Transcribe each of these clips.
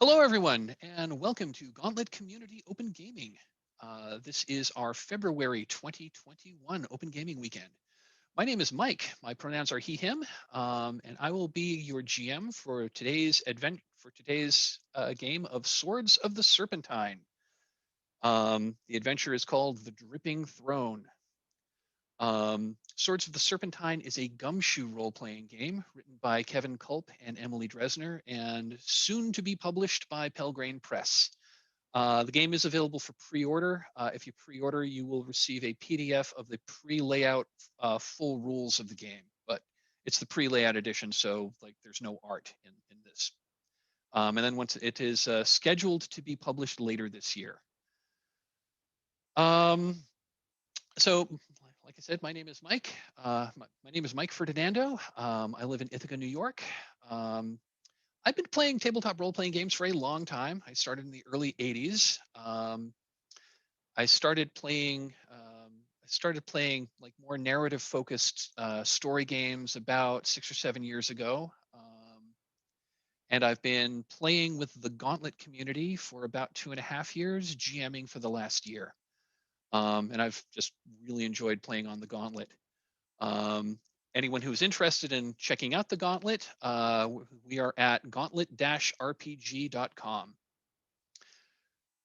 Hello, everyone, and welcome to Gauntlet Community Open Gaming. This is our February 2021 Open Gaming Weekend. My name is Mike. My pronouns are he, him, and I will be your GM for today's game of Swords of the Serpentine. The adventure is called The Dripping Throne. Swords of the Serpentine is a GUMSHOE role-playing game written by Kevin Culp and Emily Dresner and soon to be published by Pelgrane Press. The game is available for pre-order. If you pre-order, you will receive a PDF of the pre-layout full rules of the game, but it's the pre-layout edition, so like there's no art in this. And then once it is scheduled to be published later this year. So, like I said, my name is Mike. My name is Mike Ferdinando. I live in Ithaca, New York. I've been playing tabletop role-playing games for a long time. I started in the early '80s. I started playing like more narrative-focused story games about 6 or 7 years ago. And I've been playing with the Gauntlet community for about 2.5 years, GMing for the last year. And I've just really enjoyed playing on the Gauntlet. Anyone who's interested in checking out the Gauntlet, we are at gauntlet-rpg.com.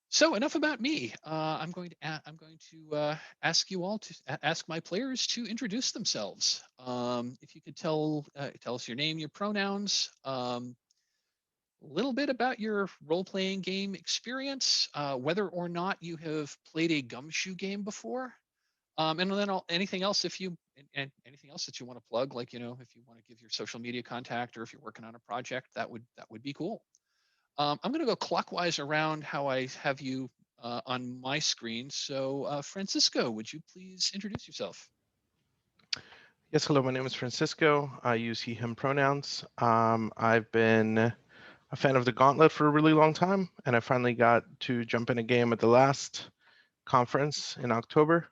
So enough about me. I'm going to ask you all to ask my players to introduce themselves. If you could tell us your name, your pronouns, a little bit about your role-playing game experience, whether or not you have played a GUMSHOE game before, and then anything else anything else that you want to plug, like if you want to give your social media contact or if you're working on a project, that would be cool. I'm going to go clockwise around how I have you on my screen. So, Francisco, would you please introduce yourself? Yes, hello. My name is Francisco. I use he, him pronouns. I've been a fan of the Gauntlet for a really long time, and I finally got to jump in a game at the last conference in October,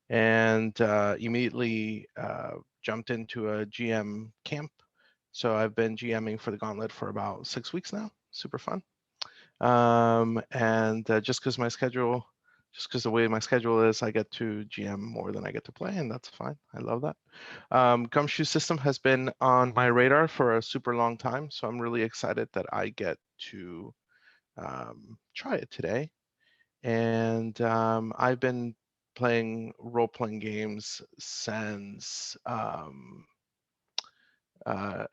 and immediately jumped into a GM camp. So I've been GMing for the Gauntlet for about 6 weeks now. Super fun. And just because the way my schedule is, I get to GM more than I get to play, and that's fine. I love that. GUMSHOE system has been on my radar for a super long time, so I'm really excited that I get to try it today. And I've been playing role-playing games since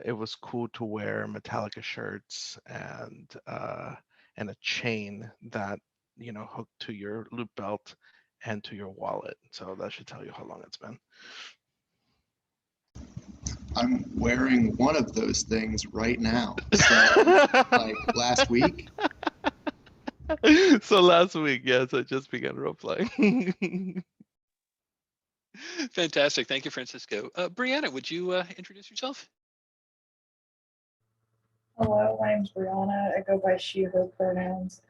it was cool to wear Metallica shirts and a chain that hooked to your loop belt and to your wallet. So that should tell you how long it's been. I'm wearing one of those things right now. So, like last week. So last week, yes, I just began role playing. Fantastic. Thank you, Francisco. Brianna, would you introduce yourself? Hello, my name's Brianna. I go by she, her pronouns.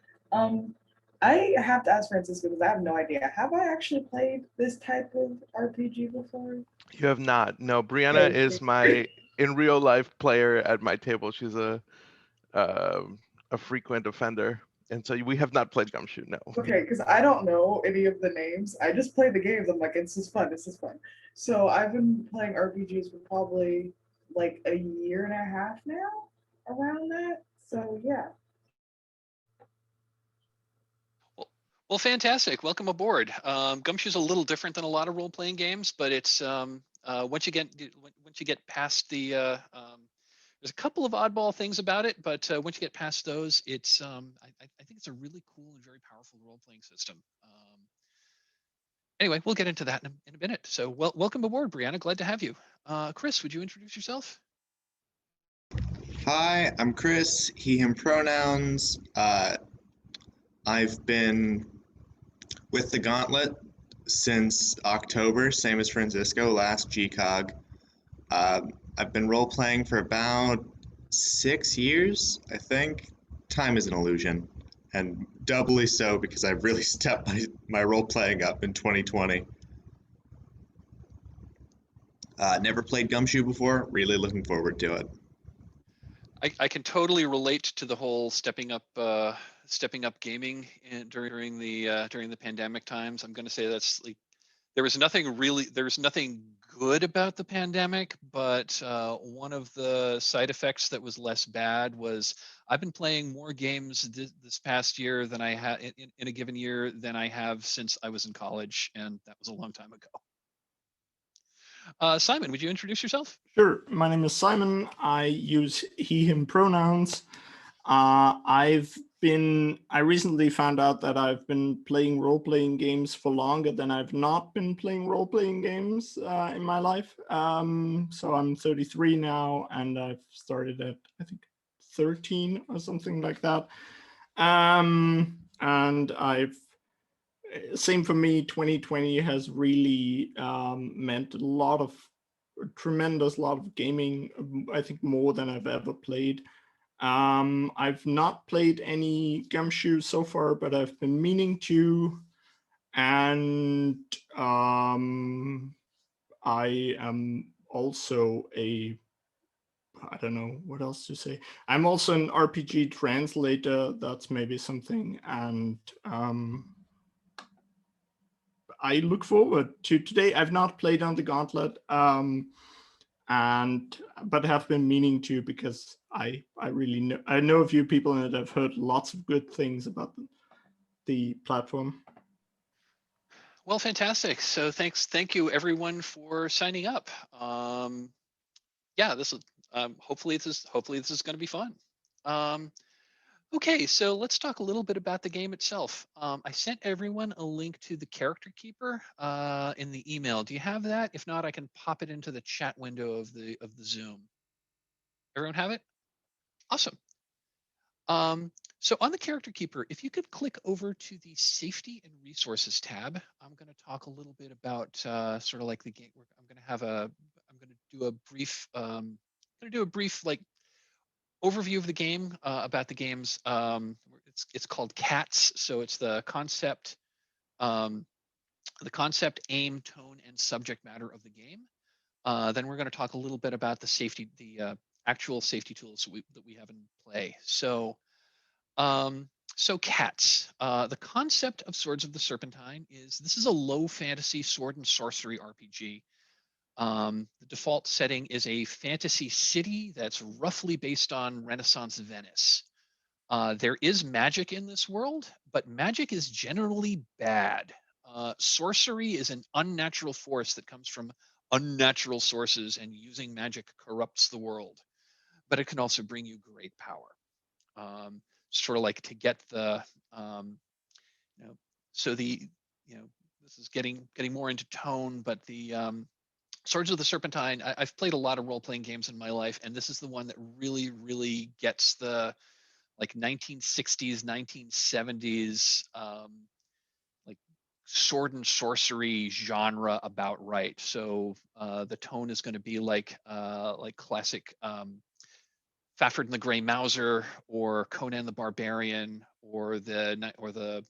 I have to ask Francisco because I have no idea. Have I actually played this type of RPG before? You have not. No, Brianna is my in real life player at my table. She's a frequent offender, and so we have not played GUMSHOE. No. Okay, because I don't know any of the names. I just play the games. I'm like, this is fun. This is fun. So I've been playing RPGs for probably like a year and a half now, around that. So yeah. Well, fantastic. Welcome aboard. GUMSHOE is a little different than a lot of role-playing games, but it's once you get past the there's a couple of oddball things about it, but once you get past those, it's I think it's a really cool and very powerful role-playing system. Anyway, we'll get into that in a minute. So, welcome aboard, Brianna. Glad to have you. Chris, would you introduce yourself? Hi, I'm Chris, he, him pronouns. I've been with the Gauntlet since October, same as Francisco, last GCOG. I've been role-playing for about 6 years, I think. Time is an illusion, and doubly so because I've really stepped my role-playing up in 2020. Never played GUMSHOE before, really looking forward to it. I can totally relate to the whole stepping up gaming during the pandemic times. I'm going to say that's like there was nothing good about the pandemic, but one of the side effects that was less bad was I've been playing more games this past year than I had in a given year than I have since I was in college, and that was a long time ago. Simon, would you introduce yourself? Sure. My name is Simon. I use he, him pronouns. I recently found out that I've been playing role-playing games for longer than I've not been playing role-playing games in my life. So I'm 33 now, and I've started at, I think, 13 or something like that. And same for me, 2020 has really meant a tremendous lot of gaming, I think more than I've ever played. I've not played any GUMSHOE so far, but I've been meaning to. And I am also I don't know what else to say. I'm also an RPG translator. That's maybe something. And I look forward to today. I've not played on the Gauntlet. But have been meaning to, because I know a few people and I've heard lots of good things about the platform. Well, fantastic. So thank you everyone for signing up. Yeah, this is hopefully this is going to be fun. Okay, so let's talk a little bit about the game itself. I sent everyone a link to the character keeper in the email. Do you have that? If not, I can pop it into the chat window of the Zoom. Everyone have it? Awesome. So on the character keeper, if you could click over to the safety and resources tab, I'm going to talk a little bit about sort of like the game. I'm going to do a brief like overview of the game, about the game's. It's called CATS, so it's the concept, aim, tone, and subject matter of the game. Then we're going to talk a little bit about the actual safety tools that we have in play. So CATS. The concept of Swords of the Serpentine is this is a low fantasy sword and sorcery RPG. The default setting is a fantasy city that's roughly based on Renaissance Venice. There is magic in this world, but magic is generally bad. Sorcery is an unnatural force that comes from unnatural sources, and using magic corrupts the world. But it can also bring you great power. Sort of like to get the, this is getting more into tone, but the Swords of the Serpentine, I've played a lot of role-playing games in my life, and this is the one that really, really gets the like 1960s, 1970s, like sword and sorcery genre about right. So the tone is going to be like classic Fafhrd and the Grey Mouser, or Conan the Barbarian, or the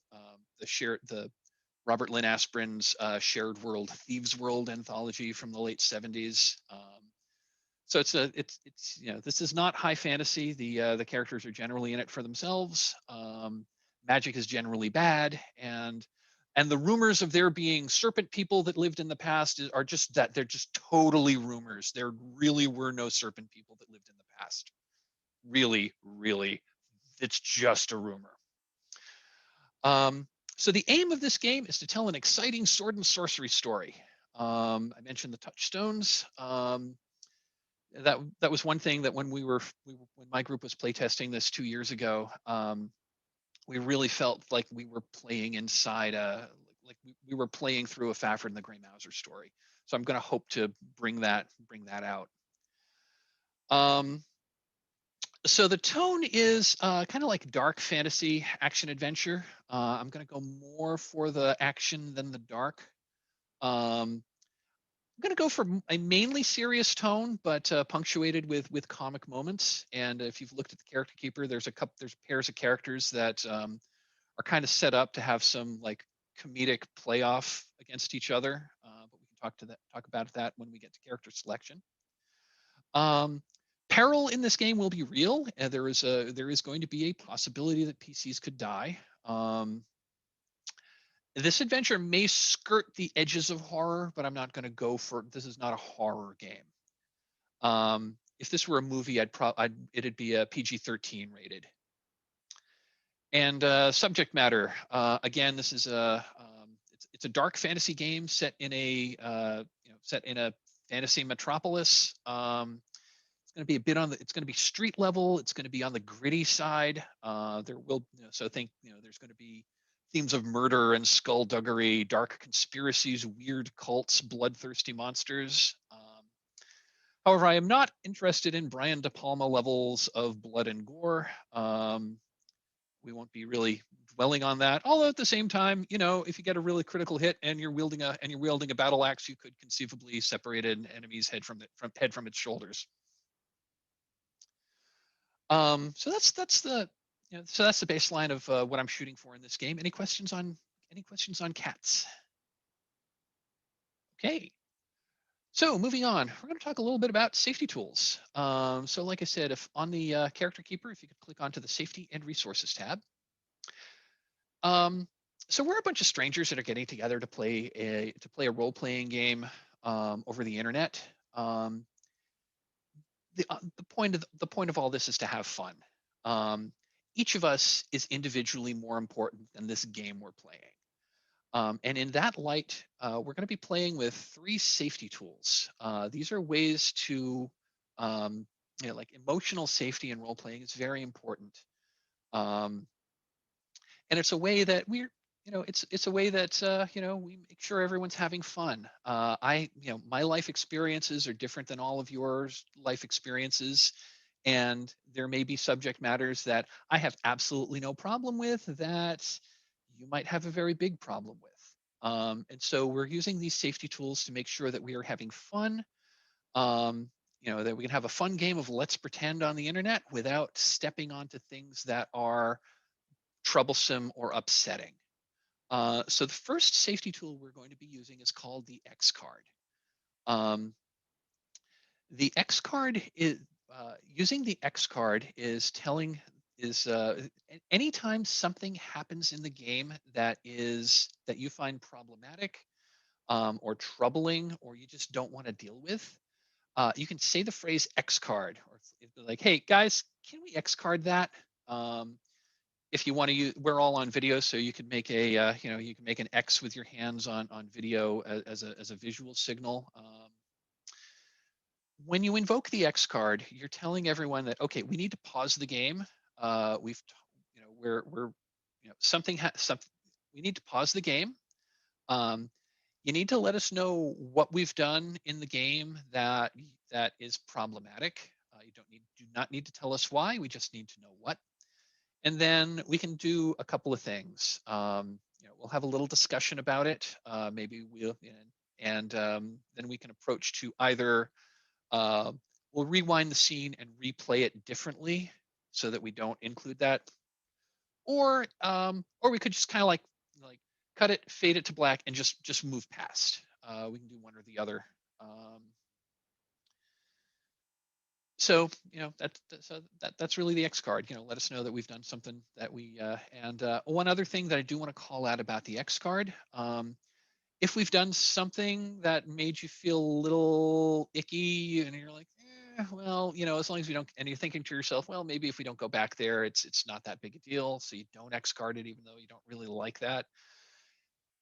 Robert Lynn Asprin's Shared World Thieves World anthology from the late 70s. So this is not high fantasy. The characters are generally in it for themselves. Magic is generally bad, and the rumors of there being serpent people that lived in the past are just that they're just totally rumors. There really were no serpent people that lived in the past. Really, it's just a rumor. So the aim of this game is to tell an exciting sword and sorcery story. I mentioned the touchstones. That was one thing that when my group was playtesting this 2 years ago, we really felt like we were playing inside we were playing through a Fafhrd and the Grey Mouser story. So I'm going to hope to bring that out. So the tone is kind of like dark fantasy action adventure. I'm going to go more for the action than the dark. I'm going to go for a mainly serious tone, but punctuated with comic moments. And if you've looked at the character keeper, there's pairs of characters that are kind of set up to have some like comedic playoff against each other. But we can talk about that when we get to character selection. peril in this game will be real, and there is going to be a possibility that PCs could die. This adventure may skirt the edges of horror, but I'm not going to go for. This is not a horror game. If this were a movie, it'd be a PG-13 rated. And subject matter. Again, this is it's a dark fantasy game set in a fantasy metropolis. It's going to be a bit on the. It's going to be street level. It's going to be on the gritty side. There will so think there's going to be themes of murder and skullduggery, dark conspiracies, weird cults, bloodthirsty monsters. However, I am not interested in Brian De Palma levels of blood and gore. We won't be really dwelling on that. Although at the same time, if you get a really critical hit and you're wielding a battle axe, you could conceivably separate an enemy's head from its shoulders. So that's the baseline of what I'm shooting for in this game. Any questions on cats? Okay. So moving on, we're going to talk a little bit about safety tools. So like I said, if on the character keeper, if you could click onto the safety and resources tab. So we're a bunch of strangers that are getting together to play a role-playing game over the internet. The point of all this is to have fun. Each of us is individually more important than this game we're playing. And in that light, we're going to be playing with 3 safety tools. These are ways to, like emotional safety in role playing is very important. And it's a way that it's a way that we make sure everyone's having fun. My life experiences are different than all of yours life experiences, and there may be subject matters that I have absolutely no problem with that you might have a very big problem with. And so we're using these safety tools to make sure that we are having fun. That we can have a fun game of let's pretend on the internet without stepping onto things that are troublesome or upsetting. So the first safety tool we're going to be using is called the X card. The X card is using the X card is anytime something happens in the game that you find problematic or troubling or you just don't want to deal with, you can say the phrase X card, or like, hey guys, can we X card that? If you want to use, we're all on video, so you can make you can make an X with your hands on video as a visual signal. When you invoke the X card, you're telling everyone that, okay, we need to pause the game. We need to pause the game. You need to let us know what we've done in the game that is problematic. You do not need to tell us why. We just need to know what. And then we can do a couple of things. We'll have a little discussion about it. Maybe then we can approach to either we'll rewind the scene and replay it differently so that we don't include that, or we could just kind of like cut it, fade it to black, and just move past. We can do one or the other. So that's really the X card. Let us know that we've done something that we and one other thing that I do want to call out about the X card. If we've done something that made you feel a little icky and you're like, well, as long as we don't, and you're thinking to yourself, well, maybe if we don't go back there, it's not that big a deal. So you don't X card it, even though you don't really like that.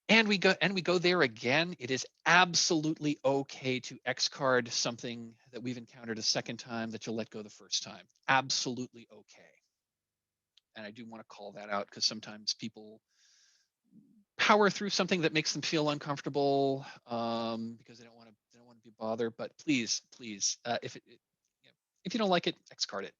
And we go there again. It is absolutely okay to X card something that we've encountered a second time that you'll let go the first time. Absolutely okay. And I do want to call that out because sometimes people power through something that makes them feel uncomfortable because they don't want to be bothered. But please, if you don't like it, X card it.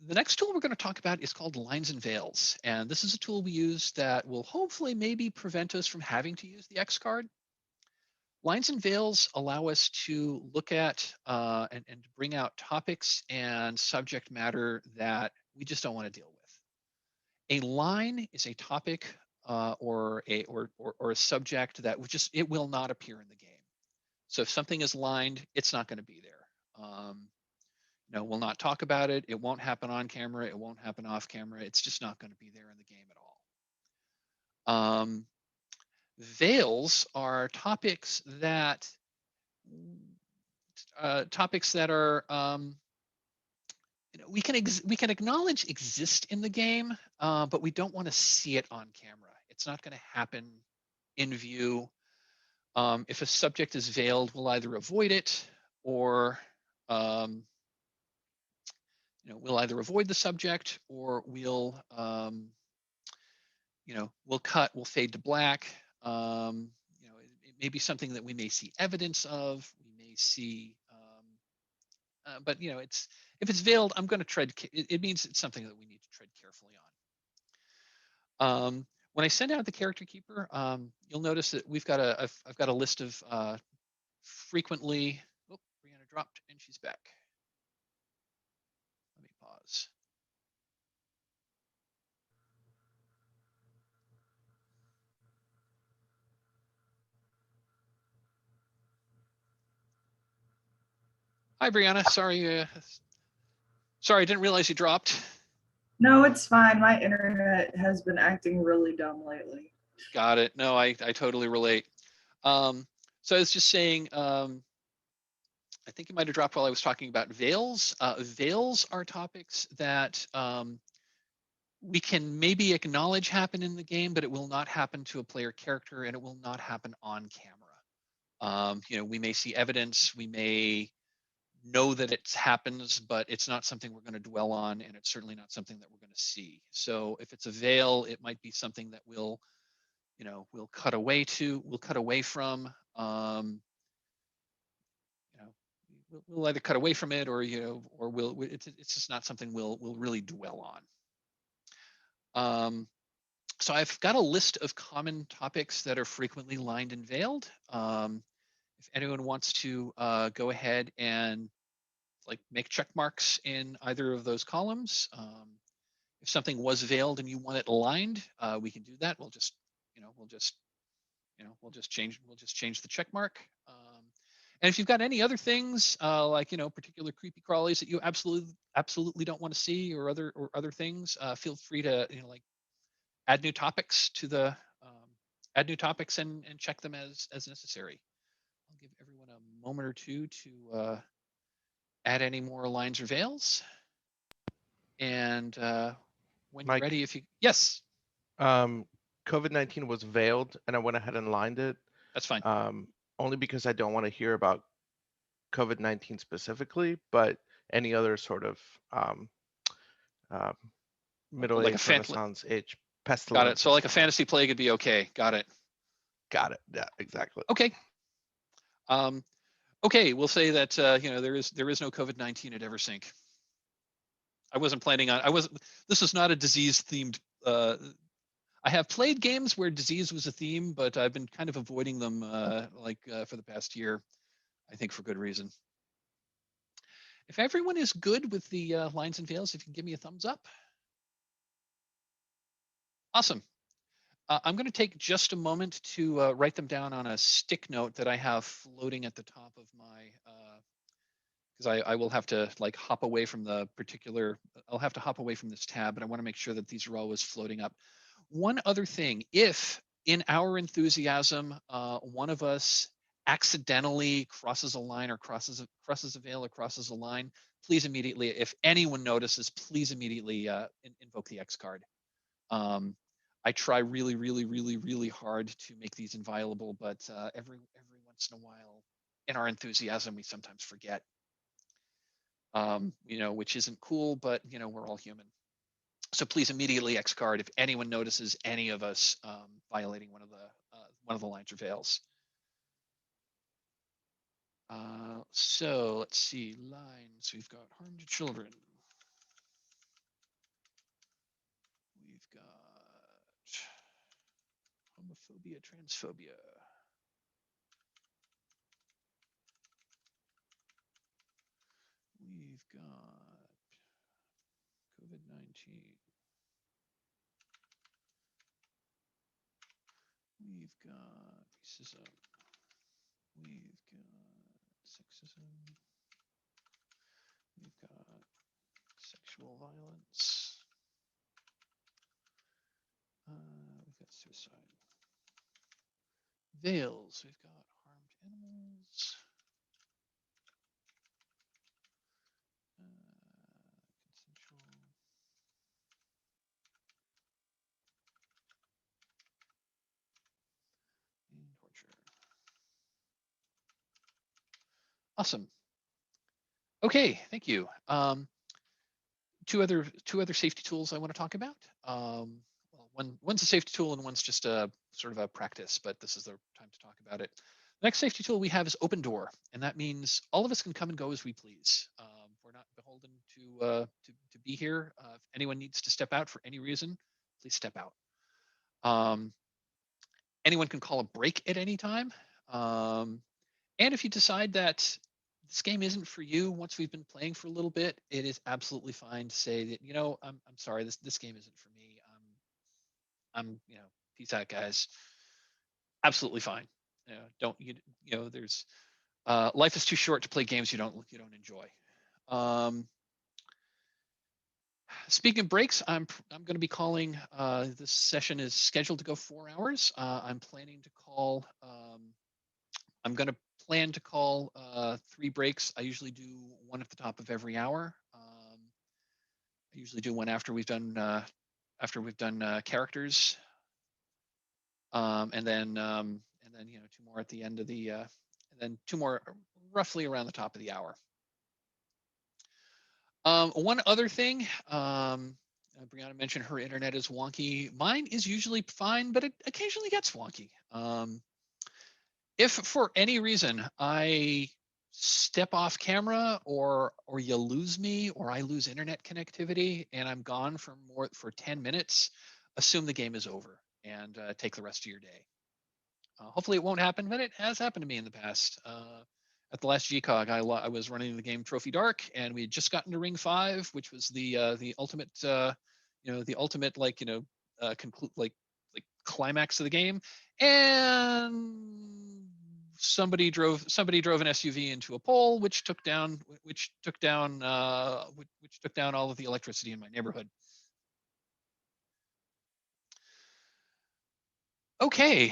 The next tool we're going to talk about is called Lines and Veils, and this is a tool we use that will hopefully maybe prevent us from having to use the X card. Lines and Veils allow us to look at and bring out topics and subject matter that we just don't want to deal with. A line is a topic or a subject that it will not appear in the game. So if something is lined, it's not going to be there. No, we'll not talk about it. It won't happen on camera. It won't happen off camera. It's just not going to be there in the game at all. Veils are topics that are we can acknowledge exist in the game, but we don't want to see it on camera. It's not going to happen in view. If a subject is veiled, we'll either avoid it or we'll either avoid the subject or we'll we'll fade to black. It may be something that we may see evidence of. We may see, but it's if it's veiled, I'm going to tread. It means it's something that we need to tread carefully on. When I send out the character keeper, you'll notice that I've got a list of frequently. Oh, Brianna dropped and she's back. Let me pause. Hi, Brianna. Sorry, I didn't realize you dropped. No, it's fine. My internet has been acting really dumb lately. Got it. No, I totally relate. So I was just saying, I think you might have dropped while I was talking about veils. Veils are topics that we can maybe acknowledge happen in the game, but it will not happen to a player character and it will not happen on camera. We may see evidence, we may know that it happens, but it's not something we're going to dwell on, and it's certainly not something that we're going to see. So if it's a veil, it might be something that we'll cut away from. We'll either cut away from it, or it's just not something we'll really dwell on. So I've got a list of common topics that are frequently lined and veiled. If anyone wants to go ahead and make check marks in either of those columns. If something was veiled and you want it aligned, we can do that. We'll just change the check mark. And if you've got any other things particular creepy crawlies that you absolutely don't want to see, or other things, feel free to add new topics to the and check them as necessary. I'll give everyone a moment or two to add any more lines or veils. And when Mike, you're ready, yes. COVID-19 was veiled, and I went ahead and lined it. That's fine. Only because I don't want to hear about COVID-19 specifically, but any other sort of Middle Age, Renaissance age pestilence. Got it. So like a fantasy plague would be okay. Got it. Got it. Yeah, exactly. Okay. Okay, we'll say that there is no COVID-19 at Eversink. I wasn't planning on. This is not a disease themed. I have played games where disease was a theme, but I've been kind of avoiding them for the past year. I think for good reason. If everyone is good with the lines and veils, if you can give me a thumbs up. Awesome. I'm going to take just a moment to write them down on a stick note that I have floating at the top of my, because I will have to hop away from the particular, I'll have to hop away from this tab, but I want to make sure that these are always floating up. One other thing, if in our enthusiasm, one of us accidentally crosses a line or crosses a veil or crosses a line, please immediately, if anyone notices, please immediately invoke the X card. I try really, really, really, really hard to make these inviolable, but every once in a while, in our enthusiasm, we sometimes forget. Which isn't cool, but we're all human. So please immediately X card if anyone notices any of us violating one of the lines or veils. So let's see, lines. We've got harm to children. We've got homophobia, transphobia. We've got COVID-19. We've got racism. We've got sexism. We've got sexual violence. We've got suicide. Veils. We've got harmed animals. Consensual. And torture. Awesome. Okay, thank you. Two other safety tools I want to talk about. Well, one's a safety tool and one's just a sort of a practice, but this is the time to talk about it. The next safety tool we have is open door, and that means all of us can come and go as we please. We're not beholden to be here. If anyone needs to step out for any reason, please step out. Anyone can call a break at any time. And if you decide that this game isn't for you, once we've been playing for a little bit, it is absolutely fine to say that, you know, I'm sorry, this game isn't for me. I'm peace out, guys. Absolutely fine. There's life is too short to play games you don't enjoy. Speaking of breaks, I'm going to be calling. This session is scheduled to go 4 hours. I'm planning to call. I'm going to plan to call 3 breaks. I usually do one at the top of every hour. I usually do one after we've done characters, and then 2 more at the end of the, and then 2 more roughly around the top of the hour. One other thing, Brianna mentioned her internet is wonky. Mine is usually fine, but it occasionally gets wonky. If for any reason I step off camera or you lose me or I lose internet connectivity and I'm gone for 10 minutes, assume the game is over and take the rest of your day. Hopefully it won't happen, but it has happened to me in the past. At the last GCOG, I was running the game Trophy Dark, and we had just gotten to Ring 5, which was the ultimate, the ultimate climax of the game, and somebody drove an SUV into a pole, which took down all of the electricity in my neighborhood. Okay,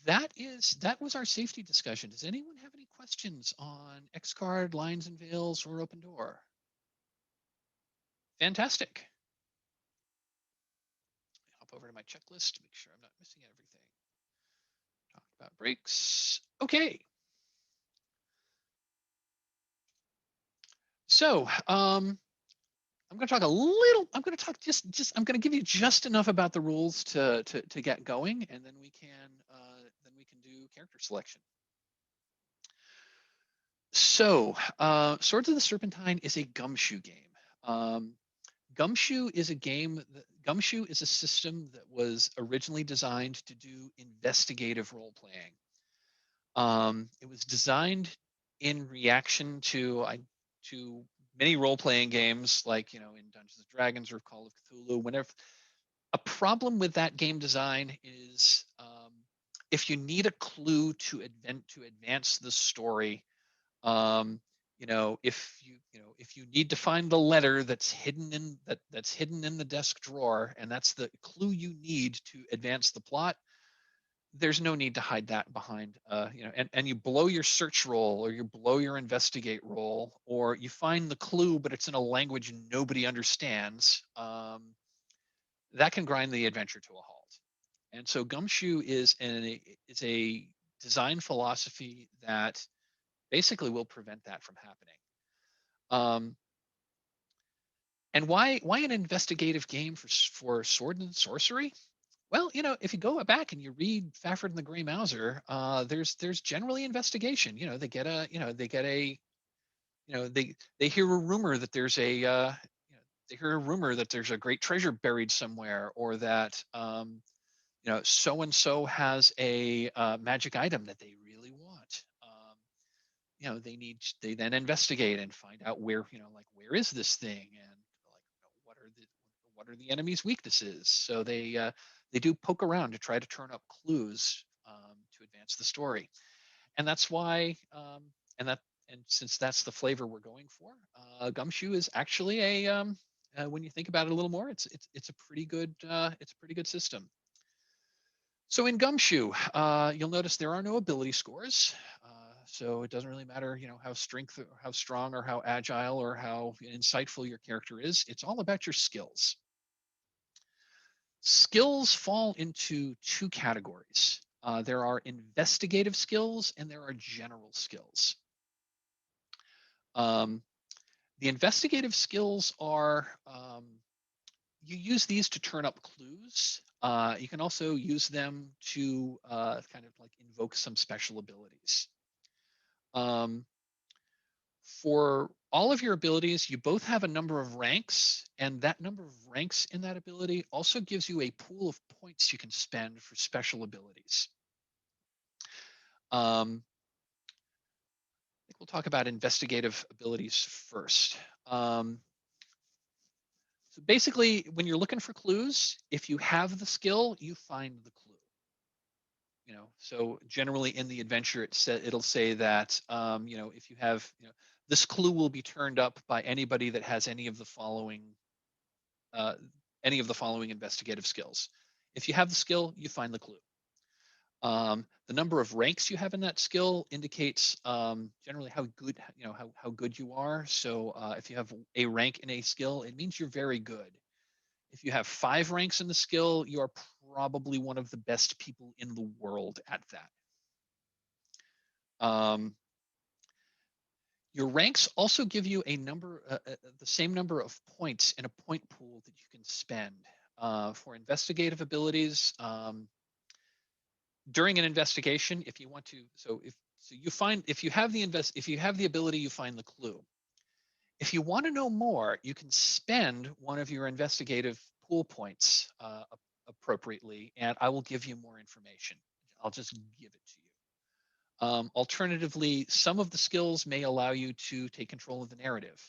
that was our safety discussion. Does anyone have any questions on X-Card, Lines and Veils, or Open Door? Fantastic. Hop over to my checklist to make sure I'm not missing everything. Talk about breaks. Okay. So I'm going to talk a little. I'm going to talk I'm going to give you just enough about the rules to get going, and then we can do character selection. So, Swords of the Serpentine is a GUMSHOE game. GUMSHOE is a game. GUMSHOE is a system that was originally designed to do investigative role playing. It was designed in reaction to many role playing games, like in Dungeons and Dragons or Call of Cthulhu. Whenever a problem with that game design is, if you need a clue to advance the story. If you need to find the letter that's hidden in the desk drawer, and that's the clue you need to advance the plot, there's no need to hide that behind, and you blow your search roll or you blow your investigate roll, or you find the clue, but it's in a language nobody understands. That can grind the adventure to a halt. And so GUMSHOE is a design philosophy that basically will prevent that from happening. And why an investigative game for sword and sorcery? Well, if you go back and you read Fafhrd and the Grey Mouser, there's generally investigation. They hear a rumor that there's a great treasure buried somewhere, or that so and so has a magic item that they really want. They then investigate and find out where is this thing, and what are the enemy's weaknesses. So they do poke around to try to turn up clues to advance the story. and that's why, and since that's the flavor we're going for, GUMSHOE is actually when you think about it a little more, it's a pretty good system. So in GUMSHOE, you'll notice there are no ability scores. So it doesn't really matter, how how strong or how agile or how insightful your character is. It's all about your skills. Skills fall into two categories. There are investigative skills and there are general skills. The investigative skills are, you use these to turn up clues. You can also use them to kind of like invoke some special abilities. For all of your abilities, you both have a number of ranks, and that number of ranks in that ability also gives you a pool of points you can spend for special abilities. I think we'll talk about investigative abilities first. So basically, when you're looking for clues, if you have the skill, you find the clue. So generally in the adventure, it'll say that if you have, this clue will be turned up by anybody that has any of the following investigative skills. If you have the skill, you find the clue. The number of ranks you have in that skill indicates generally how good how good you are. So if you have a rank in a skill, it means you're very good. If you have 5 ranks in the skill, you are probably one of the best people in the world at that. Your ranks also give you the same number of points in a point pool that you can spend for investigative abilities. During an investigation, if you want to, if you have the ability, you find the clue. If you want to know more, you can spend one of your investigative pool points appropriately, and I will give you more information. I'll just give it to you. Alternatively, some of the skills may allow you to take control of the narrative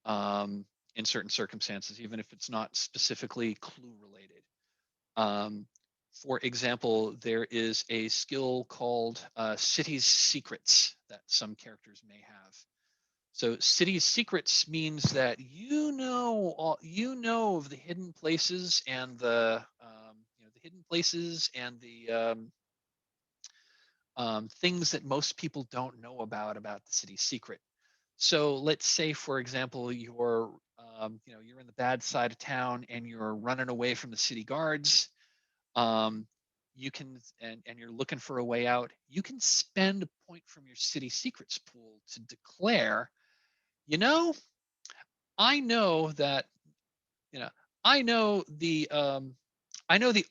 in certain circumstances, even if it's not specifically clue related. For example, there is a skill called City's Secrets that some characters may have. So City's Secrets means that you know of the hidden places and the things that most people don't know about the city's secret. So let's say, for example, you're in the bad side of town and you're running away from the city guards. You can and you're looking for a way out. You can spend a point from your city secrets pool to declare, I know that I know the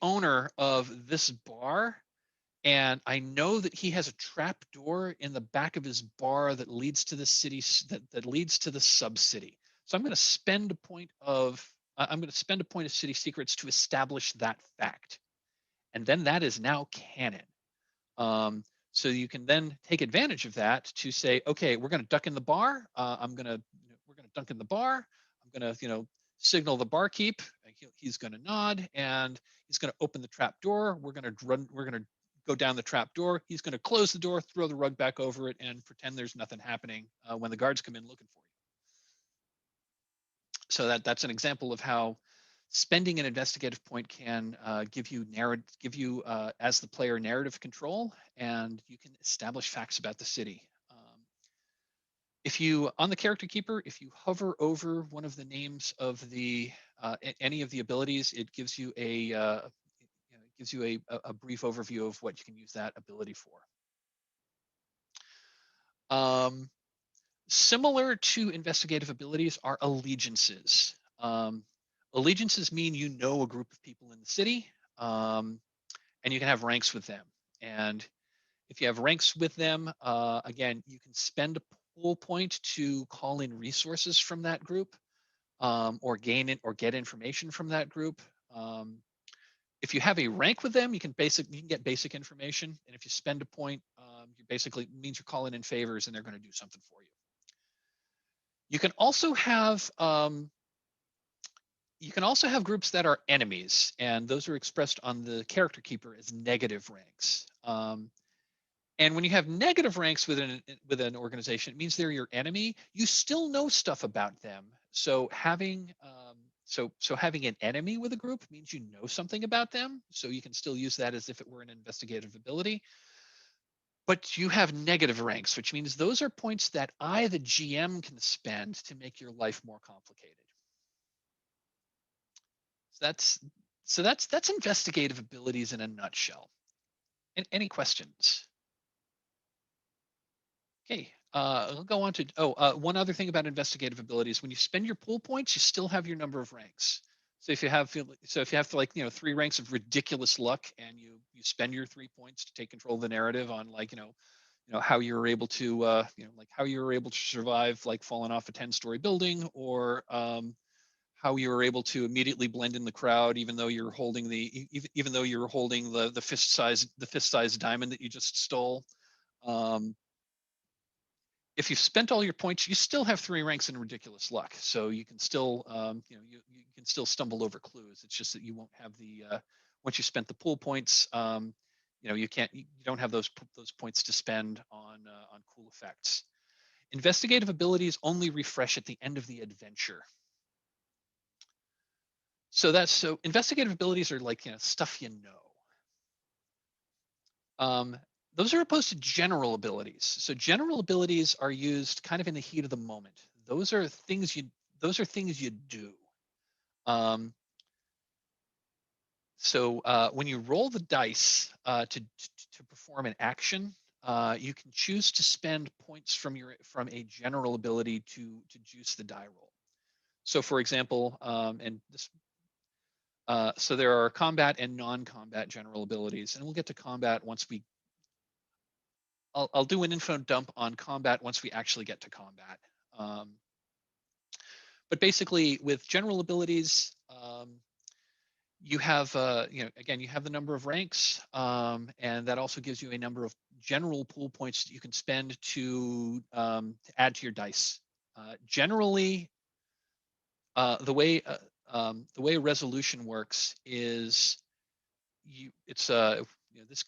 owner of this bar, and I know that he has a trap door in the back of his bar that leads to the city that leads to the sub city. So I'm going to spend a point of city secrets to establish that fact, and then that is now canon. So you can then take advantage of that to say, okay, we're going to duck in the bar. We're going to dunk in the bar. I'm going to signal the barkeep. He's going to nod, and he's going to open the trap door. We're going to go down the trap door. He's going to close the door, throw the rug back over it, and pretend there's nothing happening when the guards come in looking for you. So that's an example of how spending an investigative point can give you as the player narrative control, and you can establish facts about the city. If you, on the character keeper, if you hover over one of the names of any of the abilities, it gives you a brief overview of what you can use that ability for. Similar to investigative abilities are allegiances. Allegiances mean a group of people in the city, and you can have ranks with them. And if you have ranks with them, again, you can spend a pool point to call in resources from that group, or gain it or get information from that group. If you have a rank with them, you can get basic information, and if you spend a point, you basically means you're calling in favors, and they're going to do something for you. You can also have groups that are enemies, and those are expressed on the character keeper as negative ranks. And when you have negative ranks within an organization, it means they're your enemy. You still know stuff about them. So having having an enemy with a group means you know something about them. So you can still use that as if it were an investigative ability. But you have negative ranks, which means those are points that I, the GM, can spend to make your life more complicated. So that's investigative abilities in a nutshell. And any questions? Okay, I'll go on to, one other thing about investigative abilities. When you spend your pool points, you still have your number of ranks. So if you have, like, 3 ranks of ridiculous luck and you spend your 3 points to take control of the narrative on, like, how you were able to, like how you were able to survive, like falling off a 10-story building, or how you were able to immediately blend in the crowd, even though you're holding the fist-sized diamond that you just stole. If you've spent all your points, you still have 3 ranks in ridiculous luck, so you can still, you can still stumble over clues. It's just that you won't have the once you spent the pool points, you don't have those points to spend on cool effects. Investigative abilities only refresh at the end of the adventure. So investigative abilities are like, stuff you know. Those are opposed to general abilities. So general abilities are used kind of in the heat of the moment. Those are things you do. So when you roll the dice to perform an action, you can choose to spend points from a general ability to juice the die roll. So for example, so there are combat and non-combat general abilities, and we'll get to combat once we. I'll do an info dump on combat once we actually get to combat. But basically, with general abilities, you have, again, you have the number of ranks, and that also gives you a number of general pool points that you can spend to add to your dice. Generally, the way a resolution works is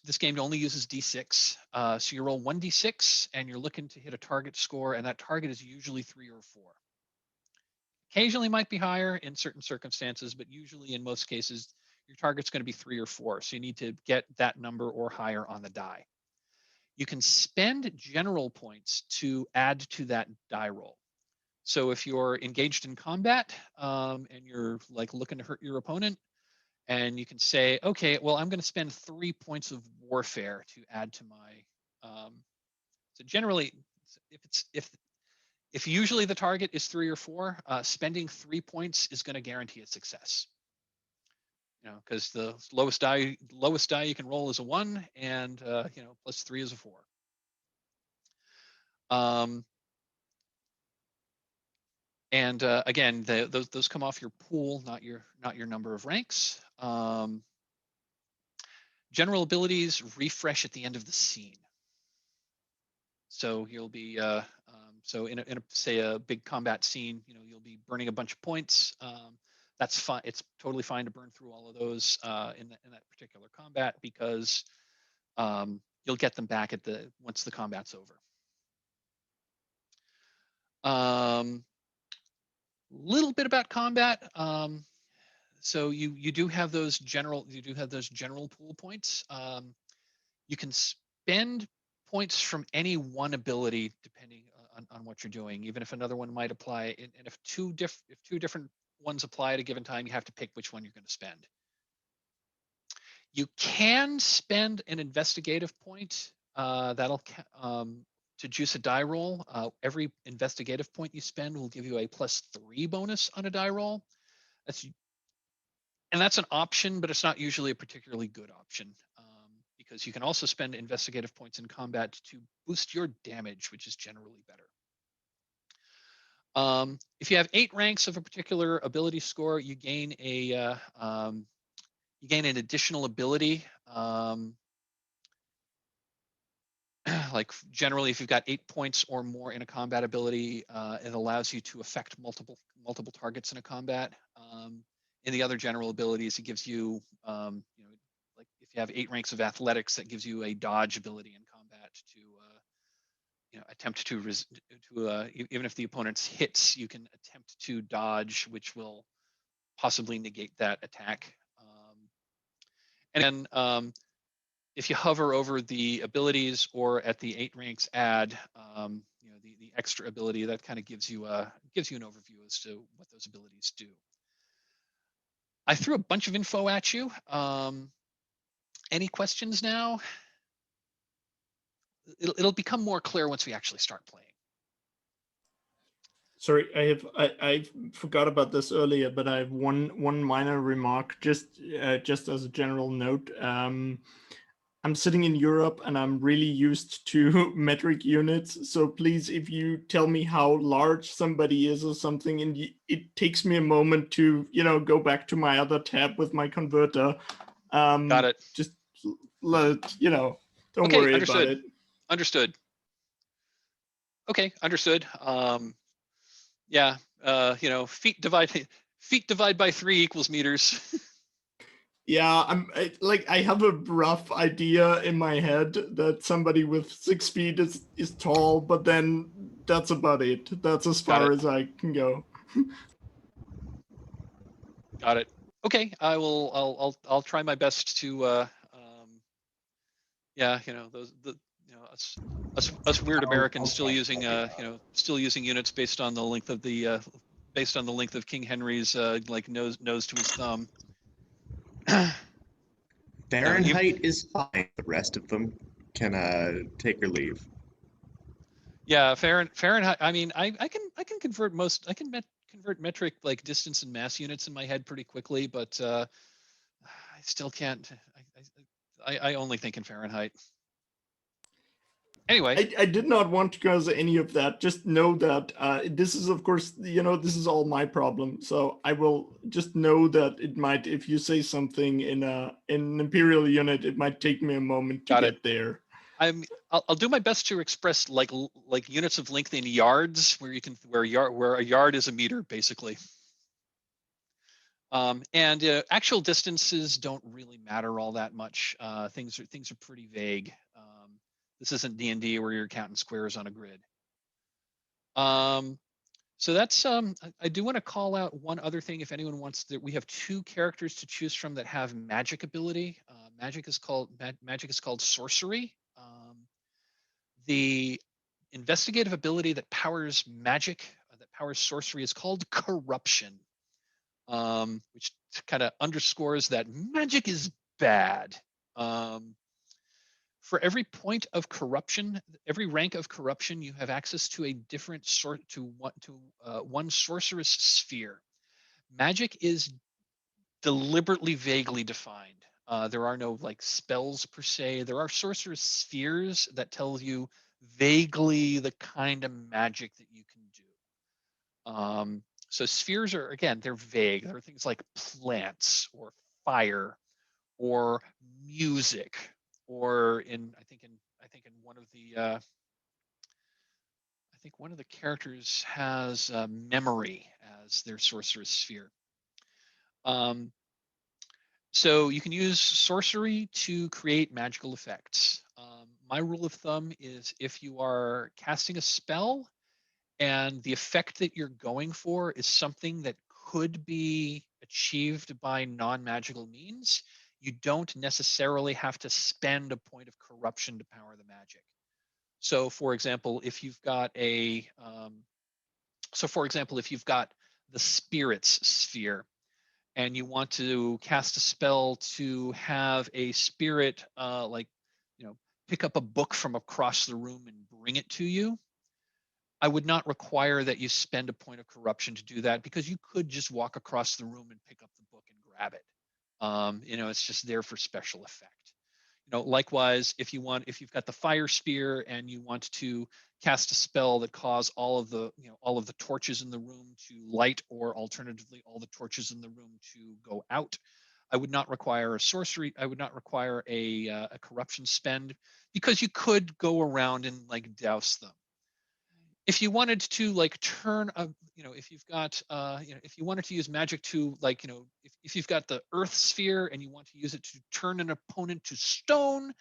this game only uses D6. So you roll 1d6 and you're looking to hit a target score, and that target is usually 3 or 4. Occasionally might be higher in certain circumstances, but usually in most cases, your target's going to be 3 or 4. So you need to get that number or higher on the die. You can spend general points to add to that die roll. So if you're engaged in combat and you're like looking to hurt your opponent, and you can say, okay, well, I'm going to spend 3 points of warfare to add to my. So generally, if usually the target is 3 or 4, spending 3 points is going to guarantee a success. Because the lowest die you can roll is a 1, and plus 3 is a 4. And again, those come off your pool, not your number of ranks. General abilities refresh at the end of the scene. So you'll be so in a say a big combat scene, you'll be burning a bunch of points. That's fine. It's totally fine to burn through all of those in that particular combat, because you'll get them back once the combat's over. Little bit about combat. So you do have those general pool points. You can spend points from any one ability depending on what you're doing, even if another one might apply. And if two different ones apply at a given time, you have to pick which one you're going to spend. You can spend an investigative point that'll to juice a die roll. Every investigative point you spend will give you a +3 bonus on a die roll. That's an option, but it's not usually a particularly good option, because you can also spend investigative points in combat to boost your damage, which is generally better. If you have 8 ranks of a particular ability score, you gain an additional ability. Like generally, if you've got 8 points or more in a combat ability, it allows you to affect multiple targets in a combat. In the other general abilities, it gives you, like if you have 8 ranks of athletics, that gives you a dodge ability in combat. even if the opponent's hits, you can attempt to dodge, which will possibly negate that attack. And then if you hover over the abilities or at the 8 ranks add, the extra ability, that kind of gives you an overview as to what those abilities do. I threw a bunch of info at you. Any questions now? It'll become more clear once we actually start playing. Sorry, I forgot about this earlier, but I have one minor remark, just as a general note. I'm sitting in Europe and I'm really used to metric units. So please, if you tell me how large somebody is or something, and it takes me a moment to, go back to my other tab with my converter. Got it. Just don't Okay, worry understood. about it. Understood. Okay, understood. Yeah, feet divide by 3 equals meters. Yeah, I have a rough idea in my head that somebody with 6 feet is tall, but then that's about it. That's as far as I can go. Got it. Okay, I'll try my best to us weird Americans still using units based on the length of King Henry's nose to his thumb. Fahrenheit is fine. The rest of them can take or leave. Yeah, Fahrenheit. I mean, I can convert convert metric like distance and mass units in my head pretty quickly, but I still can't. I only think in Fahrenheit. Anyway, I did not want to cause any of that. Just know that this is, of course, this is all my problem. So I will just know that it might, if you say something in an imperial unit, it might take me a moment to get there. I'll do my best to express like units of length in yards, where a yard is a meter basically. And actual distances don't really matter all that much. Things are pretty vague. This isn't D&D where you're counting squares on a grid. So that's I do want to call out one other thing. If anyone wants that, we have 2 characters to choose from that have magic ability. Magic is called sorcery. The investigative ability that powers magic, that powers sorcery, is called corruption, which kind of underscores that magic is bad. For every point of corruption, every rank of corruption, you have access to a different one sorceress sphere. Magic is deliberately vaguely defined. There are no like spells per se. There are sorceress spheres that tell you vaguely the kind of magic that you can do. So spheres are, again, they're vague. There are things like plants or fire or music, or I think one of the characters has memory as their sorceress sphere. So you can use sorcery to create magical effects. My rule of thumb is if you are casting a spell and the effect that you're going for is something that could be achieved by non-magical means, you don't necessarily have to spend a point of corruption to power the magic. So for example, if you've got the spirits sphere, and you want to cast a spell to have a spirit pick up a book from across the room and bring it to you, I would not require that you spend a point of corruption to do that, because you could just walk across the room and pick up the book and grab it. It's just there for special effect. Likewise, if you've got the fire spear and you want to cast a spell that cause all of the torches in the room to light, or alternatively all the torches in the room to go out, I would not require a corruption spend, because you could go around and like douse them. If you wanted to like turn if you wanted to use magic to if you've got the earth sphere and you want to use it to turn an opponent to stone,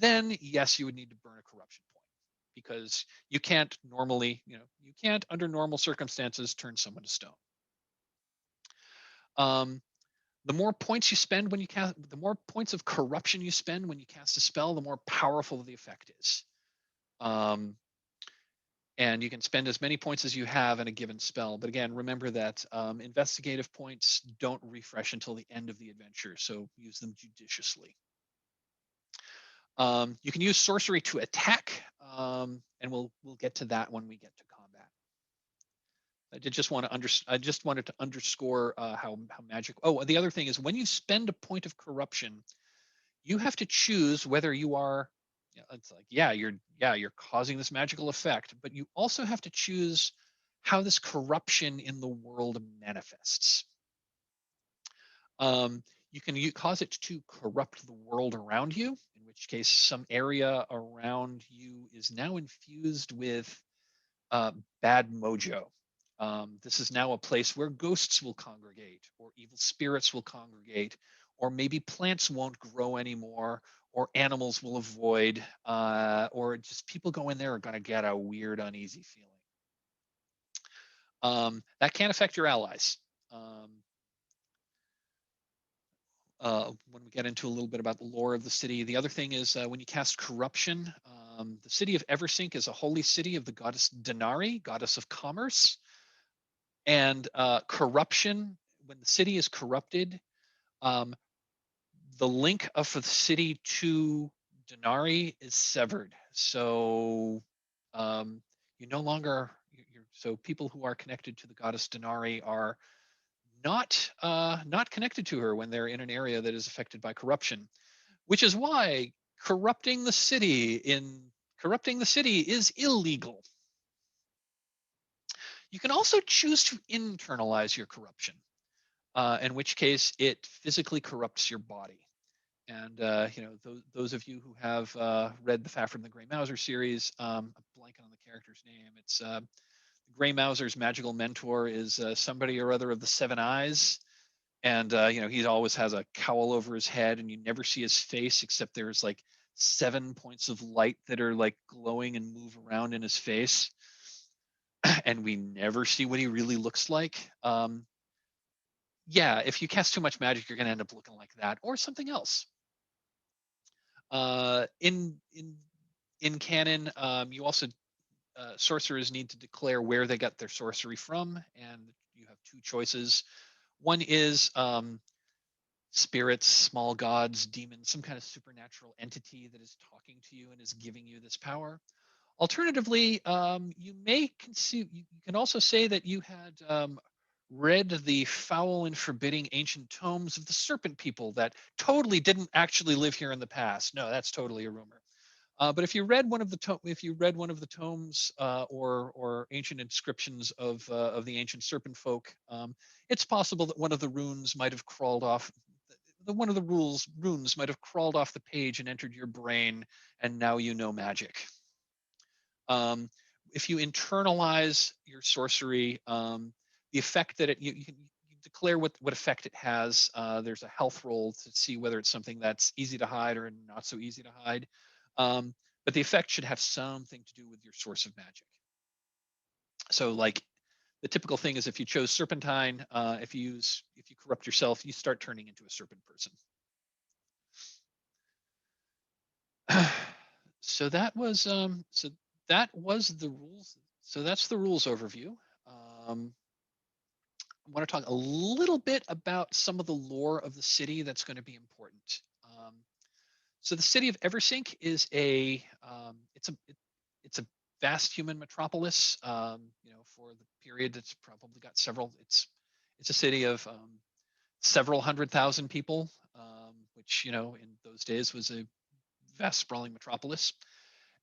then yes, you would need to burn a corruption point, because you can't normally, you can't under normal circumstances turn someone to stone. The more points you spend when you cast, the more points of corruption you spend when you cast a spell, the more powerful the effect is. And you can spend as many points as you have in a given spell. But again, remember that investigative points don't refresh until the end of the adventure, so use them judiciously. You can use sorcery to attack, and we'll get to that when we get to combat. I just wanted to underscore how magic. Oh, the other thing is, when you spend a point of corruption, you have to choose whether you are. It's like, you're causing this magical effect, but you also have to choose how this corruption in the world manifests. You can cause it to corrupt the world around you, in which case some area around you is now infused with bad mojo. This is now a place where ghosts will congregate, or evil spirits will congregate, or maybe plants won't grow anymore, or animals will avoid, or just people go in there are going to get a weird, uneasy feeling. That can affect your allies. When we get into a little bit about the lore of the city, the other thing is when you cast corruption, the city of Eversink is a holy city of the goddess Denari, goddess of commerce. And corruption, when the city is corrupted, the link of the city to Denari is severed. So you no longer, so people who are connected to the goddess Denari are not connected to her when they're in an area that is affected by corruption, which is why corrupting the city is illegal. You can also choose to internalize your corruption, in which case it physically corrupts your body. And those of you who have read the Fafhrd and the Grey Mouser series, I'm blanking on the character's name. It's the Grey Mouser's magical mentor is somebody or other of the Seven Eyes, and he always has a cowl over his head, and you never see his face except there's like 7 points of light that are like glowing and move around in his face, and we never see what he really looks like. Yeah, if you cast too much magic, you're going to end up looking like that or something else. In canon, you also sorcerers need to declare where they got their sorcery from, and you have two choices. One is spirits, small gods, demons, some kind of supernatural entity that is talking to you and is giving you this power. Alternatively, you can also say that you had read the foul and forbidding ancient tomes of the serpent people that totally didn't actually live here in the past. No, that's totally a rumor. But if you read one of the tomes or ancient inscriptions of the ancient serpent folk, it's possible that one of the runes might have crawled off. One of the runes might have crawled off the page and entered your brain, and now you know magic. If you internalize your sorcery, the effect that you can declare what effect it has. There's a health roll to see whether it's something that's easy to hide or not so easy to hide. But the effect should have something to do with your source of magic. So like the typical thing is if you chose Serpentine, if you corrupt yourself, you start turning into a serpent person. So that was the rules. So that's the rules overview. I want to talk a little bit about some of the lore of the city that's going to be important. So the city of Eversink is it's a vast human metropolis. For the period that's probably got several. It's a city of several 100,000 people, which in those days was a vast sprawling metropolis.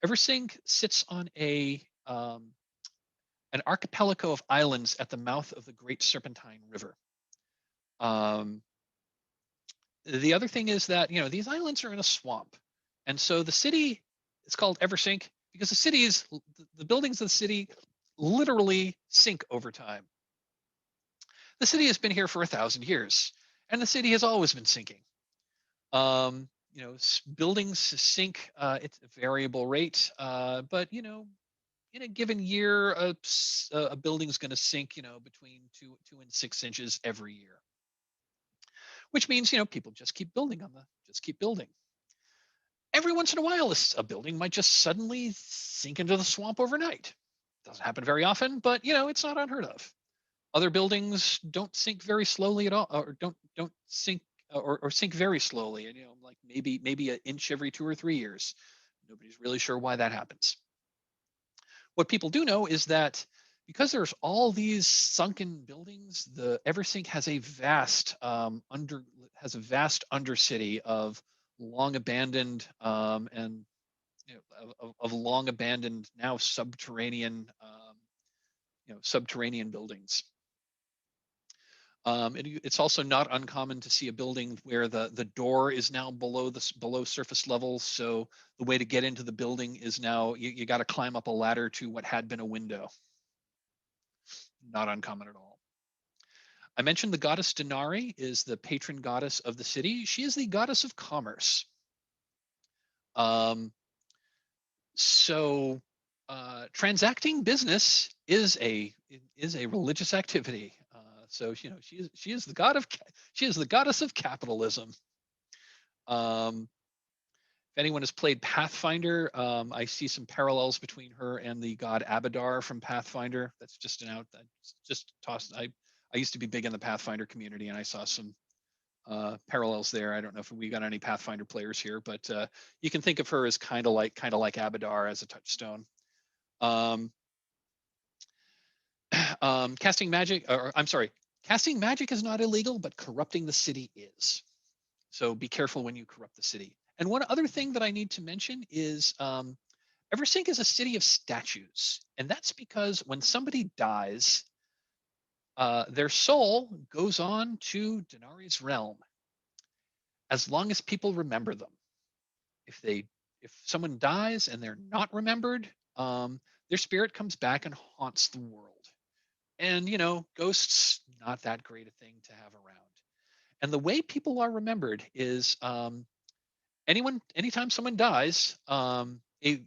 Eversink sits on an archipelago of islands at the mouth of the Great Serpentine River. The other thing is that these islands are in a swamp, and so the city is called Eversink because the buildings of the city literally sink over time. The city has been here for 1,000 years, and the city has always been sinking. buildings sink at a variable rate, but in a given year, a building's going to sink, between 2 and 6 inches every year, which means, people just keep building just keep building. Every once in a while, a building might just suddenly sink into the swamp overnight. Doesn't happen very often, but it's not unheard of. Other buildings don't sink very slowly at all, or don't sink or sink very slowly, and like maybe an inch every 2 or 3 years. Nobody's really sure why that happens. What people do know is that because there's all these sunken buildings, the Eversink has a vast undercity of long abandoned and of long abandoned, now subterranean subterranean buildings. It's also not uncommon to see a building where the door is now below surface level. So the way to get into the building is now you got to climb up a ladder to what had been a window. Not uncommon at all. I mentioned the goddess Denari is the patron goddess of the city. She is the goddess of commerce. So transacting business is a religious activity. So she is the goddess of capitalism. If anyone has played Pathfinder, I see some parallels between her and the god Abadar from Pathfinder. That's just an out. Just tossed. I used to be big in the Pathfinder community, and I saw some parallels there. I don't know if we got any Pathfinder players here, but you can think of her as kind of like Abadar as a touchstone. Casting magic, or I'm sorry, casting magic is not illegal, but corrupting the city is. So be careful when you corrupt the city. And one other thing that I need to mention is Eversink is a city of statues. And that's because when somebody dies, their soul goes on to Denari's realm, as long as people remember them. If someone dies and they're not remembered, their spirit comes back and haunts the world. And ghosts, not that great a thing to have around. And the way people are remembered is anytime someone dies, you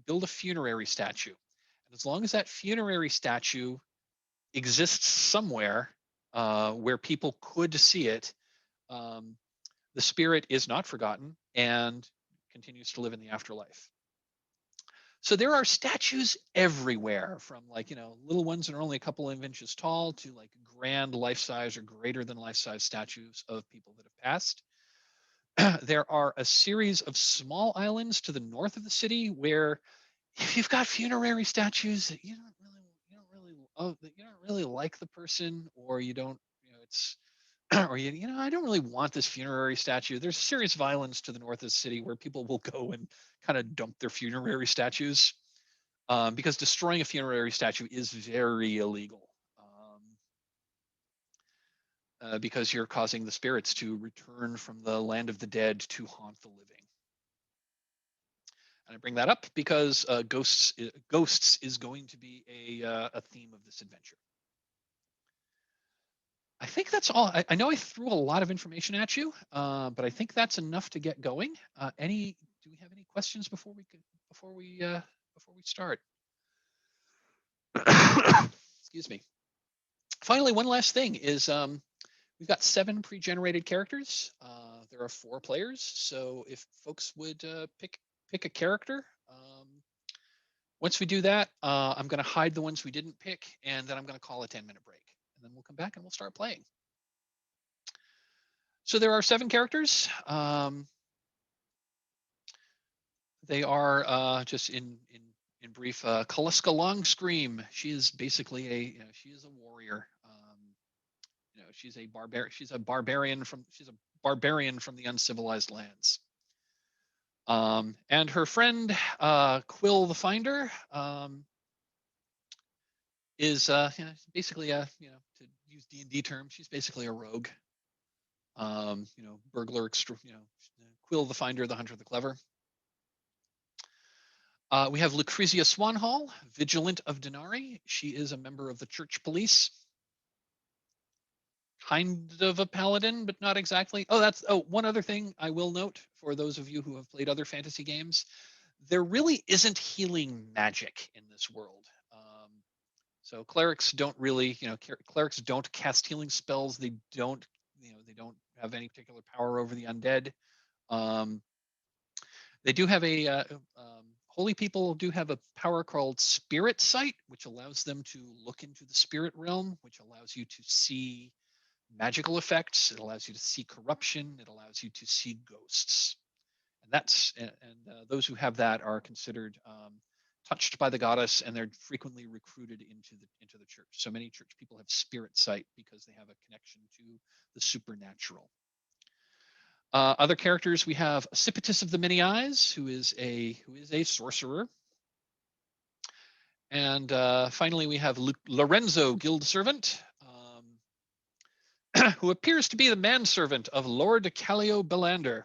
build a funerary statue. And as long as that funerary statue exists somewhere where people could see it, the spirit is not forgotten and continues to live in the afterlife. So there are statues everywhere, from little ones that are only a couple of inches tall to grand life-size or greater than life-size statues of people that have passed. There are a series of small islands to the north of the city where, if you've got funerary statues that you don't really like the person, or you don't, it's or I don't really want this funerary statue. There's a series of islands to the north of the city where people will go and kind of dump their funerary statues, because destroying a funerary statue is very illegal, because you're causing the spirits to return from the land of the dead to haunt the living. And I bring that up because ghosts is going to be a theme of this adventure. I think that's all. I know I threw a lot of information at you, but I think that's enough to get going. Do we have any questions before we start? Excuse me. Finally, one last thing is we've got 7 pre-generated characters. There are 4 players, so if folks would pick a character. Once we do that, I'm going to hide the ones we didn't pick, and then I'm going to call a 10-minute break, and then we'll come back and we'll start playing. So there are 7 characters. They are just in brief. Kaliska Longscream. She is basically she is a warrior. She's a barbarian from the uncivilized lands. And her friend Quill the Finder is basically to use D&D terms, she's basically a rogue. Burglar, Quill the Finder, the Hunter the Clever. We have Lucrezia Swanhall, Vigilant of Denari. She is a member of the Church Police. kind of a paladin, but not exactly. One other thing I will note for those of you who have played other fantasy games, there really isn't healing magic in this world. So clerics don't really, clerics don't cast healing spells. They don't have any particular power over the undead. They do have holy people do have a power called Spirit Sight, which allows them to look into the spirit realm, which allows you to see magical effects. It allows you to see corruption. It allows you to see ghosts. And those who have that are considered touched by the goddess, and they're frequently recruited into the church. So many church people have Spirit Sight because they have a connection to the supernatural. Other characters, we have Occipitus of the Many Eyes, who is a sorcerer. And finally, we have Lorenzo, guild servant, who appears to be the manservant of Lord Callio Belander.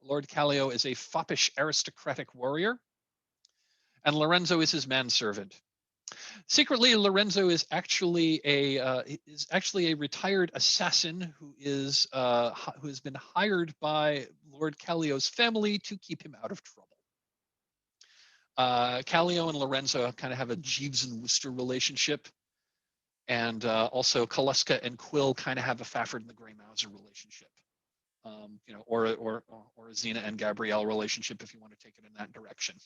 Lord Callio is a foppish aristocratic warrior, and Lorenzo is his manservant. Secretly, Lorenzo is actually a retired assassin who has been hired by Lord Callio's family to keep him out of trouble. Callio and Lorenzo kind of have a Jeeves and Wooster relationship, and also Kaluska and Quill kind of have a Fafford and the Grey Mouser relationship, or a Xena and Gabrielle relationship, if you want to take it in that direction.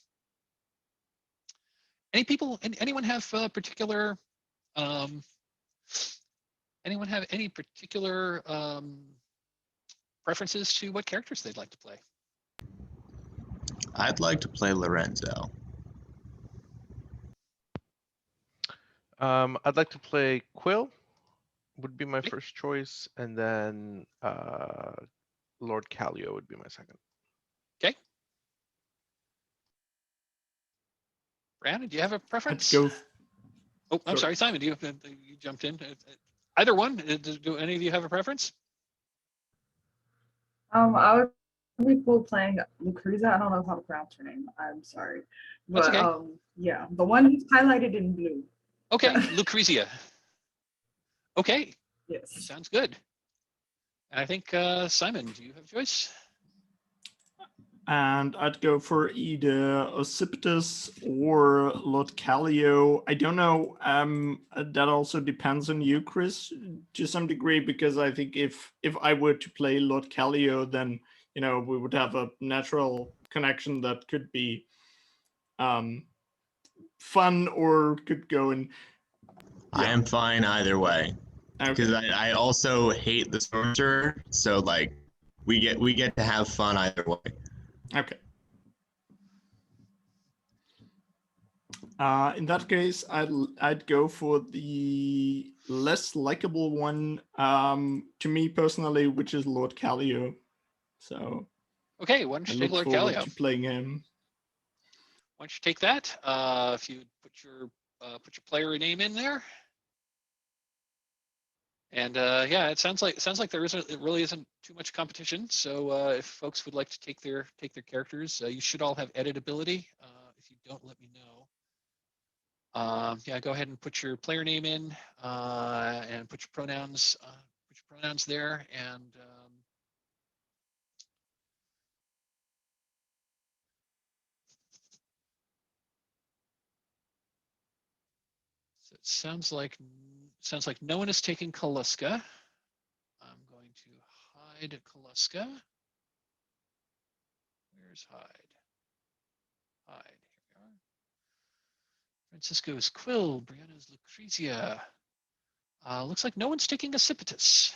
Anyone have particular preferences to what characters they'd like to play? I'd like to play Lorenzo. I'd like to play Quill, would be my Okay. first choice, and then Lord Callio would be my second. Okay. Brianna, do you have a preference? Oh, I'm sorry, Simon. You jumped in. Either one. Do any of you have a preference? I would be cool playing Lucrezia. I don't know how to pronounce her name. I'm sorry, but That's okay. yeah, the one who's highlighted in blue. Okay, Lucrezia. Okay, Yes. sounds good. And I think Simon, do you have a choice? And I'd go for either Occipitus or Lord Callio. I don't know. That also depends on you, Chris, to some degree, because I think if I were to play Lord Callio, then we would have a natural connection that could be fun or could go in. I am fine either way, because I also hate the sorcerer, so like we get to have fun either way. Okay. In that case, I'd go for the less likable one, to me personally, which is Lord Callio. So okay, why don't you take look Lord forward Callio? to playing him. Why don't you take that? If you put your player name in there. And yeah, it sounds like it really isn't too much competition. So if folks would like to take their characters, you should all have editability. If you don't, let me know. Yeah, go ahead and put your player name in and put your pronouns there, and so it sounds like no one is taking Kaluska. I'm going to hide Kaluska. Where's hide? Hide. Here we are. Francisco's Quill. Brianna's Lucrezia. Looks like no one's taking Occipitus.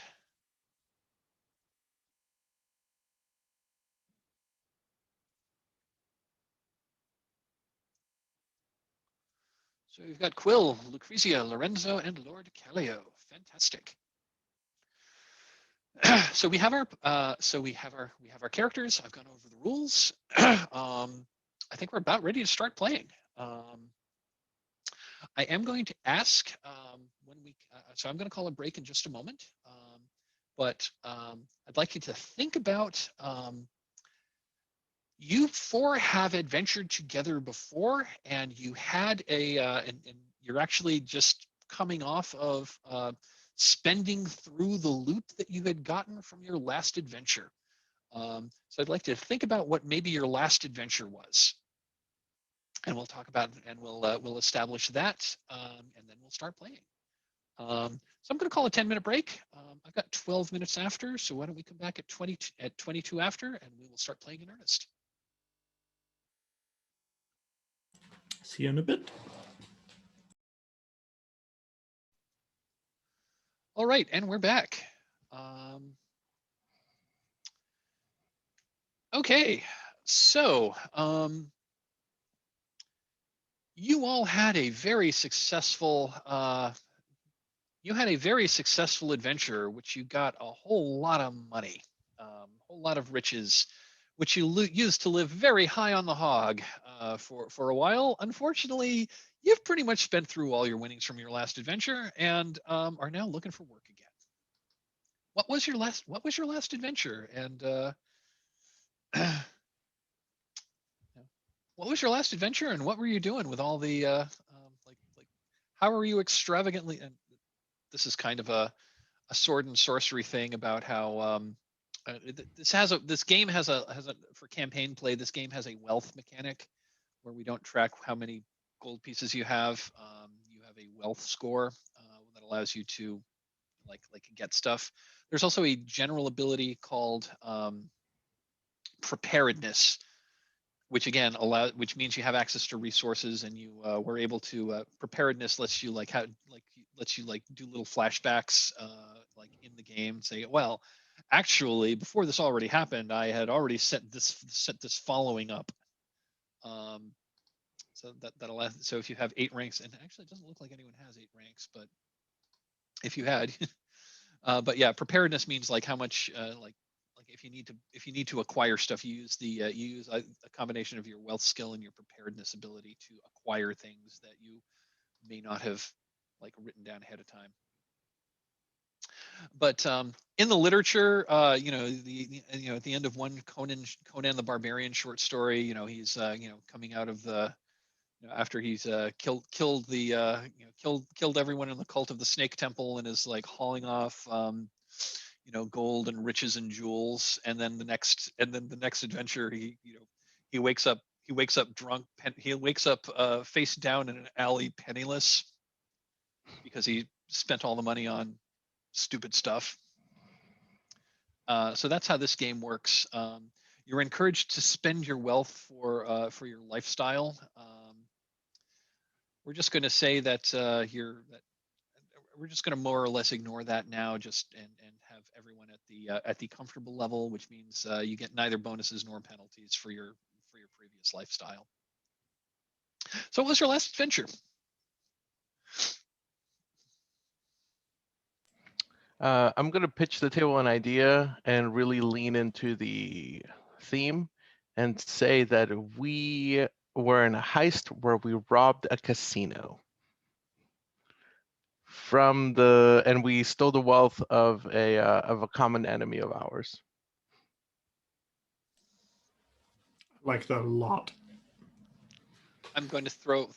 So we've got Quill, Lucrezia, Lorenzo, and Lord Callio. Fantastic. So we have our characters. I've gone over the rules. I think we're about ready to start playing. I am going to ask so I'm going to call a break in just a moment. But I'd like you to think about you four have adventured together before, and you had and you're actually just coming off of spending through the loot that you had gotten from your last adventure. So I'd like to think about what maybe your last adventure was. And we'll talk about, and we'll establish that, and then we'll start playing. So I'm going to call a 10-minute break. I've got 12 minutes after, so why don't we come back at 22 after, and we will start playing in earnest. See you in a bit. All right, and we're back. Okay, so you all had a very successful adventure, which you got a whole lot of money, a whole lot of riches, which you used to live very high on the hog for a while. Unfortunately, you've pretty much spent through all your winnings from your last adventure and are now looking for work again. What was your last adventure? And what was your last adventure, and what were you doing with all the like how are you extravagantly? And this is kind of a sword and sorcery thing about how this game has a for campaign play. This game has a wealth mechanic where we don't track how many gold pieces you have. You have a wealth score that allows you to like get stuff. There's also a general ability called preparedness, which again which means you have access to resources, and you were able to preparedness lets you do little flashbacks like in the game, say, well, actually before this already happened, I had already set this following up. So that allows, so if you have 8 ranks, and actually it doesn't look like anyone has 8 ranks, but if you had but yeah, preparedness means like how much like if you need to acquire stuff, you use a combination of your wealth skill and your preparedness ability to acquire things that you may not have like written down ahead of time. But in the literature, at the end of one Conan the Barbarian short story, he's coming out of the after he's killed everyone in the cult of the Snake Temple and is like hauling off gold and riches and jewels, and then the next adventure he wakes up drunk, he wakes up face down in an alley penniless because he spent all the money on stupid stuff. So that's how this game works. You're encouraged to spend your wealth for your lifestyle. We're just going to say that we're just going to more or less ignore that now, just and have everyone at the comfortable level, which means you get neither bonuses nor penalties for your previous lifestyle. So what was your last adventure? I'm going to pitch the table an idea and really lean into the theme and say that we were in a heist where we robbed a casino and we stole the wealth of a common enemy of ours. I like that a lot. I'm going to throw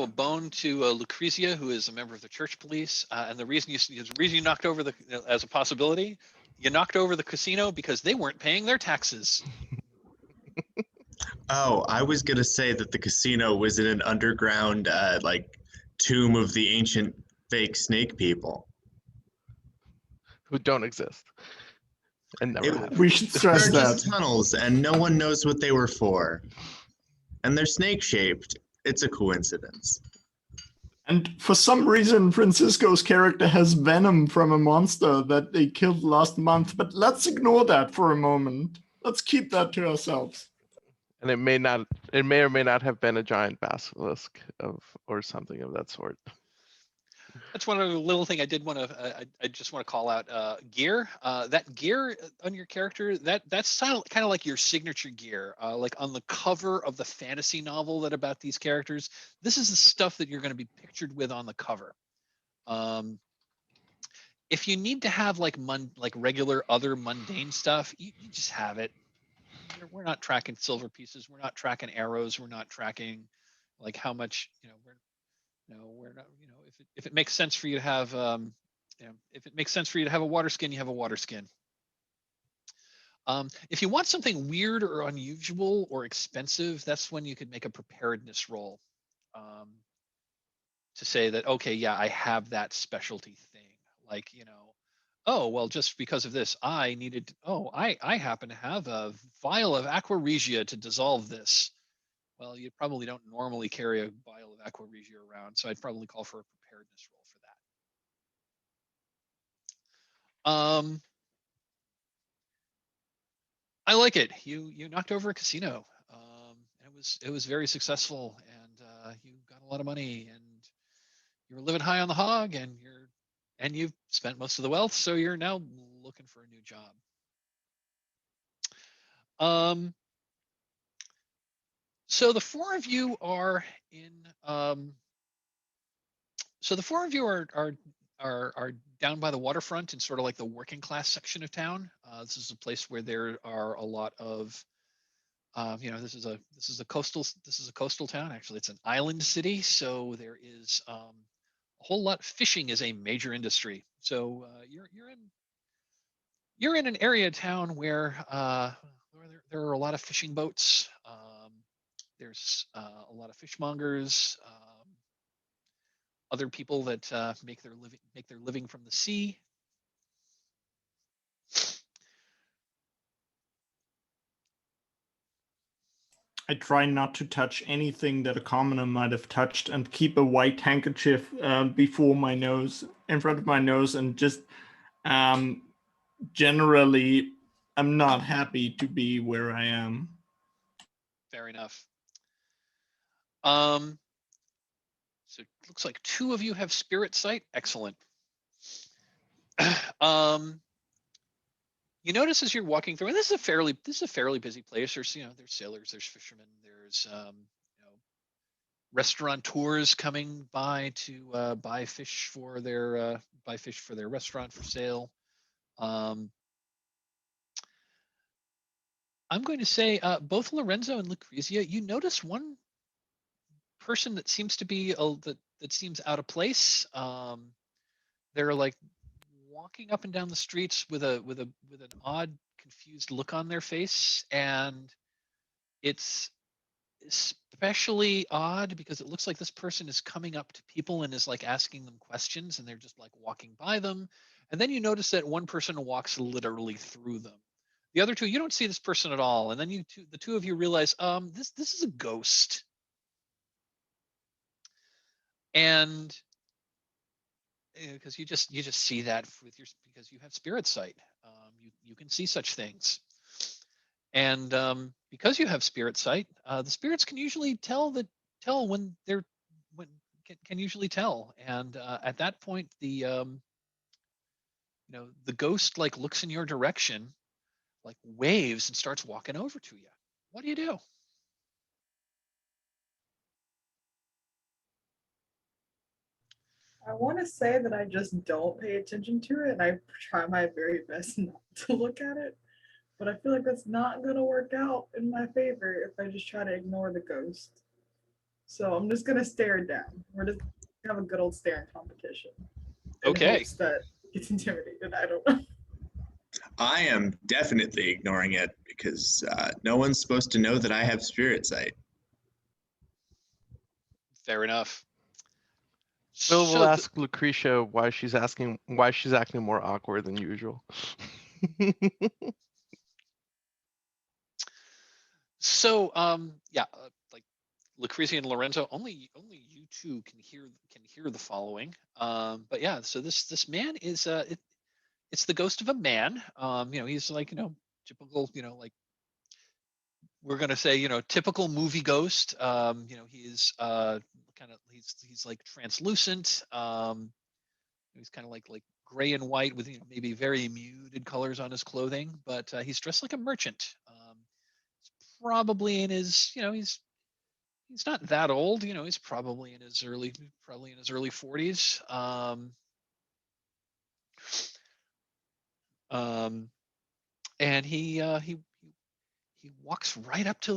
a bone to Lucrezia, who is a member of the church police, and the reason you knocked over as a possibility, you knocked over the casino because they weren't paying their taxes. Oh, I was gonna say that the casino was in an underground like tomb of the ancient fake snake people who don't exist and never have. We should stress They're that. just tunnels, and no one knows what they were for. And they're snake-shaped. It's a coincidence. And for some reason, Francisco's character has venom from a monster that they killed last month. But let's ignore that for a moment. Let's keep that to ourselves. And it may or may not have been a giant basilisk or something of that sort. That's one other little thing I did want to. I just want to call out gear. That gear on your character, that's kind of like your signature gear. Like on the cover of the fantasy novel that about these characters, this is the stuff that you're going to be pictured with on the cover. If you need to have like regular other mundane stuff, you just have it. We're not tracking silver pieces. We're not tracking arrows. We're not tracking like how much we're not, if it makes sense for you to have, if it makes sense for you to have a water skin, you have a water skin. If you want something weird or unusual or expensive, that's when you could make a preparedness roll to say that, okay, yeah, I have that specialty thing. Like, oh, well, just because of this, I happen to have a vial of Aqua Regia to dissolve this. Well, you probably don't normally carry a vial of Aqua Regia around, so I'd probably call for a preparedness roll for that. I like it. You knocked over a casino. It was very successful, and you got a lot of money, and you were living high on the hog, and you've spent most of the wealth, so you're now looking for a new job. So the four of you are in. So the four of you are down by the waterfront in sort of like the working class section of town. This is a place where there are a lot of, this is a coastal town. Actually, it's an island city, so there is a whole lot. Fishing is a major industry. So you're in an area of town where there are a lot of fishing boats. There's a lot of fishmongers. Other people that make their living from the sea. I try not to touch anything that a commoner might have touched, and keep a white handkerchief before my nose, in front of my nose, and just generally, I'm not happy to be where I am. Fair enough. So it looks like two of you have spirit sight. Excellent. You notice as you're walking through, and this is a fairly busy place. There's there's sailors, there's fishermen, there's restaurateurs coming by to buy fish for their restaurant for sale. I'm going to say both Lorenzo and Lucrezia, you notice one person that seems to be that seems out of place. They're like walking up and down the streets with an odd, confused look on their face, and it's especially odd because it looks like this person is coming up to people and is like asking them questions, and they're just like walking by them. And then you notice that one person walks literally through them. The other two, you don't see this person at all. And then the two of you realize, this is a ghost. And because you just see that because you have spirit sight, you can see such things, and because you have spirit sight, the spirits can usually tell when can usually tell, and at that point the the ghost like looks in your direction, like waves and starts walking over to you. What do you do? I want to say that I just don't pay attention to it, and I try my very best not to look at it. But I feel like that's not going to work out in my favor if I just try to ignore the ghost. So I'm just going to stare it down. We're just going to have a good old staring competition. Okay. Hopes that it's intimidated. I don't know. I am definitely ignoring it because no one's supposed to know that I have spirit sight. Fair enough. We'll ask Lucretia why she's acting more awkward than usual. So yeah, like Lucrezia and Lorenzo, only you two can hear the following. But yeah, so this man is it's the ghost of a man. He's like typical, like we're gonna say typical movie ghost. He is kind of he's like translucent. He's kind of like gray and white with maybe very muted colors on his clothing, but he's dressed like a merchant. He's probably in his he's not that old. He's probably in his early 40s. And he walks right up to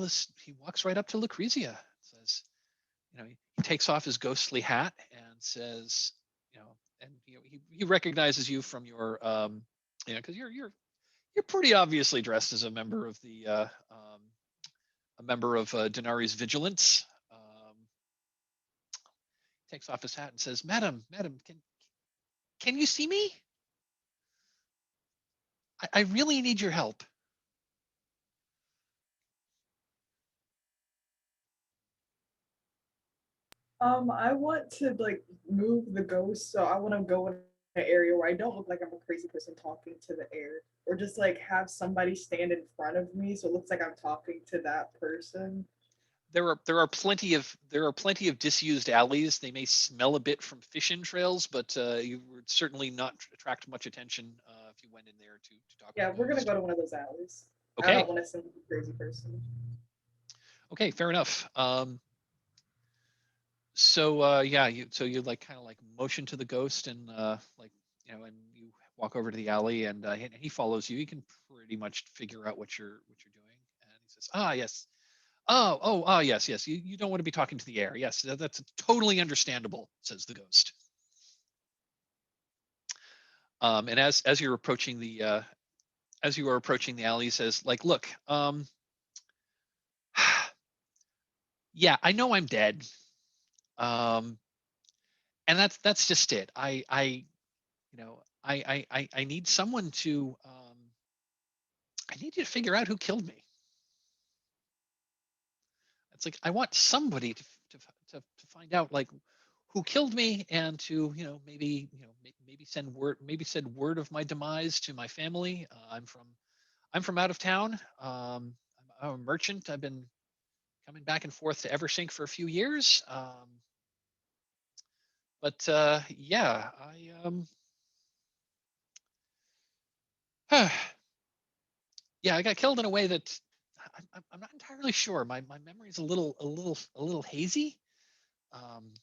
Lucrezia. Says, he takes off his ghostly hat and says, and he recognizes you from your, because you're pretty obviously dressed as a member of Denari's vigilance. Takes off his hat and says, "Madam, can you see me? I really need your help." I want to like move the ghost, so I want to go in an area where I don't look like I'm a crazy person talking to the air, or just like have somebody stand in front of me so it looks like I'm talking to that person. There are plenty of disused alleys. They may smell a bit from fish trails, but you would certainly not attract much attention if you went in there to talk. Yeah, with we're gonna ghost. go to one of those alleys. I Okay. don't want to send a crazy person. Okay, fair enough. So you like kind of like motion to the ghost and and you walk over to the alley and he follows you. He can pretty much figure out what you're doing, and he says, "Ah, yes. Yes. You don't want to be talking to the air. Yes, that's totally understandable," says the ghost. And as you're approaching the alley, he says, like, "Look, yeah, I know I'm dead. Um, and that's just it. I need someone to I need you to figure out who killed me. It's like I want somebody to find out like who killed me and to maybe send word of my demise to my family. I'm from out of town. I'm a merchant. I've been coming back and forth to Eversink for a few years. But yeah, yeah, I got killed in a way that I'm not entirely sure. My memory is a little hazy. Um,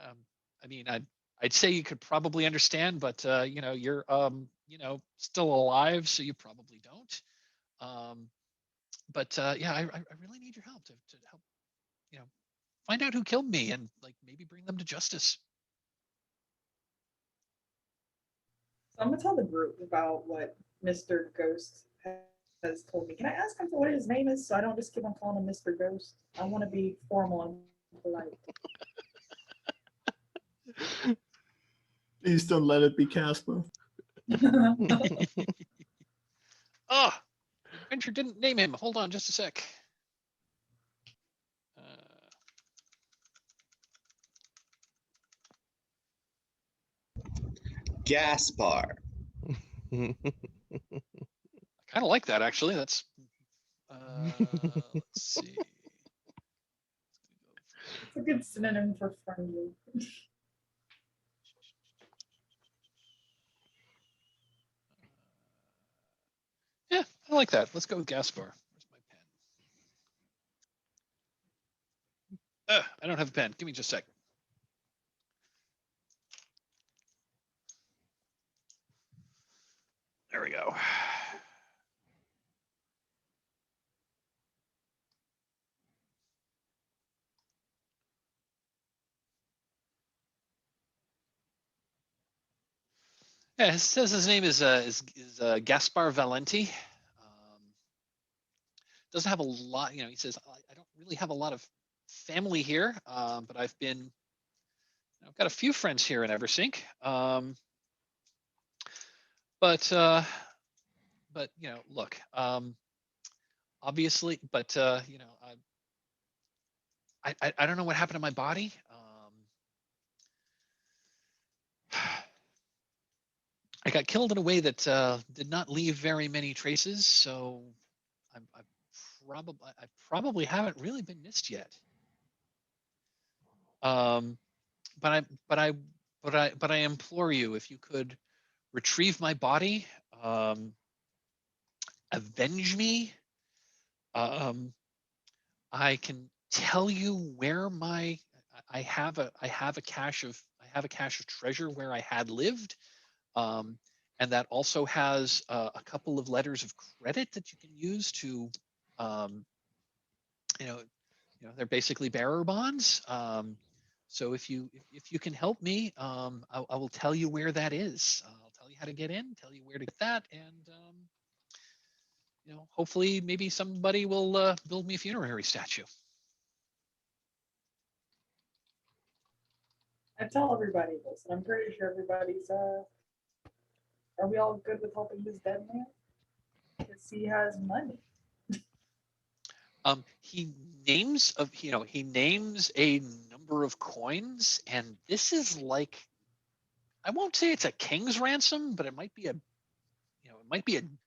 um, I mean, I'd say you could probably understand, but you're still alive, so you probably don't. Um, but yeah, I really need your help to help you know find out who killed me and like maybe bring them to justice. So I'm gonna tell the group about what Mr. Ghost has told me. Can I ask him for what his name is so I don't just keep on calling him Mr. Ghost? I want to be formal and polite. Please don't let it be Casper. Oh, the adventure didn't name him. Hold on just a sec. Gaspar. I kind of like that actually. That's let's see. It's a good synonym for friendly. Yeah, I like that. Let's go with Gaspar. Where's my pen? I don't have a pen. Give me just a sec. There we go. Yeah, it says his name is Gaspar Valenti. Doesn't have a lot, he says, I don't really have a lot of family here, but I've got a few friends here in Eversink. But look, obviously, but I don't know what happened to my body. I got killed in a way that did not leave very many traces, so I probably haven't really been missed yet. But I implore you, if you could retrieve my body, avenge me. I can tell you where I have a cache of treasure where I had lived. And that also has a couple of letters of credit that you can use to, they're basically bearer bonds. So if you can help me, I will tell you where that is. I'll tell you how to get in, tell you where to get that, and hopefully maybe somebody will build me a funerary statue. I tell everybody this, and I'm pretty sure everybody's. Are we all good with helping this dead man? Because he has money. He names a number of coins, and this is like, I won't say it's a king's ransom, but it might be a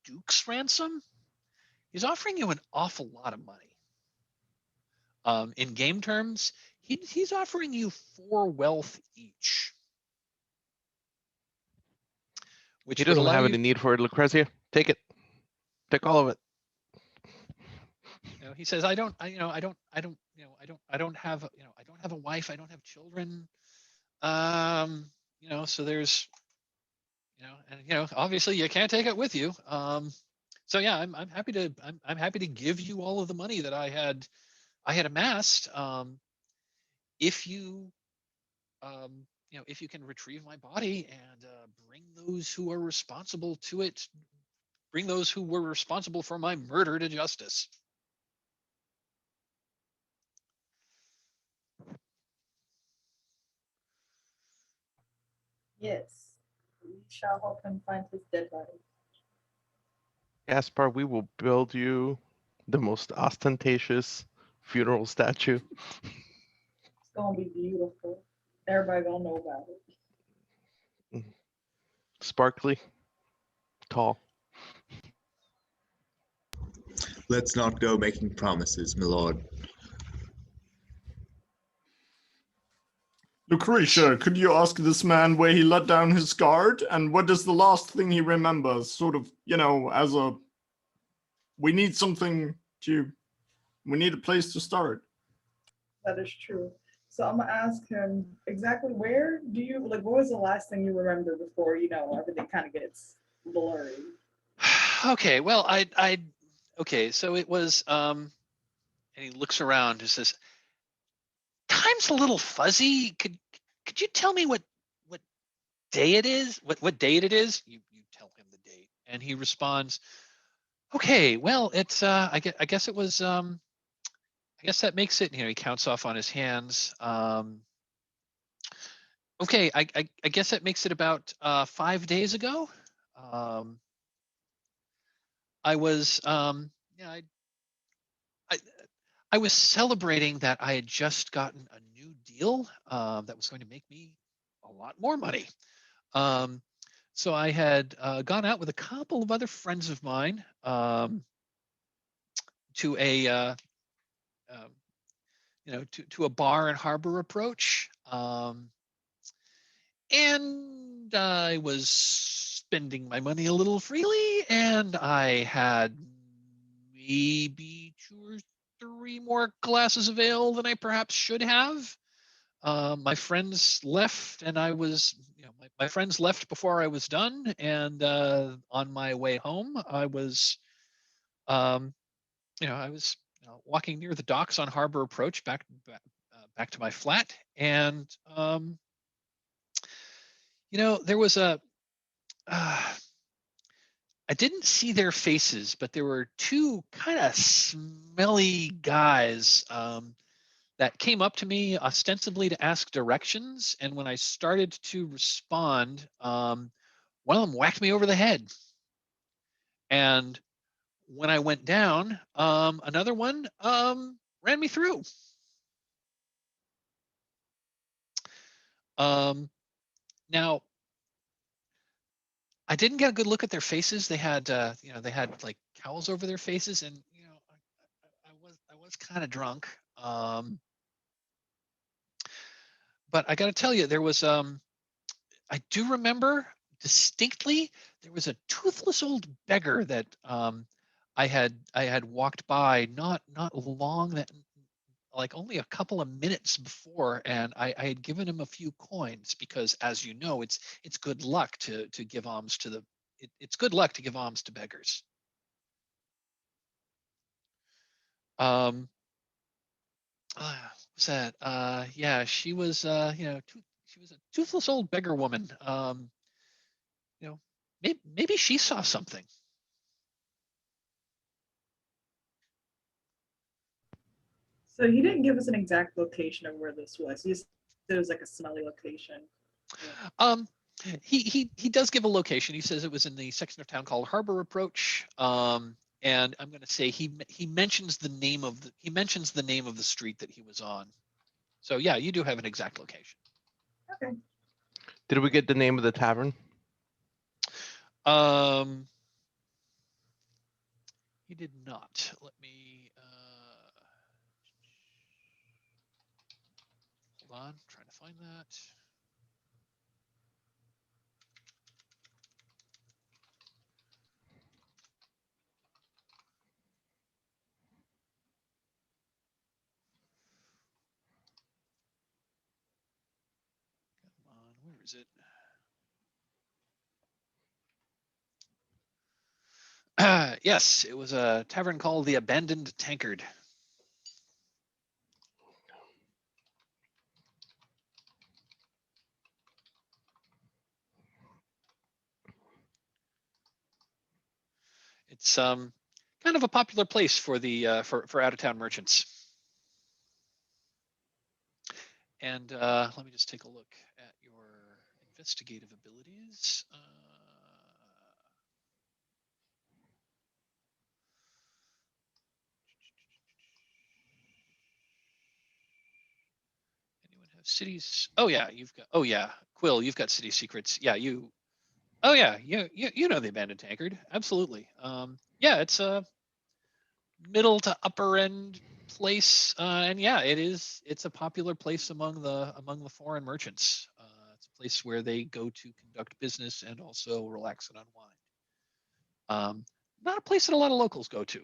duke's ransom. He's offering you an awful lot of money. In game terms, he's offering you 4 wealth each. Which He doesn't have any need for it, Lucrezia. Take it. Take all of it. He says, I don't have a wife, I don't have children. So there's, and obviously you can't take it with you. So yeah, I'm happy to give you all of the money that I had amassed. If you if you can retrieve my body and bring those who are responsible to it, bring those who were responsible for my murder to justice. Yes, we shall help him find his dead body. Gaspar, we will build you the most ostentatious funeral statue. It's gonna be beautiful. Everybody gonna know about it. Sparkly. Tall. Let's not go making promises, my lord. Lucretia, could you ask this man where he let down his guard? And what is the last thing he remembers? Sort of, as a... We need a place to start. That is true. So I'm gonna ask him exactly where do you what was the last thing you remember before everything kind of gets blurry? Okay, well, okay, so it was and he looks around and says, time's a little fuzzy. Could you tell me what day it is? What date it is? You tell him the date, and he responds, okay, well, it's I guess it was I guess that makes it, he counts off on his hands. Okay, I guess that makes it about 5 days ago. I was I was celebrating that I had just gotten a new deal that was going to make me a lot more money. So I had gone out with a couple of other friends of mine to a to a bar and harbor approach, and I was spending my money a little freely, and I had maybe 2 or 3 more glasses of ale than I perhaps should have. My friends left, and I was, my friends left before I was done. And on my way home, I was, I was walking near the docks on Harbor Approach back to my flat, and there was a. I didn't see their faces, but there were 2 kind of smelly guys that came up to me ostensibly to ask directions. And when I started to respond, one of them whacked me over the head. And when I went down, another one ran me through. Now, I didn't get a good look at their faces. They had, they had like cowls over their faces, and I was kind of drunk. But I got to tell you, there was, I do remember distinctly, there was a toothless old beggar that I had walked by not long, that like only a couple of minutes before, and I had given him a few coins because, as you know, it's good luck to give alms to it's good luck to give alms to beggars. What's that? Yeah, she was, she was a toothless old beggar woman. Maybe she saw something. So he didn't give us an exact location of where this was. He just said it was like a smelly location. Um, he does give a location. He says it was in the section of town called Harbor Approach. And I'm going to say he mentions the name of the street that he was on. So yeah, you do have an exact location. Okay. Did we get the name of the tavern? He did not. Let me hold on. I'm trying to find that. Come on, where is it? Yes, it was a tavern called the Abandoned Tankard. It's kind of a popular place for the for out of town merchants. And let me just take a look at your investigative abilities. Anyone have cities? Oh yeah, you've got. Oh yeah, Quill, you've got city secrets. Yeah, you. Oh yeah, you know the abandoned tankard. Absolutely. Yeah, it's a middle to upper end place, and yeah, it's a popular place among the foreign merchants. It's a place where they go to conduct business and also relax and unwind. Not a place that a lot of locals go to.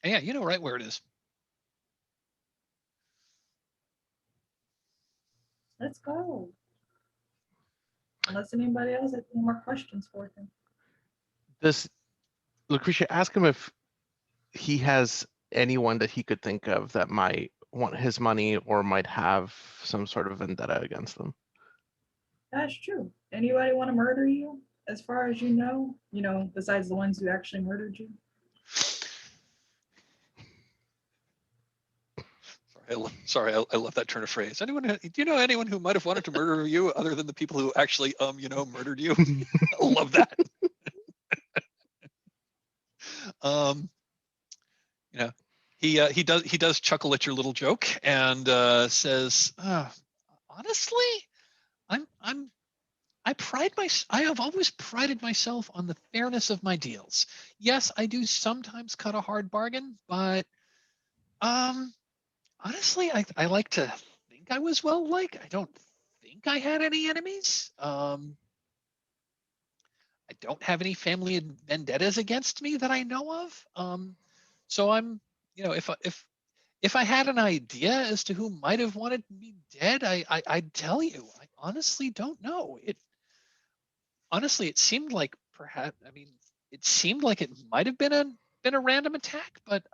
And yeah, you know right where it is. Let's go. Unless anybody else has any more questions for him. Does Lucretia ask him if he has anyone that he could think of that might want his money or might have some sort of vendetta against them? That's true. Anybody want to murder you? As far as you know, besides the ones who actually murdered you? Sorry, I love that turn of phrase. Do you know anyone who might have wanted to murder you other than the people who actually, murdered you? I love that. You know, he does chuckle at your little joke and says, honestly, I have always prided myself on the fairness of my deals. Yes, I do sometimes cut a hard bargain, but honestly, I like to think I was well liked. I don't think I had any enemies. I don't have any family vendettas against me that I know of. So I'm, if I had an idea as to who might have wanted me dead, I'd tell you. I honestly don't know. It seemed like it seemed like it might have been a random attack, but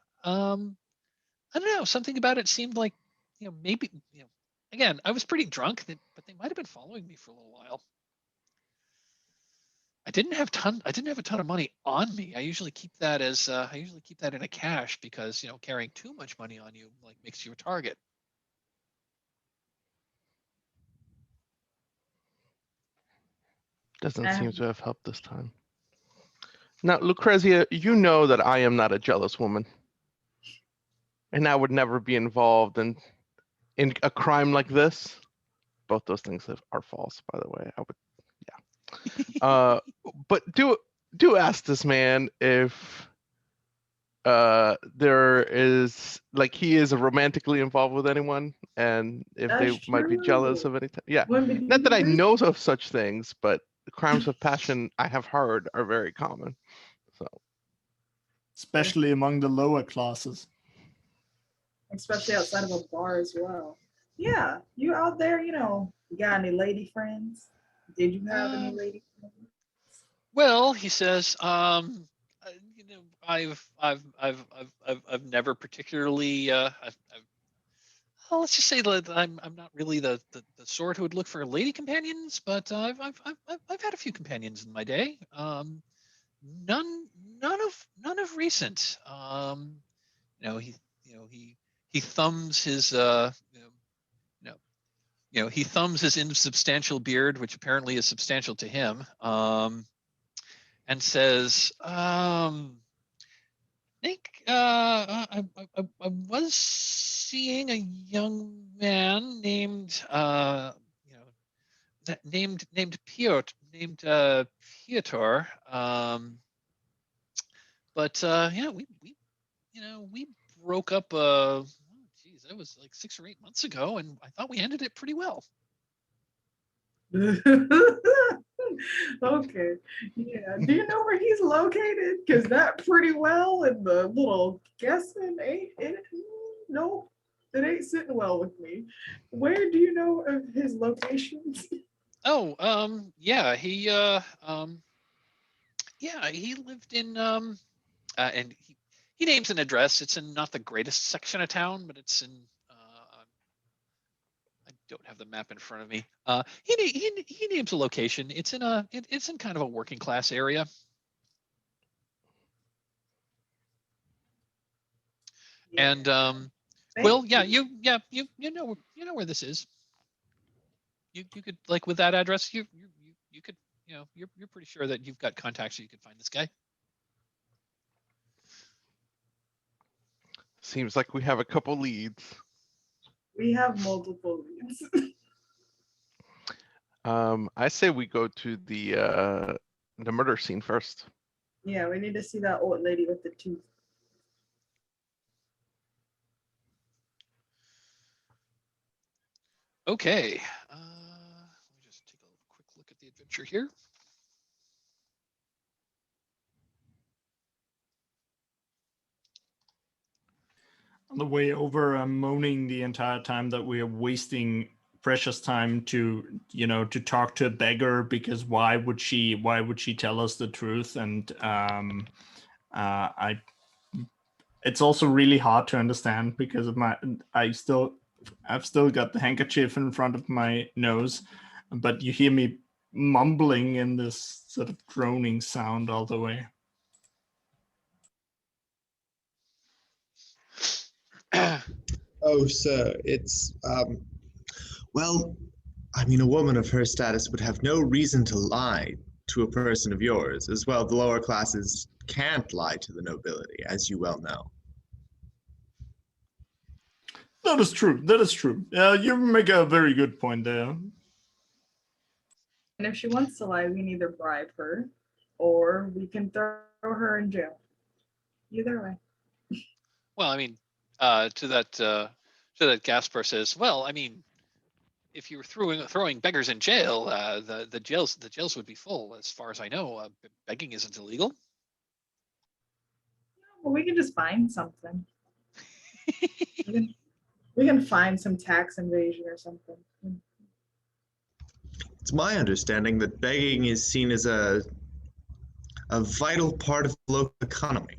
I don't know. Something about it seemed like, maybe, again, I was pretty drunk, but they might have been following me for a little while. I didn't have a ton of money on me. I usually keep that in a cash because, carrying too much money on you makes you a target. Doesn't seem to have helped this time. Now, Lucrezia, you know that I am not a jealous woman. And I would never be involved in a crime like this. Both those things are false, by the way. I would, yeah. But do ask this man if there is he is romantically involved with anyone, and if That's they might be jealous true. of anything. Yeah, Women not that I do know of such things, but crimes of passion I have heard are very common. So, especially among the lower classes. especially outside of a bar as well. Yeah, you out there, you got any lady friends? Did you have any lady friends? Well, he says, I've never particularly well, let's just say that I'm not really the sort who would look for lady companions, but I've had a few companions in my day. None of recent. He thumbs his he thumbs his insubstantial beard, which apparently is substantial to him, and says, think I was seeing a young man named Piotr, but we broke up geez, that was like 6 or 8 months ago, and I thought we ended it pretty well. Okay. Yeah. Do you know where he's located? Because that pretty well and the little guessing ain't it. Nope. It ain't sitting well with me. Where do you know of his locations? Oh, yeah, he lived in and he names an address. It's in not the greatest section of town, but it's in I don't have the map in front of me. He names a location. It's in it's in kind of a working class area. Yeah. And well, yeah, you know where this is. You could, like, with that address, you could, you're pretty sure that you've got contacts so you could find this guy. Seems like we have a couple leads. We have multiple leads. I say we go to the murder scene first. Yeah, we need to see that old lady with the tooth. Okay. Let me just take a quick look at the adventure here. On the way over, I'm moaning the entire time that we are wasting precious time to talk to a beggar, because why would she tell us the truth? And it's also really hard to understand because of I've still got the handkerchief in front of my nose, but you hear me mumbling in this sort of droning sound all the way. Oh, sir, it's, well, I mean, a woman of her status would have no reason to lie to a person of yours. As well, the lower classes can't lie to the nobility, as you well know. That is true. You make a very good point there. And if she wants to lie, we can either bribe her or we can throw her in jail. Either way. Well, I mean, to that Gaspar says, well, I mean, if you were throwing beggars in jail, the jails would be full. As far as I know, begging isn't illegal. Well, we can just find something. We can find some tax invasion or something. It's my understanding that begging is seen as a vital part of the local economy.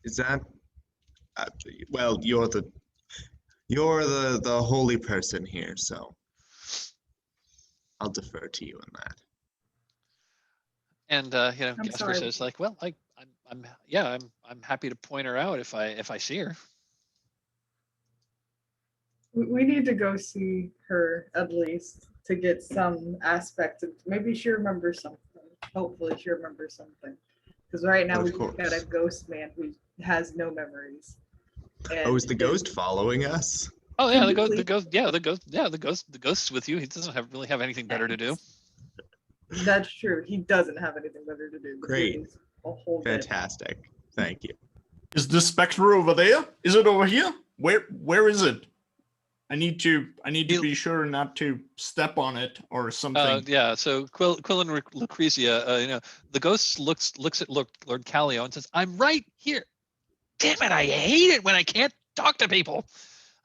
Is that? Well, you're the holy person here, so I'll defer to you on that. And Gaspar says, like, well, I'm happy to point her out if I see her. We need to go see her at least to get some aspect of, maybe she remembers something. Hopefully she remembers something. Because right now we've got a ghost man who has no memories. And is the ghost following us? Oh yeah, the ghost's with you. He doesn't really have anything better to do. That's true. He doesn't have anything better to do. Great. Fantastic. Thank you. Is the specter over there? Is it over here? Where is it? I need to be sure not to step on it or something. Yeah. So Quill and Lucrezia, the ghost looks at Lord Callio and says, "I'm right here. Damn it! I hate it when I can't talk to people.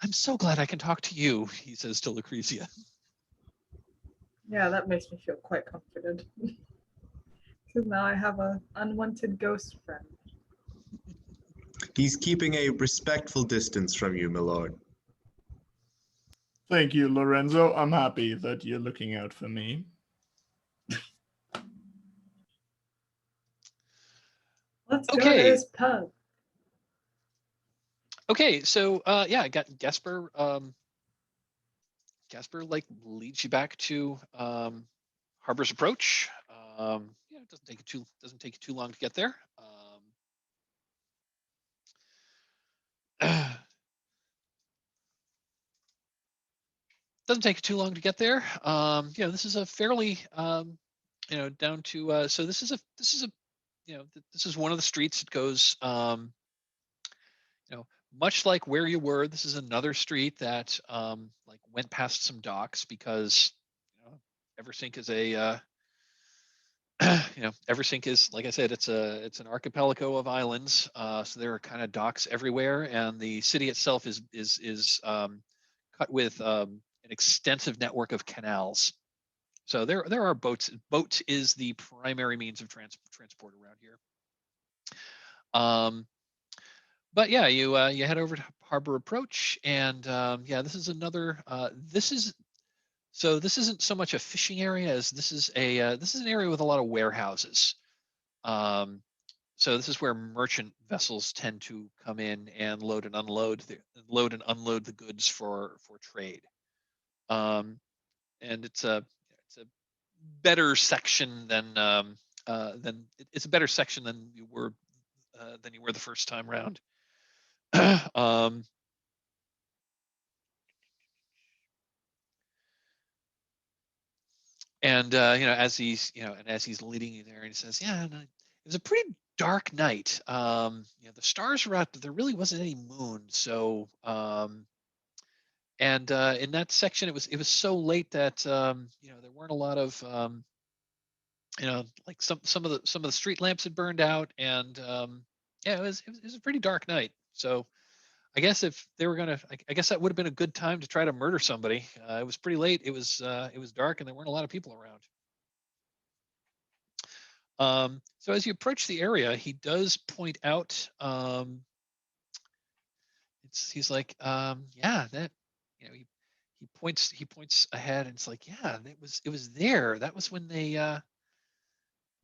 I'm so glad I can talk to you," he says to Lucrezia. Yeah, that makes me feel quite confident. Because now I have a unwanted ghost friend. He's keeping a respectful distance from you, my lord. Thank you, Lorenzo. I'm happy that you're looking out for me. Let's go to Okay. his pub. Okay, so yeah, I got Gasper. Gasper like leads you back to Harbor's Approach. Yeah, it doesn't take you too long to get there. Doesn't take you too long to get there. You know, this is a fairly you know, down to so this is a you know, this is one of the streets. It goes you know, much like where you were. This is another street that like went past some docks because you know, Eversink is a you know, Eversink is, like I said, it's an archipelago of islands. So there are kind of docks everywhere, and the city itself is cut with an extensive network of canals. So there are boats. Boat is the primary means of transport around here. But yeah, you head over to Harbor Approach, and yeah, this is another. This isn't so much a fishing area as this is an area with a lot of warehouses. So this is where merchant vessels tend to come in and load and unload the goods for trade. And it's a better section than it's a better section than you were the first time round. And you know, as he's leading you there, and he says, "Yeah, and it was a pretty dark night. You know, the stars were out, but there really wasn't any moon. So, and in that section, it was so late that you know, there weren't a lot of you know, like some of the street lamps had burned out, and yeah, it was a pretty dark night. So." I guess if they were gonna, I guess that would have been a good time to try to murder somebody. It was pretty late. It was dark, and there weren't a lot of people around. So as you approach the area, he does point out, he's like, yeah, that, you know, he points ahead, and it's like, yeah, it was there. That was when they, yeah,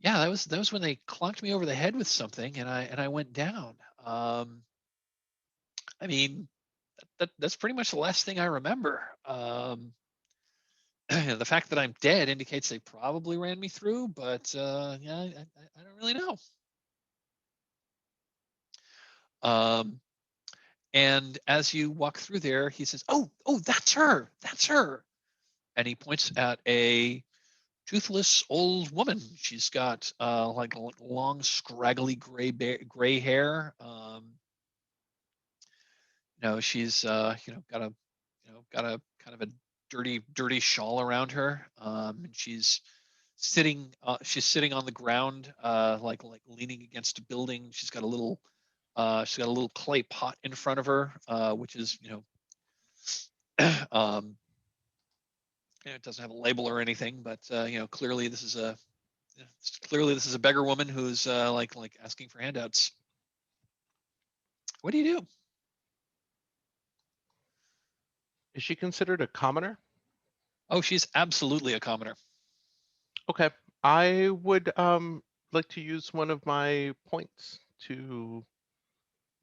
that was when they clonked me over the head with something, and I went down. I mean, that's pretty much the last thing I remember. The fact that I'm dead indicates they probably ran me through, but yeah, I don't really know. Um, and as you walk through there, he says, "Oh, that's her, that's her," and he points at a toothless old woman. She's got like long, scraggly gray hair. You know, she's you know, got a kind of a dirty shawl around her. And she's sitting on the ground, like leaning against a building. She's got a little clay pot in front of her, which is, you know, you know, it doesn't have a label or anything, but you know, clearly this is a beggar woman who's like asking for handouts. What do you do? Is she considered a commoner? Oh, she's absolutely a commoner. Okay. I would like to use one of my points to.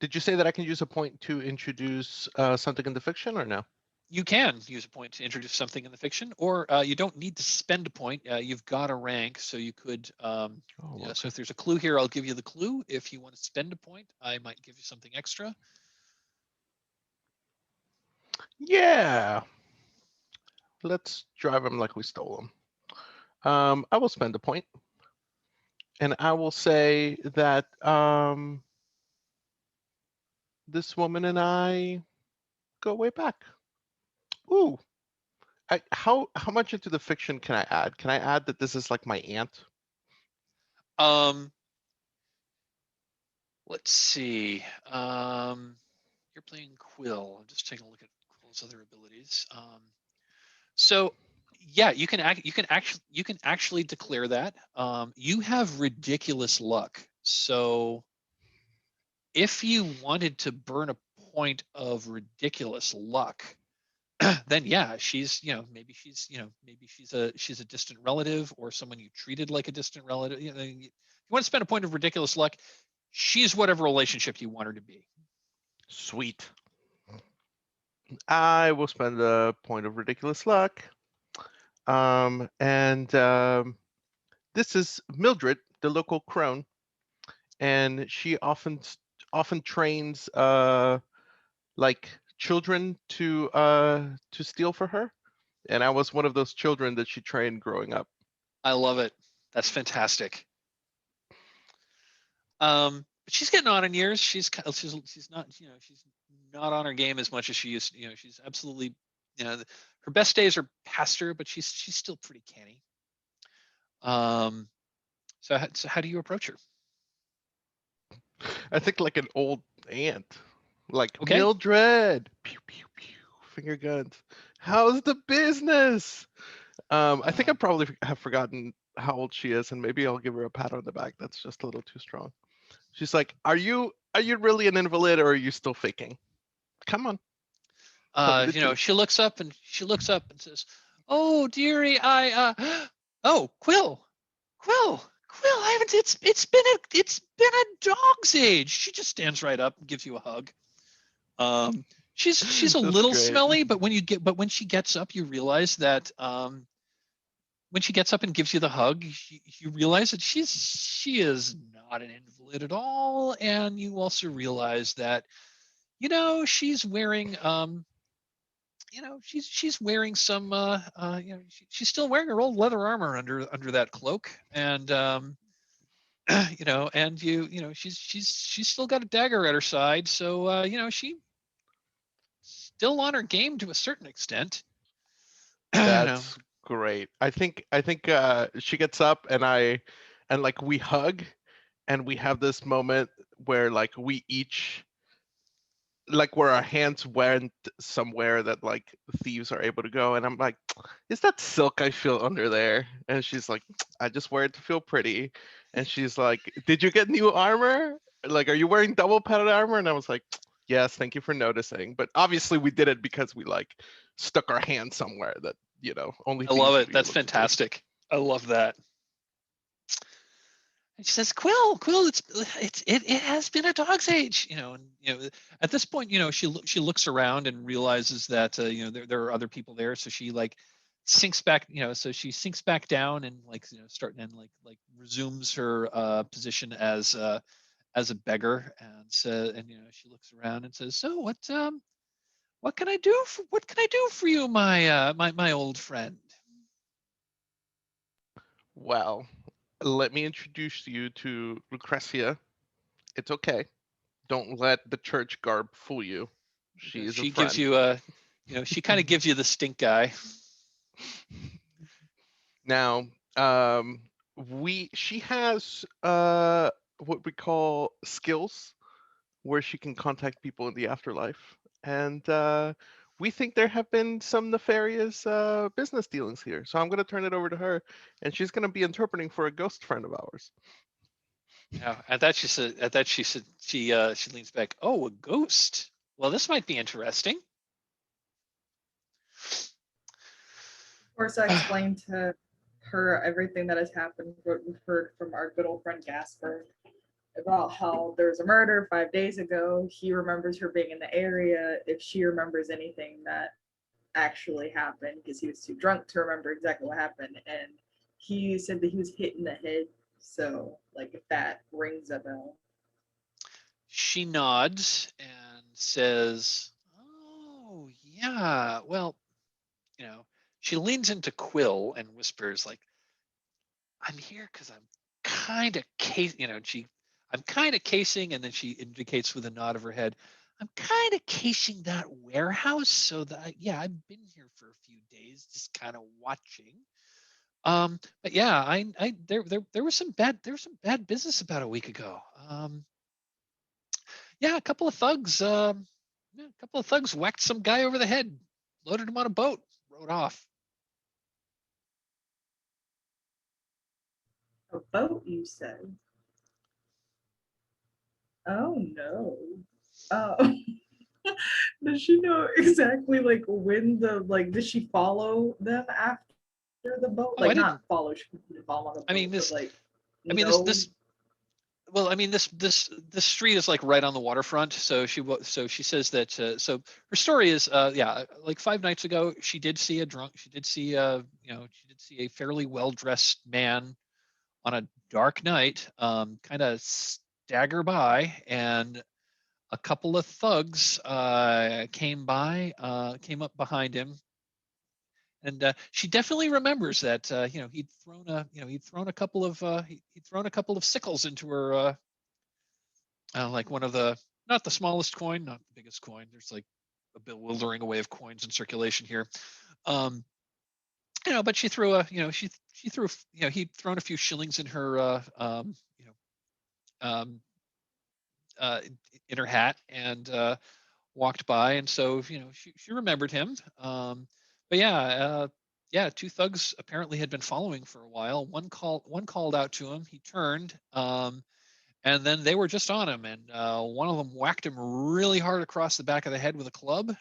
Did you say that I can use a point to introduce something in the fiction, or no? You can use a point to introduce something in the fiction, or you don't need to spend a point. You've got a rank, so you could. Oh, Yeah, okay. so if there's a clue here, I'll give you the clue. If you want to spend a point, I might give you something extra. Yeah. Let's drive them like we stole them. I will spend a point, and I will say that this woman and I go way back. Ooh, how much into the fiction can I add? Can I add that this is like my aunt? Let's see. You're playing Quill. I'm just taking a look at Quill's other abilities. So Yeah, you can actually declare that. You have ridiculous luck. So if you wanted to burn a point of ridiculous luck, then yeah, maybe she's a distant relative or someone you treated like a distant relative. You want to spend a point of ridiculous luck, she's whatever relationship you want her to be. Sweet. I will spend a point of ridiculous luck. This is Mildred, the local crone, and she often trains like children to steal for her, and I was one of those children that she trained growing up. I love it. That's fantastic. But she's getting on in years. She's not she's not on her game as much as she used. She's absolutely her best days are past her, but she's still pretty canny. So how do you approach her? I think like an old aunt, like Okay. Mildred, pew pew pew, finger guns. How's the business? I think I probably have forgotten how old she is, and maybe I'll give her a pat on the back. That's just a little too strong. She's like, "Are you really an invalid, or are you still faking? Come on." She looks up and says, "Oh, dearie, oh, Quill, I haven't. It's been a dog's age." She just stands right up and gives you a hug. She's a little smelly, but when she gets up, you realize that when she gets up and gives you the hug, you realize that she is not an invalid at all, and you also realize that she's wearing she's wearing some she's still wearing her old leather armor under that cloak, and she's still got a dagger at her side, so she still on her game to a certain extent. That's great. I think she gets up and like we hug, and we have this moment where like we each like where our hands went somewhere that like thieves are able to go, and I'm like, is that silk I feel under there? And she's like, I just wear it to feel pretty. And she's like, did you get new armor? Like, are you wearing double padded armor? And I was like, yes, thank you for noticing. But obviously we did it because we like stuck our hand somewhere that only I love it. That's fantastic. I love that. And she says, Quill, it has been a dog's age, at this point, she looks around and realizes that, there are other people there. So she like sinks back, so she sinks back down and like, starting and like resumes her position as a beggar. And she looks around and says, so what can I do for you, my old friend? Well, let me introduce you to Lucretia. It's okay. Don't let the church garb fool you. She gives you she kind of gives you the stink eye. Now, she has what we call skills, where she can contact people in the afterlife, and we think there have been some nefarious business dealings here. So I'm going to turn it over to her, and she's going to be interpreting for a ghost friend of ours. Yeah, at that she said she leans back. Oh, a ghost. Well, this might be interesting. Of course, I explained to her everything that has happened, what we've heard from our good old friend Gasper about how there was a murder 5 days ago. He remembers her being in the area. If she remembers anything that actually happened, because he was too drunk to remember exactly what happened, and he said that he was hit in the head. So, like, if that rings a bell. She nods and says, "Oh, yeah. Well, she leans into Quill and whispers, like, I'm here because I'm kind of I'm kind of casing," and then she indicates with a nod of her head, "I'm kind of casing that warehouse so that I've been here for a few days, just kind of watching. But yeah, there was some bad business about a week ago. Yeah, a couple of thugs whacked some guy over the head, loaded him on a boat, rode off." A boat, you said? Oh no. Oh. Does she know exactly like when does she follow them after the boat? Oh, I Like didn't. not follow, she didn't follow on the boat, I mean but this. like I mean know. Well, I mean this street is like right on the waterfront. So she says that. So her story is, yeah, like 5 nights ago she did see a drunk. She did see she did see a fairly well dressed man on a dark night, kind of stagger by, and a couple of thugs came up behind him, and she definitely remembers that he'd thrown a couple of he'd thrown a couple of sickles into her, like one of the, not the smallest coin, not the biggest coin. There's like a bewildering array of coins in circulation here. Um, but she threw a, she threw, he'd thrown a few shillings in her, um, uh, in her hat, and walked by, and so she remembered him. But yeah, two thugs apparently had been following for a while. One called out to him. He turned, and then they were just on him, and one of them whacked him really hard across the back of the head with a club.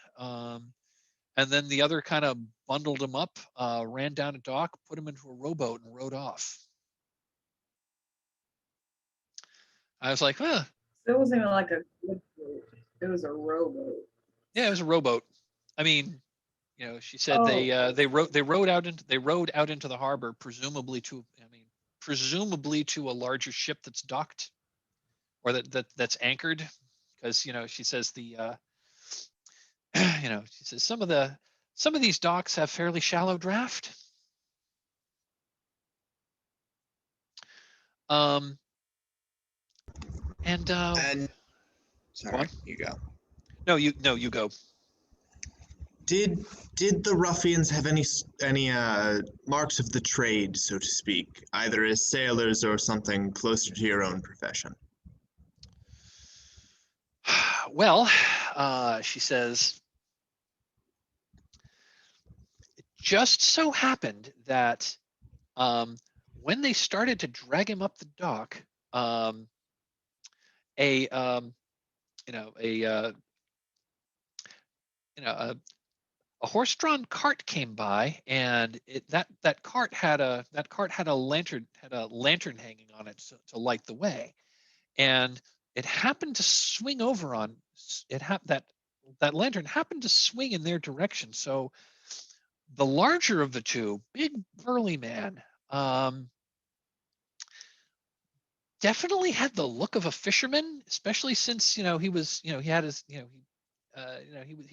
And then the other kind of bundled him up, ran down a dock, put him into a rowboat, and rowed off. I was like, huh. It wasn't even like a good boat. It was a rowboat. Yeah, it was a rowboat. I mean, she said they rowed out into the harbor, presumably to a larger ship that's docked, or that's anchored, because she says she says some of these docks have fairly shallow draft. And sorry, you go. No, you go. Did the ruffians have any marks of the trade, so to speak, either as sailors or something closer to your own profession? Well, she says, it just so happened that when they started to drag him up the dock, a horse-drawn cart came by, and that cart had a lantern hanging on it to light the way, and it happened to swing over on that lantern happened to swing in their direction. So the larger of the two, big burly man, definitely had the look of a fisherman, especially since he was he had his he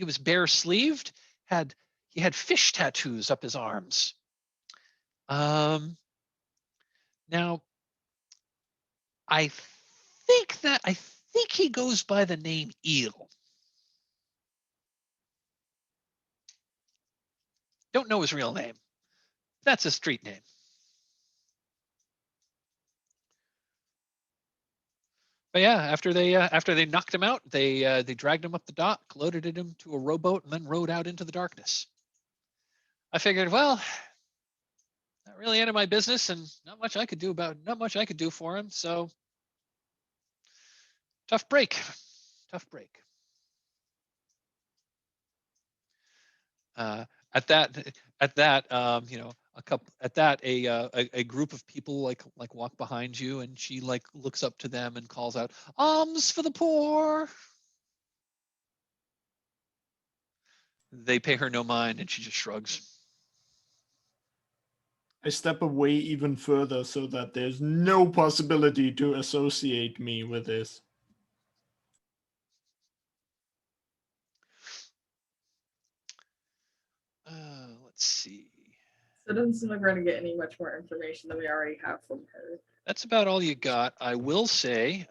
was bare sleeved, he had fish tattoos up his arms. Now I think he goes by the name Eel. Don't know his real name. That's a street name. But yeah, after they knocked him out, they dragged him up the dock, loaded him to a rowboat, and then rowed out into the darkness. I figured, well, not really any of my business, and not much I could do for him. So tough break. At that, a group of people like walk behind you, and she like looks up to them and calls out, "Alms for the poor." They pay her no mind, and she just shrugs. I step away even further so that there's no possibility to associate me with this. Let's see. So it doesn't seem like we're going to get any much more information than we already have from her. That's about all you got. I will say,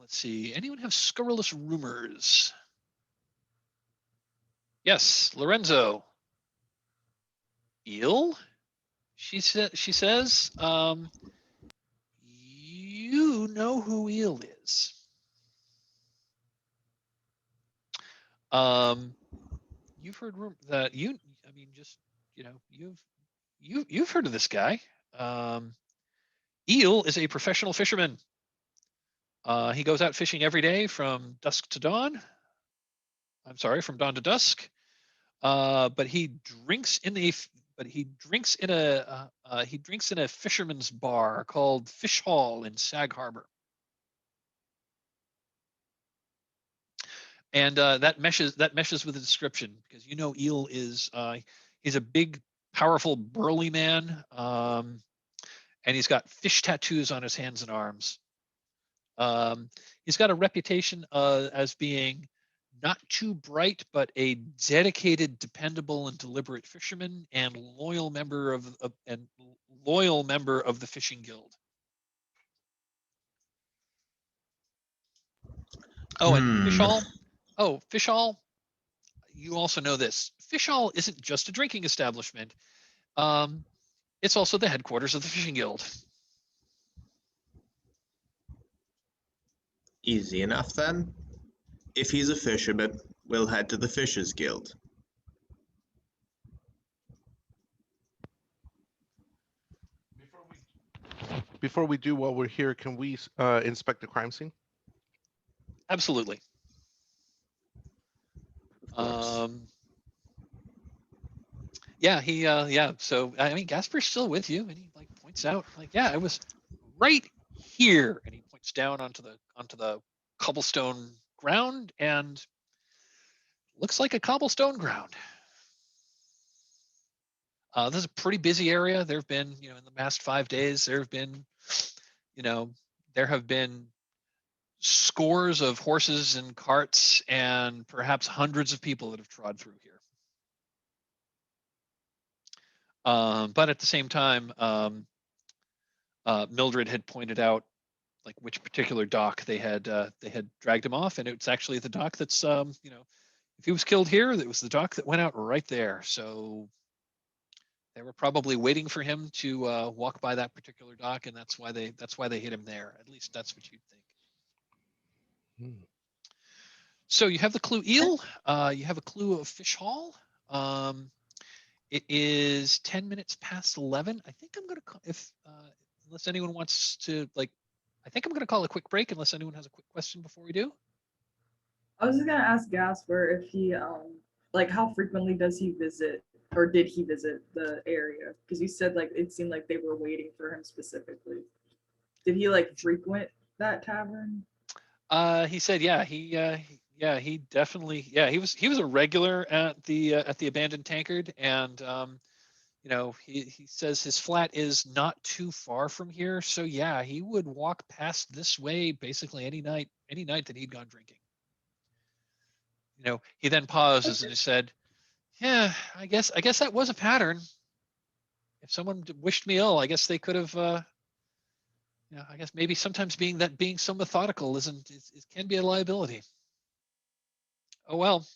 let's see. Anyone have scurrilous rumors? Yes, Lorenzo. Eel? She says, you know who Eel is. You've heard that you've heard of this guy. Eel is a professional fisherman. He goes out fishing every day from dusk to dawn. I'm sorry, from dawn to dusk. But he drinks in a fisherman's bar called Fish Hall in Sag Harbor. And that meshes with the description, because Eel is he's a big, powerful, burly man, and he's got fish tattoos on his hands and arms. He's got a reputation as being not too bright, but a dedicated, dependable, and deliberate fisherman, and loyal member of the fishing guild. Oh, and Fish Hall. Oh, Fish Hall. You also know this. Fish Hall isn't just a drinking establishment. It's also the headquarters of the fishing guild. Easy enough then. If he's a fisherman, we'll head to the Fishers Guild. Before we do while we're here, can we inspect the crime scene? Absolutely. Yeah, so I mean, Gasper's still with you, and he points out, yeah, it was right here, and he points down onto the cobblestone ground, and looks like a cobblestone ground. This is a pretty busy area. There have been, in the past 5 days, there have been scores of horses and carts, and perhaps hundreds of people that have trod through here. But at the same time, Mildred had pointed out which particular dock they had dragged him off, and it's actually the dock that's if he was killed here, it was the dock that went out right there. So they were probably waiting for him to walk by that particular dock, and that's why they hit him there. At least that's what you'd think. So you have the clue eel. You have a clue of Fish Hall. It is 10 minutes past 11. I think I'm going to call, unless anyone wants to, I think I'm going to call a quick break unless anyone has a quick question before we do. I was just going to ask Gasper if he, how frequently does he visit, or did he visit the area? Because you said, it seemed like they were waiting for him specifically. Did he, frequent that tavern? He said, yeah, he definitely, he was a regular at the abandoned tankard, and he says his flat is not too far from here, so yeah, he would walk past this way basically any night that he'd gone drinking. He then pauses and he said, yeah, I guess that was a pattern. If someone wished me ill, I guess they could have I guess maybe sometimes being so methodical can be a liability. Oh well,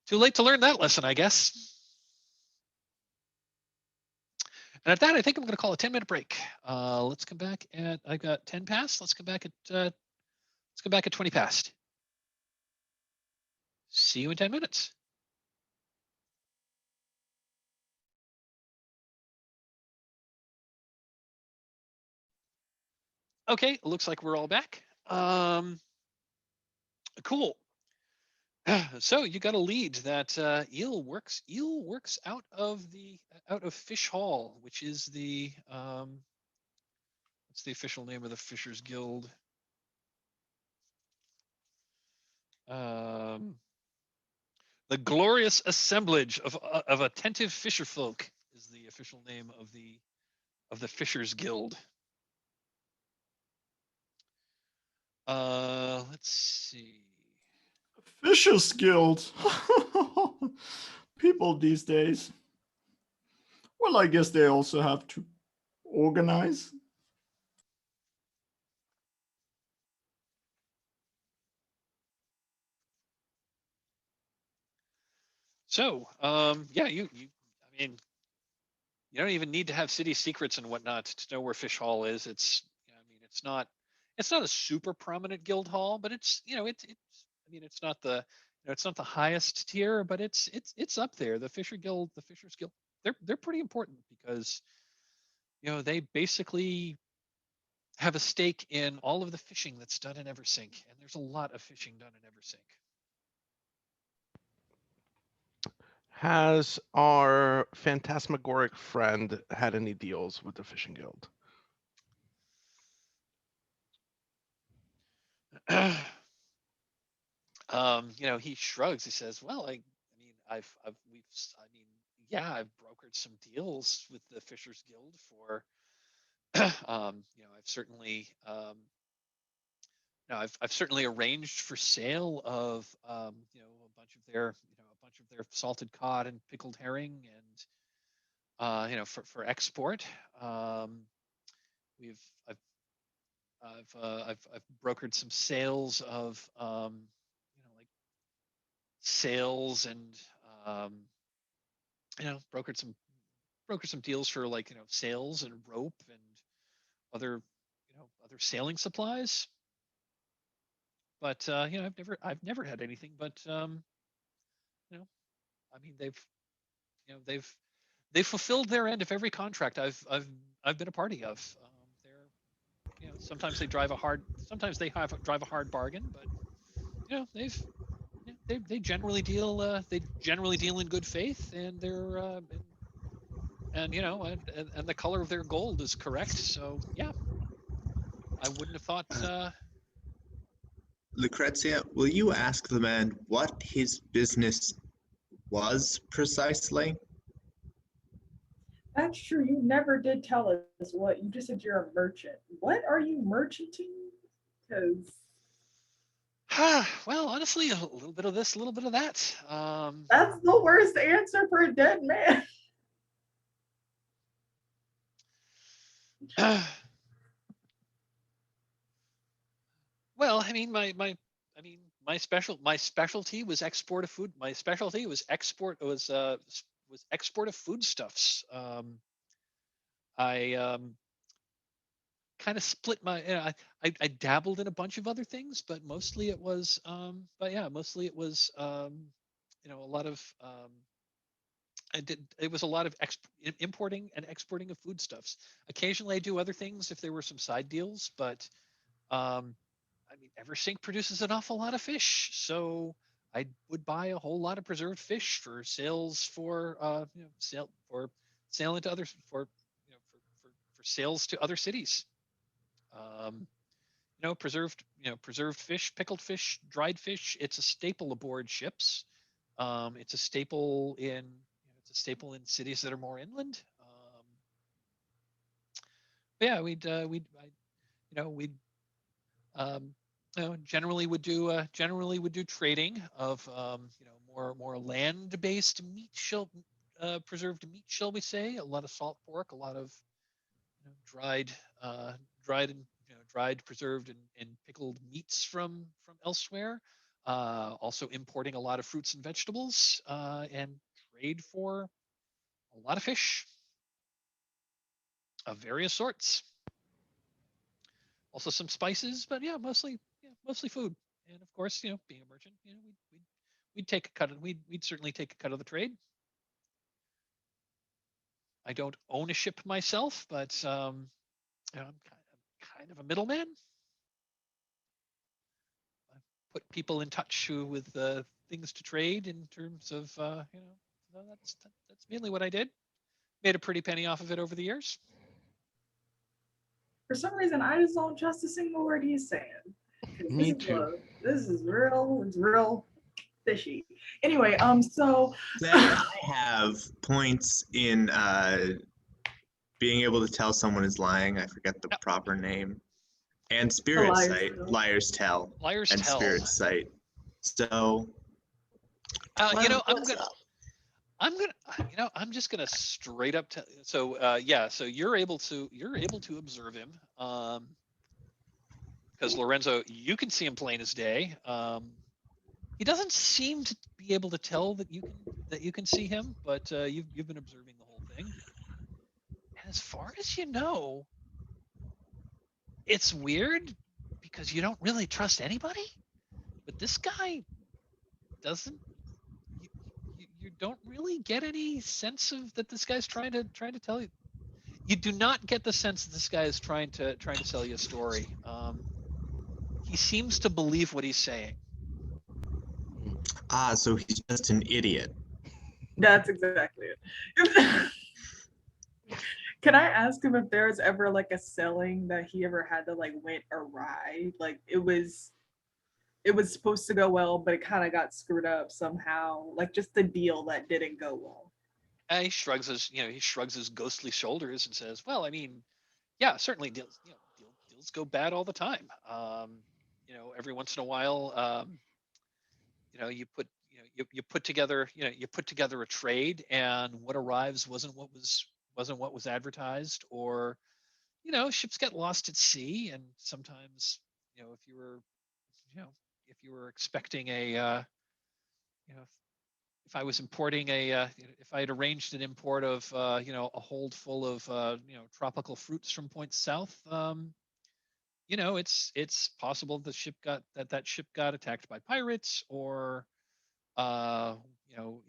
too late to learn that lesson, I guess. And at that, I think I'm going to call a 10-minute break. Let's come back at, I've got 10 past. Let's come back at 20 past. See you in 10 minutes. Okay, it looks like we're all back. Cool. So you got a lead that Eel works out of Fish Hall, which is the what's the official name of the Fishers Guild? The Glorious Assemblage of Attentive Fisherfolk is the official name of the Fishers Guild. Let's see. Fishers Guild. People these days. Well, I guess they also have to organize. So, yeah, I mean, you don't even need to have city secrets and whatnot to know where Fish Hall is. It's not a super prominent guild hall, but it's not the highest tier, but it's up there. The Fishers Guild, they're pretty important because they basically have a stake in all of the fishing that's done in Eversink, and there's a lot of fishing done in Eversink. Has our phantasmagoric friend had any deals with the Fishing Guild? He shrugs. He says, "Well, I've brokered some deals with the Fishers Guild for, I've certainly arranged for sale of, a bunch of their salted cod and pickled herring, and for export. We've I've brokered some sales of like sales and brokered some deals for like sales and rope and other other sailing supplies. But I've never had anything. But they've fulfilled their end of every contract I've been a party of. Sometimes they drive a hard bargain, but they generally deal in good faith, and they're and the color of their gold is correct. So yeah, I wouldn't have thought. Lucrezia, will you ask the man what his business was precisely? That's true. You never did tell us what. You just said you're a merchant. What are you merchanting? Because Well, honestly, a little bit of this, a little bit of that. that's the worst answer for a dead man. Well, I mean, my specialty was export of food. My specialty was export of foodstuffs. I kind of split my. I dabbled in a bunch of other things, but mostly it was. A lot of. It was a lot of importing and exporting of foodstuffs. Occasionally, I do other things if there were some side deals, but Eversink produces an awful lot of fish, so I would buy a whole lot of preserved fish for sales for sale into others for sales to other cities. Preserved fish, pickled fish, dried fish. It's a staple aboard ships. It's a staple in cities that are more inland. Yeah, generally would do trading of more land-based preserved meat, shall we say? A lot of salt pork, a lot of dried preserved and pickled meats from elsewhere. Also importing a lot of fruits and vegetables, and trade for a lot of fish of various sorts. Also some spices, but yeah, mostly food. And of course, being a merchant, we'd take a cut of we'd certainly take a cut of the trade. I don't own a ship myself, but I'm kind of a middleman. I put people in touch with things to trade in terms of that's mainly what I did. Made a pretty penny off of it over the years. For some reason, I just don't trust a single word he's saying. Me too. This is real. It's real fishy. Anyway, so I have points in being able to tell someone is lying. I forget the proper name. And spirit sight, liar's tell, and spirit sight. So, I'm just gonna straight up tell. So so you're able to observe him, because Lorenzo, you can see him plain as day. He doesn't seem to be able to tell that you can see him, but you've been observing the whole thing. And as far as you know, it's weird because you don't really trust anybody, but this guy doesn't. You don't really get any sense of that this guy's trying to tell you. You do not get the sense that this guy is trying to sell you a story. He seems to believe what he's saying. Ah, so he's just an idiot. That's exactly it. Can I ask him if there was ever like a selling that he ever had that like went awry? Like it was supposed to go well, but it kind of got screwed up somehow. Like just the deal that didn't go well. He shrugs his ghostly shoulders and says, "Well, I mean, yeah, certainly deals go bad all the time. Every once in a while, you put together a trade, and what arrives wasn't what was advertised, or ships get lost at sea, and sometimes if you were expecting if I was importing if I had arranged an import of a hold full of tropical fruits from points south, it's possible the ship that ship got attacked by pirates, or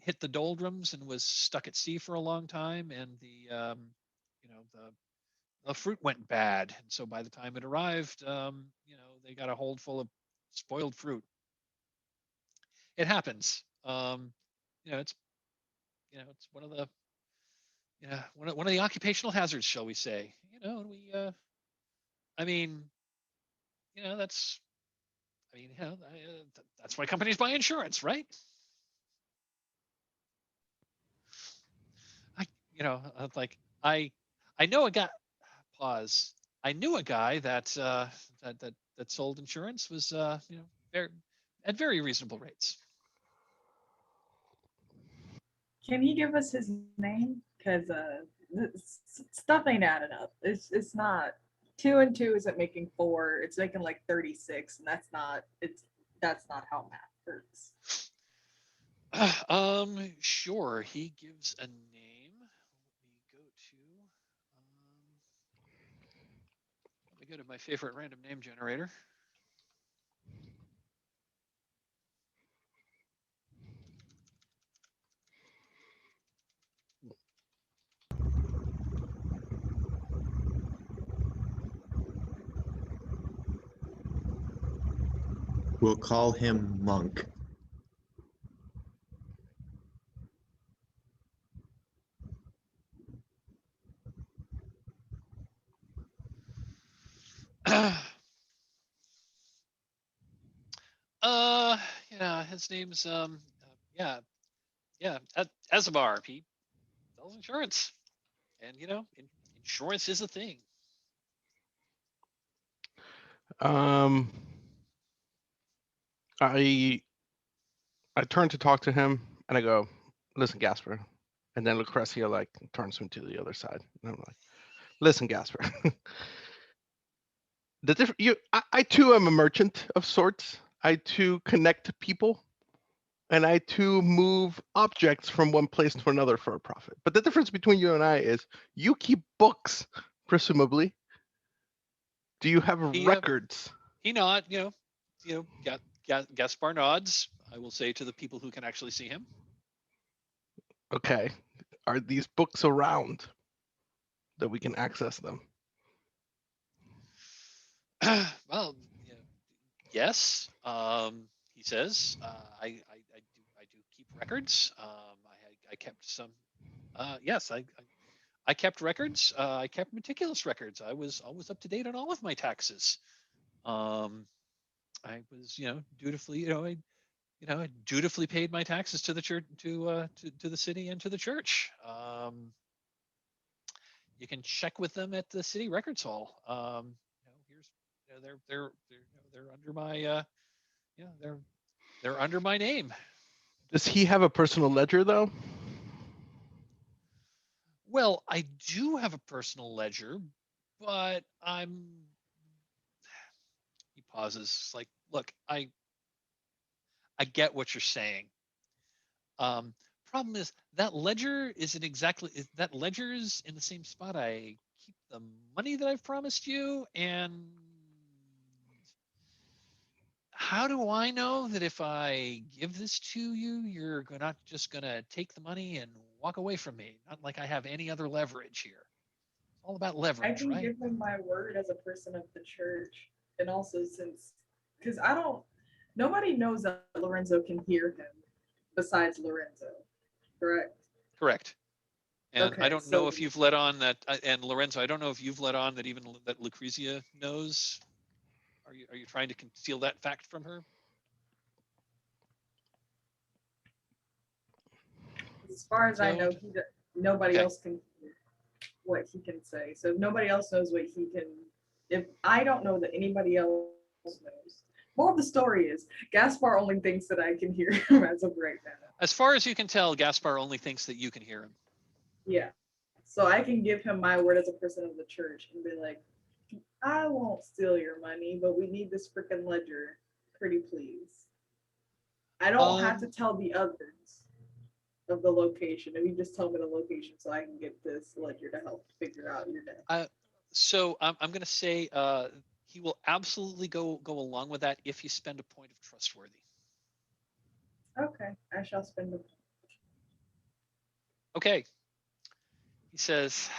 hit the doldrums and was stuck at sea for a long time, and the fruit went bad, and so by the time it arrived, they got a hold full of spoiled fruit. It happens. It's it's one of the one of the occupational hazards, shall we say? And we I mean, that's that's why companies buy insurance, right? Like I know a guy. Pause. I knew a guy that sold insurance, was very at very reasonable rates. Can he give us his name? Because stuff ain't adding up. It's not 2 and 2 isn't making 4. It's making like 36, and that's not how math works. Sure. He gives a name. Let me go to my favorite random name generator. We'll call him Monk. Yeah, his name's yeah, Azabar. He sells insurance, and insurance is a thing. I turn to talk to him, and I go, "Listen, Gasper," and then Lucrecia like turns him to the other side, and I'm like, "Listen, Gasper." I too am a merchant of sorts. I too connect people, and I too move objects from one place to another for a profit. But the difference between you and I is you keep books, presumably. Do you have records? He nod, Gaspar nods. I will say to the people who can actually see him. Okay. Are these books around that we can access them? Well, yes. He says, I do keep records. I kept some. Yes, I kept records. I kept meticulous records. I was always up to date on all of my taxes. I was, dutifully, I dutifully paid my taxes to the church, to the city, and to the church. You can check with them at the city records hall. They're under my they're under my name. Does he have a personal ledger though? Well, I do have a personal ledger, but he pauses, like, look, I get what you're saying. Problem is that ledger isn't exactly that ledger's in the same spot I keep the money that I've promised you, and how do I know that if I give this to you, you're not just gonna take the money and walk away from me? Not like I have any other leverage here. all about I leverage, can right? give him my word as a person of the church, and also because nobody knows that Lorenzo can hear him besides Lorenzo, correct? Correct. And I Okay, don't know so if you've let on that, and Lorenzo, I don't know if you've let on that even that Lucrezia knows. Are you trying to conceal that fact from her? as far as I know, nobody Okay. else can hear what he can say. So if nobody else knows what he can, if I don't know that anybody else knows. More of the story is Gaspar only thinks that I can hear him as of right now. As far as you can tell, Gaspar only thinks that you can hear him. Yeah. So I can give him my word as a person of the church and be like, I won't steal your money, but we need this freaking ledger. Pretty please. I don't have to tell the others of the location. If you just tell me the location so I can get this ledger to help figure out your debt. So I'm going to say he will absolutely go along with that if you spend a point of trustworthy. Okay, I shall spend the point. Okay. He says,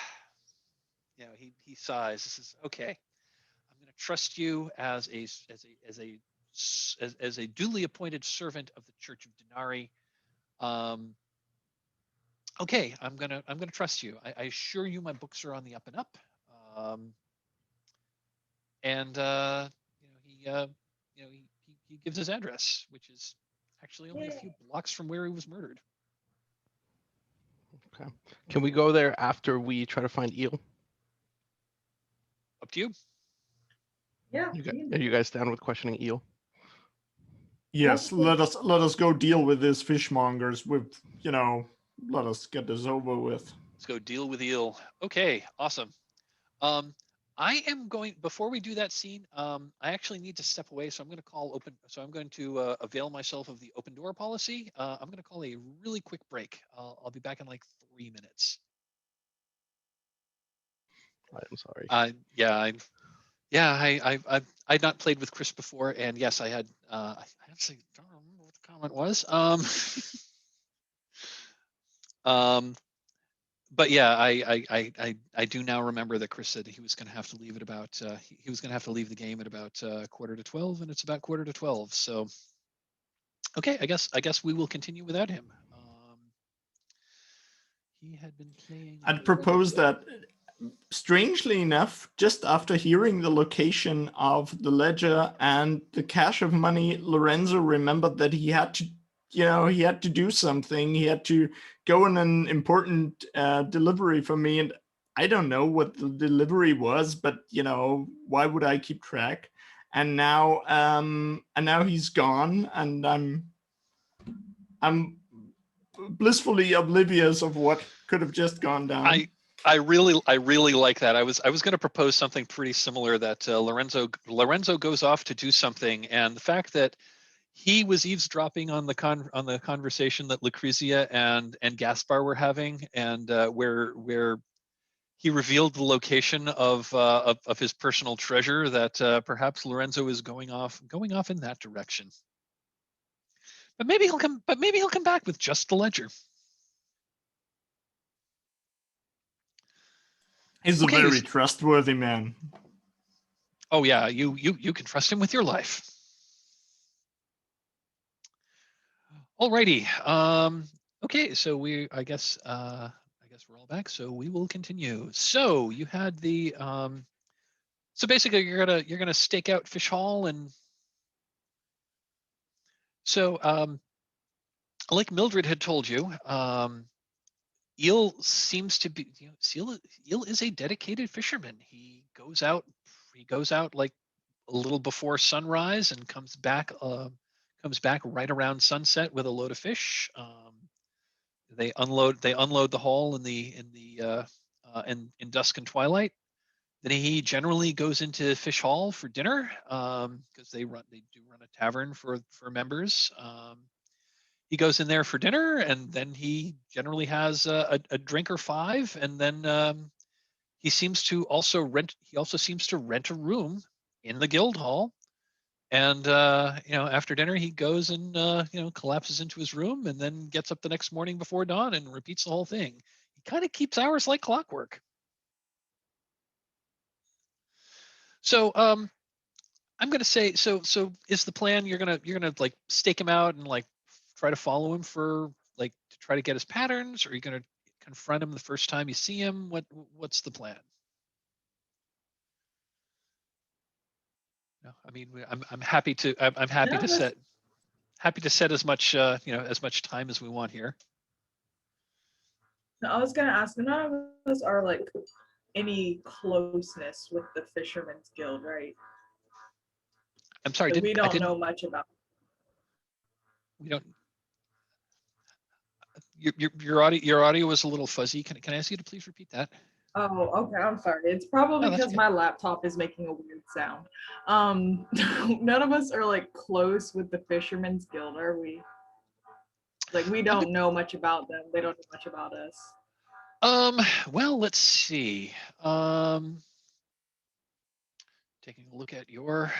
you know, he sighs. This is okay. I'm going to trust you as a duly appointed servant of the Church of Denari. Okay, I'm gonna trust you. I assure you, my books are on the up and up. And he gives his address, which is actually only a few blocks from where he was murdered. Okay. Can we go there after we try to find Eel? Up to you. Yeah. Are you guys down with questioning Eel? Yes, let us go deal with these fishmongers. With let us get this over with. Let's go deal with Eel. Okay, awesome. I am going, before we do that scene, I actually need to step away, so I'm going to call open. So I'm going to avail myself of the open door policy. I'm going to call a really quick break. I'll be back in like 3 minutes. I'm sorry. I'd not played with Chris before, and yes, I had. I actually don't remember what the comment was. But yeah, I do now remember that Chris said he was going to have to leave at about he was going to have to leave the game at about 11:45, and it's about 11:45. So, okay, I guess we will continue without him. He had been playing. I'd propose that, strangely enough, just after hearing the location of the ledger and the cache of money, Lorenzo remembered that he had to do something. He had to go on an important delivery for me, and I don't know what the delivery was, but why would I keep track? And now he's gone, and I'm blissfully oblivious of what could have just gone down. I really like that. I was going to propose something pretty similar, that Lorenzo goes off to do something, and the fact that he was eavesdropping on the conversation that Lucrezia and Gaspar were having, and where he revealed the location of his personal treasure, that perhaps Lorenzo is going off in that direction. But maybe he'll come back with just the ledger. He's a very trustworthy man. Oh yeah, you can trust him with your life. Alrighty. Okay, so I guess we're all back. So we will continue. So you had the so basically you're gonna stake out Fish Hall, and so like Mildred had told you, Eel seems to be, Eel is a dedicated fisherman. He goes out like a little before sunrise and comes back right around sunset with a load of fish. They unload the haul in dusk and twilight. Then he generally goes into Fish Hall for dinner, because they do run a tavern for members. He goes in there for dinner, and then he generally has a drink or five, and then he also seems to rent a room in the guild hall. And after dinner, he goes and collapses into his room, and then gets up the next morning before dawn and repeats the whole thing. He kind of keeps hours like clockwork. So I'm gonna say so is the plan you're gonna like stake him out and like try to follow him for like to try to get his patterns, or are you gonna confront him the first time you see him? What's the plan? No, I mean I'm happy to I'm happy No, to that's- set as much as much time as we want here. No, I was gonna ask, none of us are like any closeness with the Fisherman's Guild, right? I'm sorry, Like, we I don't didn't know much about. we don't your audio was a little fuzzy. Can I ask you to please repeat that? Oh, okay. I'm sorry. It's probably No, that's because okay. my laptop is making a weird sound. None of us are like close with the Fisherman's Guild, are we? Like, we don't know much about them. They don't know much about us. Well, let's see. Taking a look at your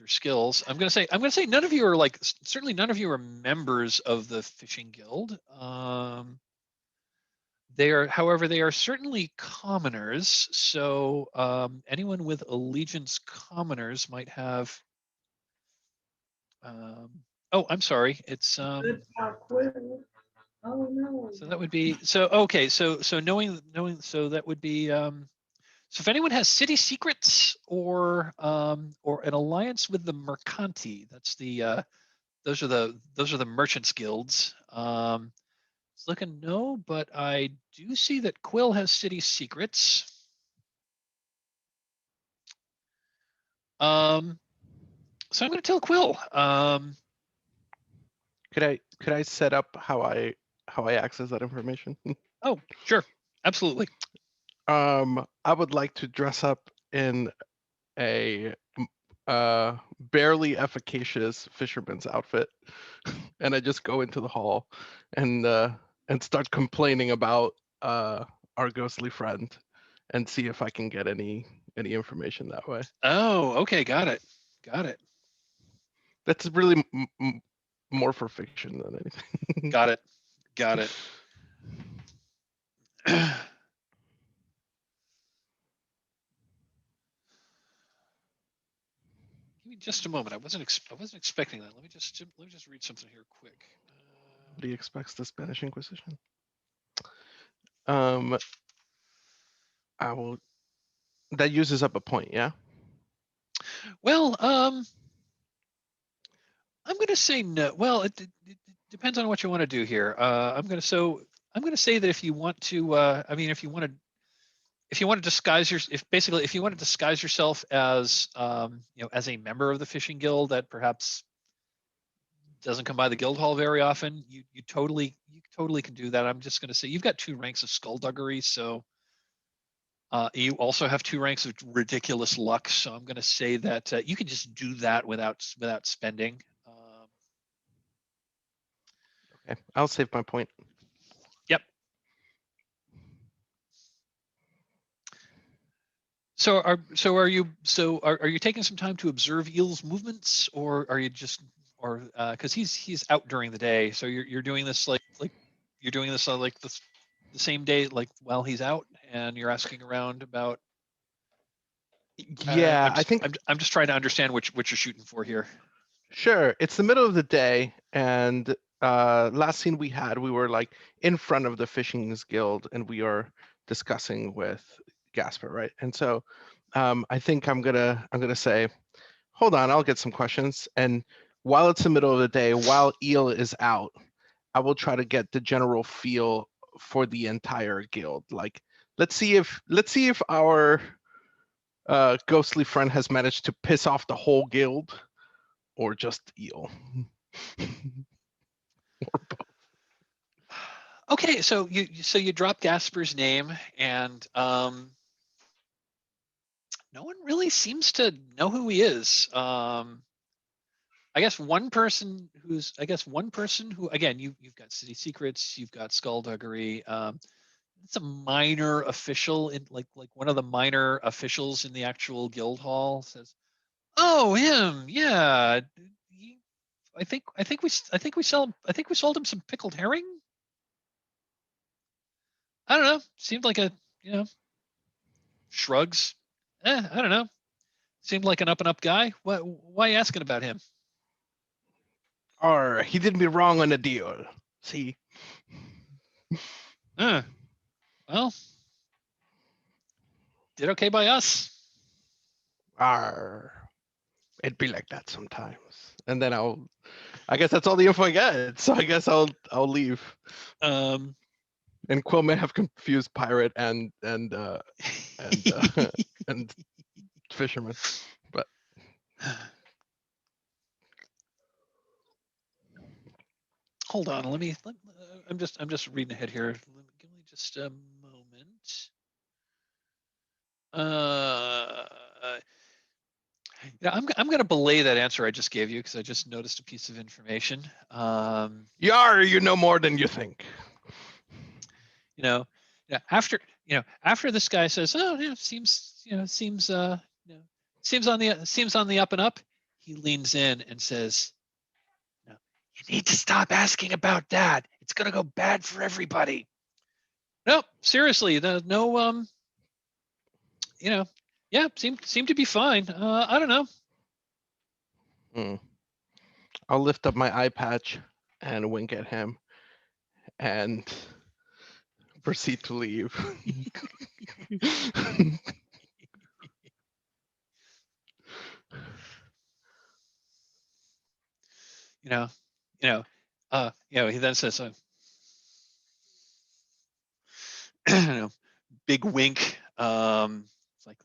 skills. I'm gonna say none of you are like, certainly none of you are members of the fishing guild. However, they are certainly commoners. So anyone with allegiance commoners might have. Oh, I'm sorry. It's Good talk, Will. Oh no. so that would be okay. So knowing so that would be so if anyone has city secrets or an alliance with the Mercanti, that's the those are the merchants guilds. It's looking no, but I do see that Quill has city secrets. So I'm going to tell Quill. Could I set up how I access that information? Oh, sure, absolutely. I would like to dress up in a barely efficacious fisherman's outfit, and I just go into the hall and start complaining about our ghostly friend, and see if I can get any information that way. Oh, okay, got it. That's really more for fiction than anything. Got it. Give me just a moment. I wasn't expecting that. Let me just read something here quick. Nobody expects the Spanish Inquisition. I will. That uses up a point, yeah. Well, I'm going to say no. Well, it depends on what you want to do here. I'm going to say that if you want to, I mean, if you want to disguise if you want to disguise yourself as, as a member of the fishing guild that perhaps doesn't come by the guild hall very often, you totally can do that. I'm just going to say you've got 2 ranks of skullduggery, so you also have 2 ranks of ridiculous luck. So I'm going to say that you can just do that without spending. Okay, I'll save my point. Yep. So are you taking some time to observe Eel's movements, or are you just, or because he's out during the day, so you're doing this like you're doing this on like the same day, like while he's out, and you're asking around about. Yeah, I think I'm just trying to understand what you're shooting for here. sure. It's the middle of the day, and last scene we had, we were like in front of the Fishing's Guild, and we are discussing with Gasper, right? And so I think I'm gonna say, hold on, I'll get some questions. And while it's the middle of the day, while Eel is out, I will try to get the general feel for the entire guild. Like, let's see if our ghostly friend has managed to piss off the whole guild, or just Eel. Or both. Okay, so you drop Gasper's name, and no one really seems to know who he is. I guess one person who, again, you've got city secrets, you've got skullduggery. It's a minor official in like one of the minor officials in the actual guild hall says, "Oh, him, yeah. I think we sold him some pickled herring. I don't know. Seemed like a, shrugs. I don't know. Seemed like an up and up guy. Why are you asking about him? Or he did me wrong on a deal. See? Well, did okay by us. Arr. It'd be like that sometimes. And then I guess that's all the info I get. So I guess I'll leave. Um, And Quill may have confused pirate and and fisherman. But hold on. I'm just reading ahead here. Give me just a moment. Yeah, I'm going to belay that answer I just gave you because I just noticed a piece of information. Yar, you know more than you think. After this guy says, "Oh, yeah, seems on the up and up," he leans in and says, "You need to stop asking about that. It's going to go bad for everybody." No, seriously, yeah, seemed to be fine. I don't know. I'll lift up my eye patch and wink at him and proceed to leave. He then says, big wink. It's like,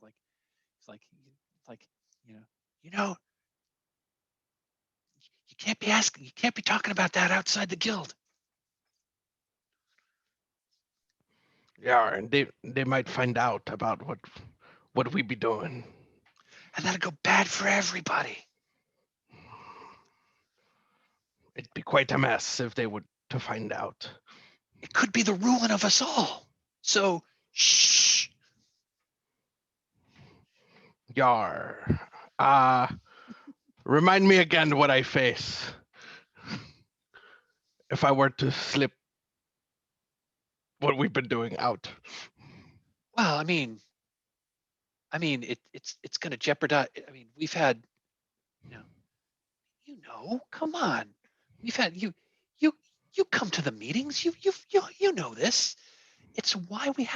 you can't be talking about that outside the guild. Yeah, and they might find out about what we be doing. And that'll go bad for everybody. It'd be quite a mess if they would to find out. It could be the ruin of us all. So, shh. Yar. Remind me again what I face. If I were to slip what we've been doing out. Well, I mean, it's going to jeopardize. I mean, we've had, come on, we've had you come to the meetings. You know this. It's why we've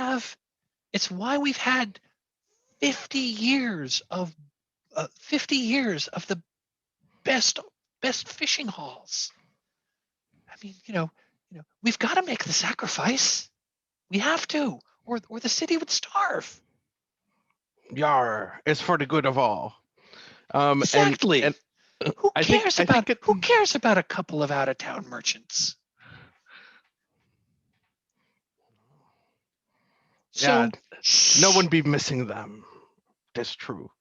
had 50 years of the best fishing hauls. I mean, we've got to make the sacrifice. We have to, or the city would starve. Yar, it's for the good of all. Exactly. And who cares about a couple of out-of-town merchants? Yeah, So, no one be missing them. That's true.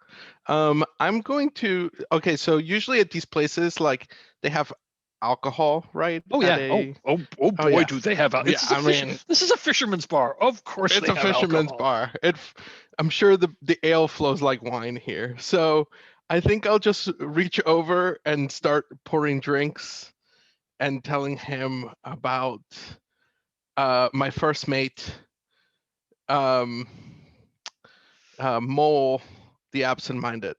I'm going to. Okay, so usually at these places, like they have alcohol, right? Oh yeah. Oh boy, yeah. do they have? This is a fisherman's bar. Of course, it's a fisherman's bar. I'm sure the ale flows like wine here. So I think I'll just reach over and start pouring drinks and telling him about my first mate, Mole, the absent-minded,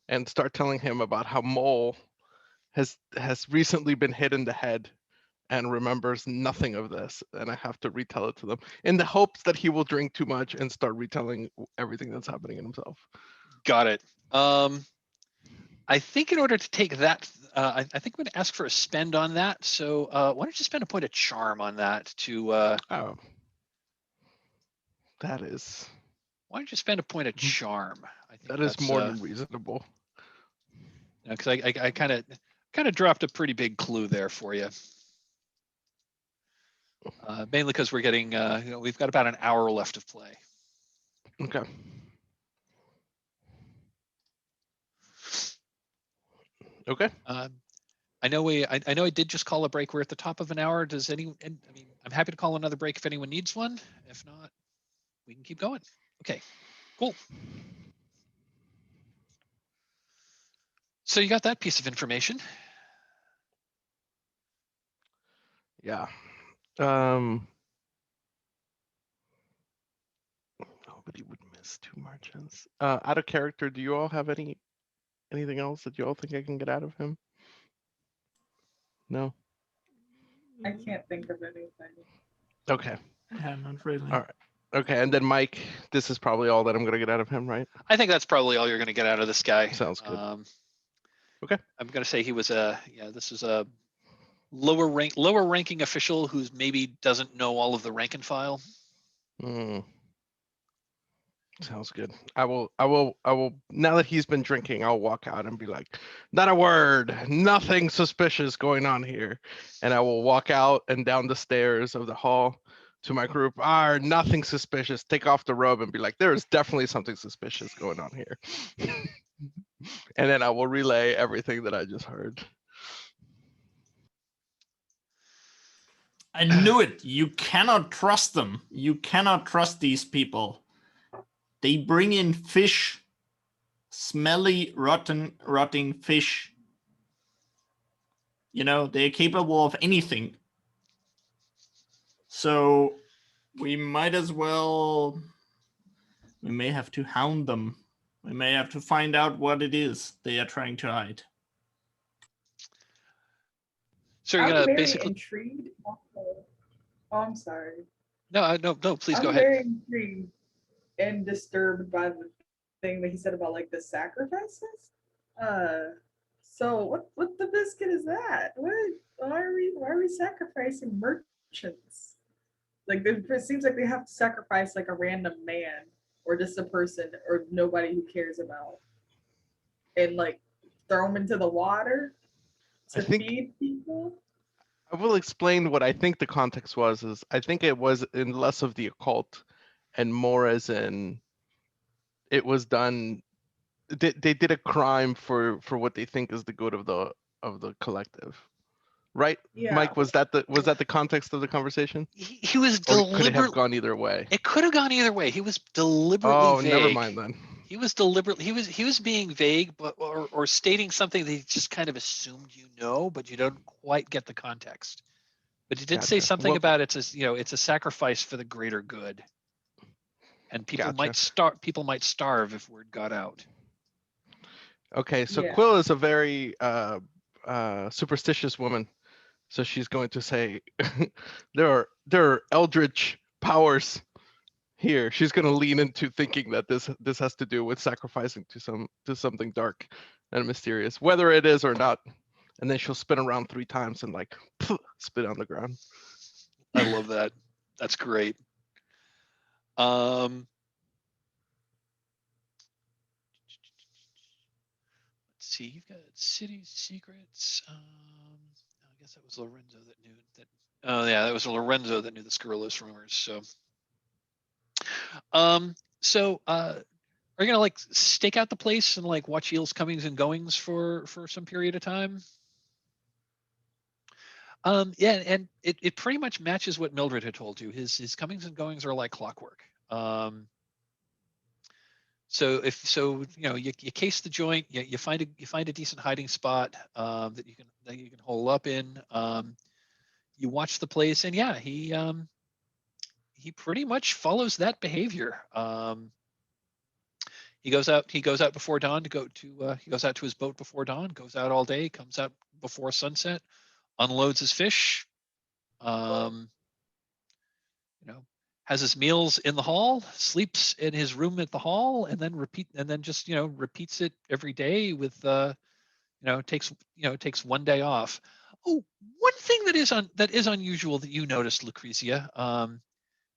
and start telling him about how Mole has recently been hit in the head and remembers nothing of this, and I have to retell it to them in the hopes that he will drink too much and start retelling everything that's happening in himself. Got it. I think in order to take that, I think I'm going to ask for a spend on that. So why don't you spend a point of charm on that to? Oh, that is. Why don't you spend a point of charm? I think that is more than reasonable. Because I kind of dropped a pretty big clue there for you. Mainly because we're getting, we've got about an hour left of play. Okay. Okay. I know I did just call a break. We're at the top of an hour. I'm happy to call another break if anyone needs one. If not, we can keep going. Okay, cool. So you got that piece of information. Yeah. Nobody would miss 2 marches. Out of character, do you all have anything else that you all think I can get out of him? No? I can't think of anything. Okay. Yeah, not really. All right. Okay, and then Mike, this is probably all that I'm gonna get out of him, right? I think that's probably all you're going to get out of this guy. Sounds good. Okay. I'm going to say he was this is a lower ranking official who's maybe doesn't know all of the rank and file. Sounds good. I will, now that he's been drinking, I'll walk out and be like, not a word, nothing suspicious going on here. And I will walk out and down the stairs of the hall to my group. Nothing suspicious. Take off the robe and be like, there is definitely something suspicious going on here. And then I will relay everything that I just heard. I knew it. You cannot trust them. You cannot trust these people. They bring in fish, smelly, rotting fish. You know, they're capable of anything. So we might as well, we may have to hound them. We may have to find out what it is they are trying to hide. So you're going to basically intrigued. Oh, I'm sorry. No, please go I'm ahead. very intrigued and disturbed by the thing that he said about like the sacrifices. So what the biscuit is that? Why are we sacrificing merchants? Like it seems like they have to sacrifice like a random man or just a person or nobody who cares about, and like throw them into the water to feed people. I will explain what I think the context was. Is I think it was in less of the occult and more as in it was done. They did a crime for what they think is the good of the collective, right? Yeah. Mike, was that the context of the conversation? He was Or deliberate. could it have gone either way? It could have gone either way. He was deliberately vague. Never mind then. He was deliberately he was being vague, but or stating something that he just kind of assumed but you don't quite get the context. But he did say something about it's a sacrifice for the greater good, and people might starve if word got out. Okay, so Quill is a very superstitious woman, so she's going to say there are eldritch powers here. She's going to lean into thinking that this has to do with sacrificing to something dark and mysterious, whether it is or not. And then she'll spin around 3 times and like spit on the ground. I love that. That's great. Let's see. You've got city secrets. I guess that was Lorenzo that knew that. Oh yeah, that was Lorenzo that knew the scurrilous rumors. So. Are you gonna like stake out the place and like watch Eel's comings and goings for some period of time? Yeah, and it pretty much matches what Mildred had told you. His comings and goings are like clockwork. So you case the joint, you find a decent hiding spot that you can hole up in. You watch the place, and yeah, he pretty much follows that behavior. He goes out before dawn he goes out to his boat before dawn, goes out all day, comes out before sunset, unloads his fish, has his meals in the hall, sleeps in his room at the hall, and then repeats it every day with takes one day off. Oh, one thing that is unusual that you noticed, Lucrezia,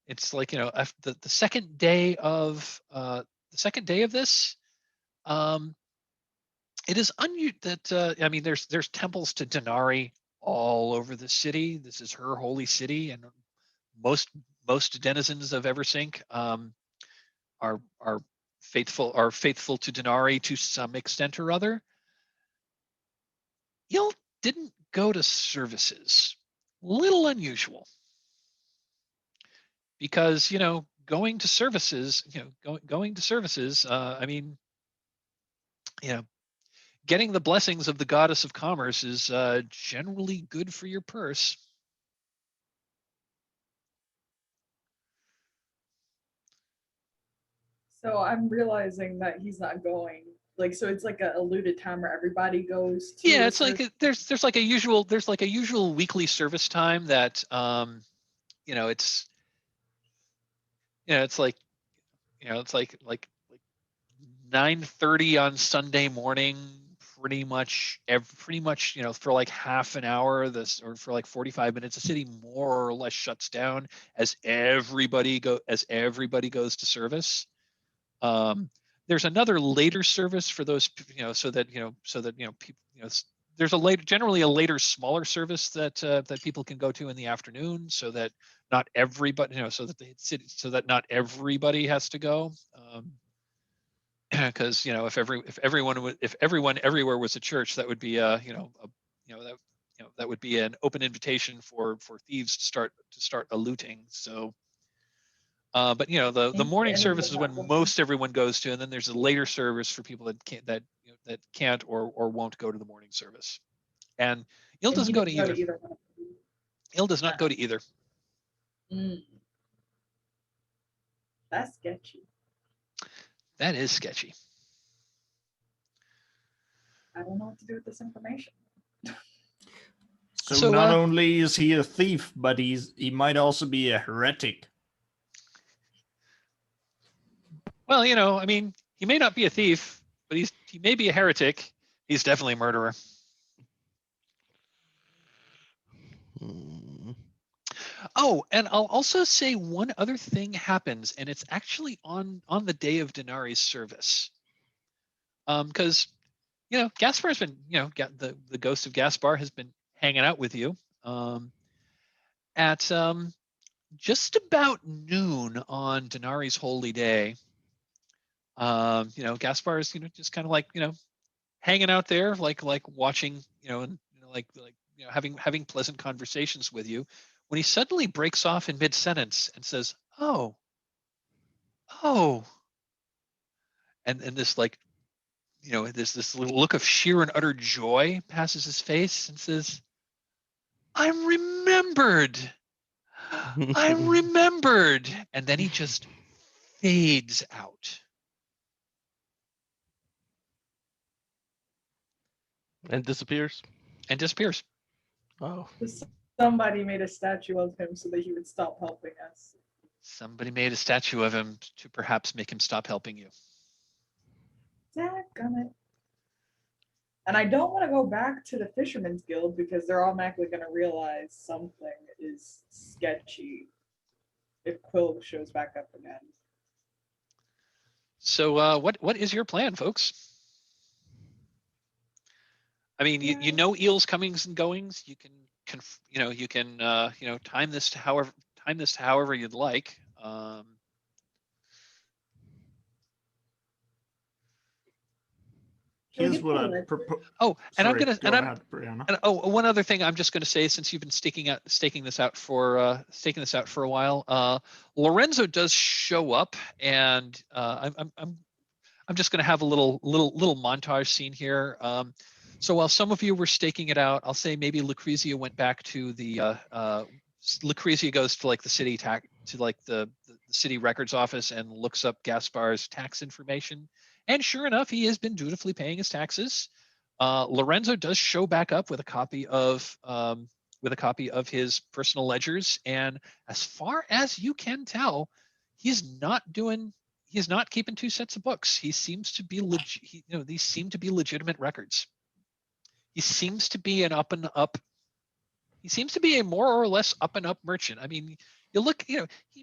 it's like the second day of this, it is unusual that there's temples to Denari all over the city. This is her holy city, and most denizens of Eversink are faithful to Denari to some extent or other. Eel didn't go to services. Little unusual. Because going to services, getting the blessings of the goddess of commerce is generally good for your purse. So I'm realizing that he's not going. Like, so it's like a alluded time where everybody goes to. Yeah, a it's like certain- there's like a usual weekly service time that you know it's it's like it's like 9:30 on Sunday morning, pretty much for like half an hour or for like 45 minutes, the city more or less shuts down as everybody goes to service. There's another later service for those so that people there's generally a later smaller service that people can go to in the afternoon, so that not everybody so that not everybody has to go. Because if everyone everywhere was a church, that would be that would be an open invitation for thieves to start a looting. So but the morning service is when most everyone goes to, and then there's a later service for people that can't or won't go to the morning service. And Il doesn't go to either. Il does not go to either. That's sketchy. That is sketchy. I don't know what to do with this information. So not only is he a thief, but he might also be a heretic. Well, I mean, he may not be a thief, but he may be a heretic. He's definitely a murderer. Oh, and I'll also say one other thing happens, and it's actually on the day of Denari's service. Because Gaspar's been the ghost of Gaspar has been hanging out with you. At just about noon on Denari's holy day. Gaspar is just kind of like hanging out there, like watching, and having pleasant conversations with you, when he suddenly breaks off in mid-sentence and says, "Oh," and this this little look of sheer and utter joy passes his face and says, "I'm remembered. I'm remembered," and then he just fades out. And disappears. Oh. Somebody made a statue of him so that he would stop helping us. Somebody made a statue of him to perhaps make him stop helping you. Dadgummit. And I don't want to go back to the Fisherman's Guild because they're automatically going to realize something is sketchy if Quill shows back up again. So what is your plan, folks? I mean, you know Eel's comings and goings. You can time this to however you'd like. Here's what I propose. Oh, and Sorry, and one other thing I'm just going to say, since you've been staking this out for a while, Lorenzo does show up, and I'm just going to have a little montage scene here. So while some of you were staking it out, I'll say maybe Lucrezia went back to the Lucrezia goes to like the city the city records office and looks up Gaspar's tax information. And sure enough, he has been dutifully paying his taxes. Lorenzo does show back up with a copy of his personal ledgers, and as far as you can tell, he's not keeping two sets of books. He seems to be these seem to be legitimate records. He seems to be an up and up. He seems to be a more or less up and up merchant. I mean, he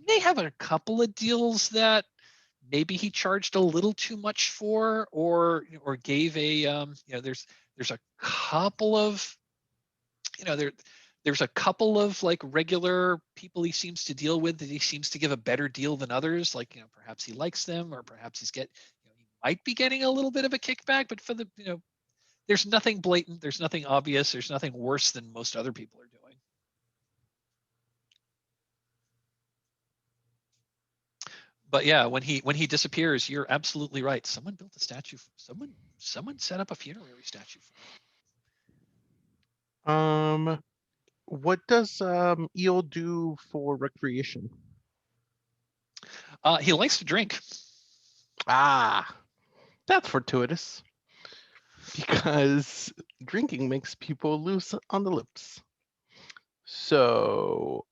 may have a couple of deals that maybe he charged a little too much for, or gave a there's a couple of there's a couple of like regular people he seems to deal with that he seems to give a better deal than others. Like perhaps he likes them, or perhaps he might be getting a little bit of a kickback. But for the there's nothing blatant, there's nothing obvious, there's nothing worse than most other people are doing. But yeah, when he disappears, you're absolutely right. Someone built a statue. Someone set up a funerary statue for him. What does Eel do for recreation? He likes to drink. Ah, that's fortuitous. Because drinking makes people loose on the lips. So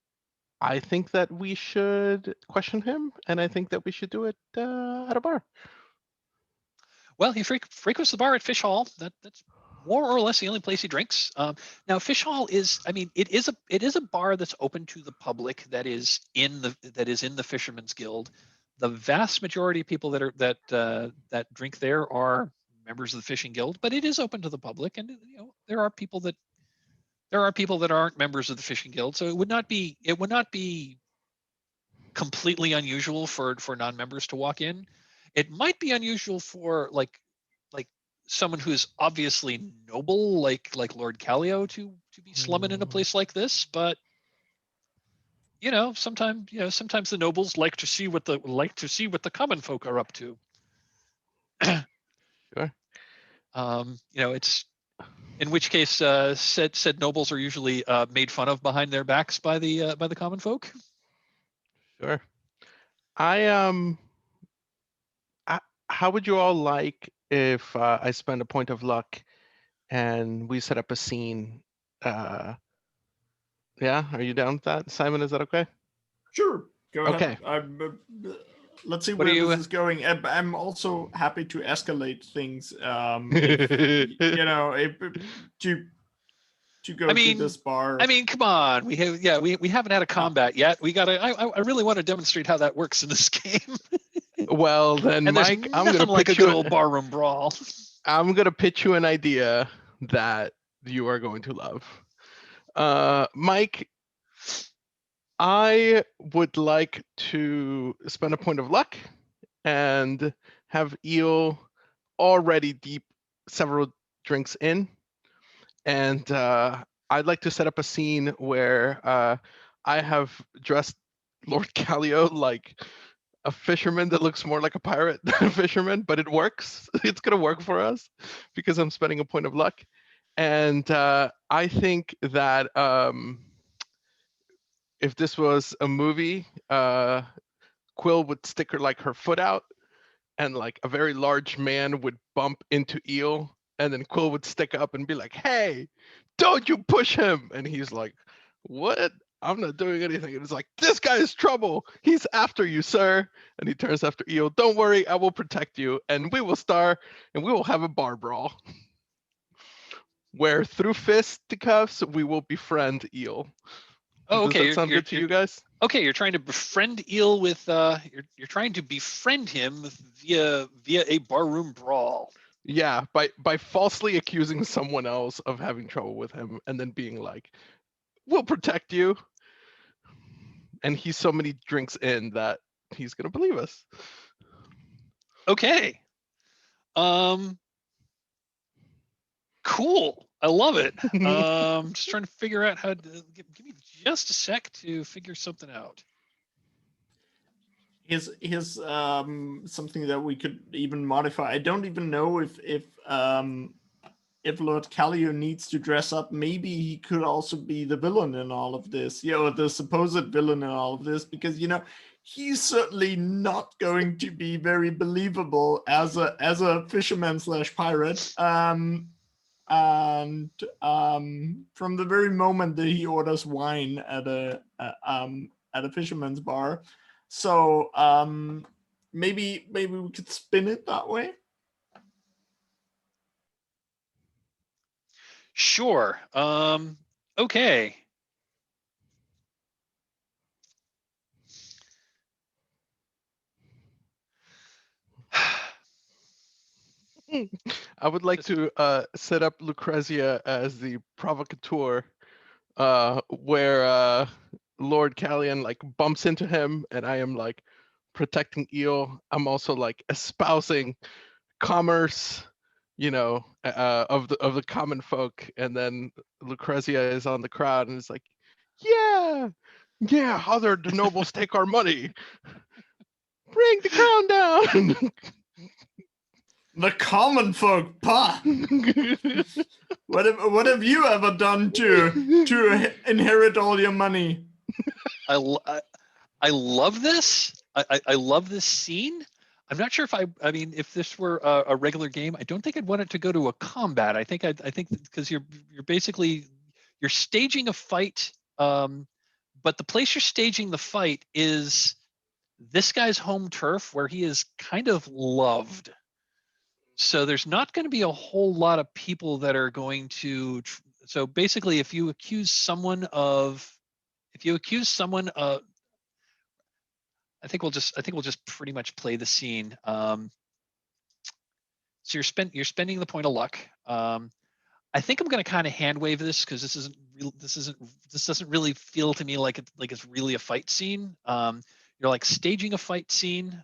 I think that we should question him, and I think that we should do it at a bar. Well, he frequents the bar at Fish Hall. That's more or less the only place he drinks. Now, Fish Hall is, I mean, it is a bar that's open to the public. That is in the Fisherman's Guild. The vast majority of people that drink there are members of the Fishing Guild, but it is open to the public, and there are people that aren't members of the Fishing Guild. So it would not be completely unusual for non-members to walk in. It might be unusual for like someone who's obviously noble, like Lord Callio, to be slumming in a place like this. But sometimes the nobles like to see what the common folk are up to. Sure. It's in which case said nobles are usually made fun of behind their backs by the common folk. Sure. How would you all like if I spend a point of luck and we set up a scene? Yeah, are you down with that? Simon, is that okay? Sure, go Okay. ahead. Let's see What where are you- this is going. I'm also happy to escalate things. To go to this bar. I mean, come on. We haven't had a combat yet. We gotta. I really want to demonstrate how that works in this game. Well, then, And Mike, there's I'm nothing gonna like a pitch good you. old barroom brawl. I'm gonna pitch you an idea that you are going to love. Mike, I would like to spend a point of luck and have Eel already deep several drinks in. And I'd like to set up a scene where I have dressed Lord Callio like a fisherman that looks more like a pirate than a fisherman, but it works. It's going to work for us because I'm spending a point of luck. And I think that if this was a movie, Quill would stick her foot out, and like a very large man would bump into Eel, and then Quill would stick up and be like, "Hey, don't you push him!" And he's like, "What? I'm not doing anything." And it's like, "This guy is trouble. He's after you, sir." And he turns after Eel. "Don't worry, I will protect you, and we will star, and we will have a bar brawl where through fisticuffs we will befriend Eel." Oh, okay. Does that sound good to you guys? Okay, you're trying to befriend Eel with you're trying to befriend him via a barroom brawl. Yeah, by falsely accusing someone else of having trouble with him, and then being like, "We'll protect you." And he's so many drinks in that he's gonna believe us. Okay. Cool. I love it. Just trying to figure out how to give me just a sec to figure something out. Here's something that we could even modify. I don't even know if Lord Callio needs to dress up. Maybe he could also be the villain in all of this, or the supposed villain in all of this, because he's certainly not going to be very believable as a fisherman / pirate. And from the very moment that he orders wine at a fisherman's bar, so maybe we could spin it that way. Sure. Okay. I would like to set up Lucrezia as the provocateur, where Lord Callian like bumps into him, and I am like protecting Eel. I'm also like espousing commerce, of the common folk, and then Lucrezia is on the crowd and is like, yeah, other nobles take our money. Bring the crown down. The common folk, pah! What have you ever done to inherit all your money? I love this. I love this scene. I'm not sure if I mean, if this were a regular game, I don't think I'd want it to go to a combat. I think because you're basically you're staging a fight, but the place you're staging the fight is this guy's home turf where he is kind of loved. So there's not going to be a whole lot of people that are going to. So basically, if you accuse someone of, I think we'll just pretty much play the scene. So you're spending the point of luck. I think I'm going to kind of hand wave this because this doesn't really feel to me like it's really a fight scene. You're like staging a fight scene.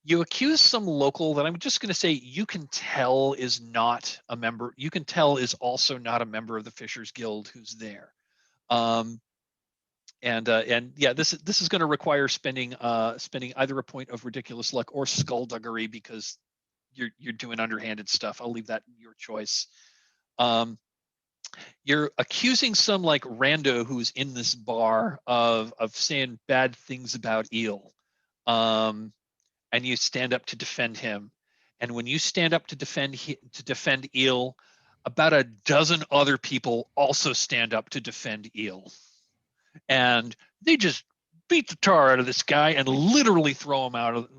You accuse some local that I'm just going to say you can tell is not a member. You can tell is also not a member of the Fishers Guild who's there. And yeah, this is going to require spending either a point of ridiculous luck or skullduggery because you're doing underhanded stuff. I'll leave that your choice. You're accusing some like rando who's in this bar of saying bad things about Eel, and you stand up to defend him. And when you stand up to defend Eel, about a dozen other people also stand up to defend Eel, and they just beat the tar out of this guy and literally throw him out.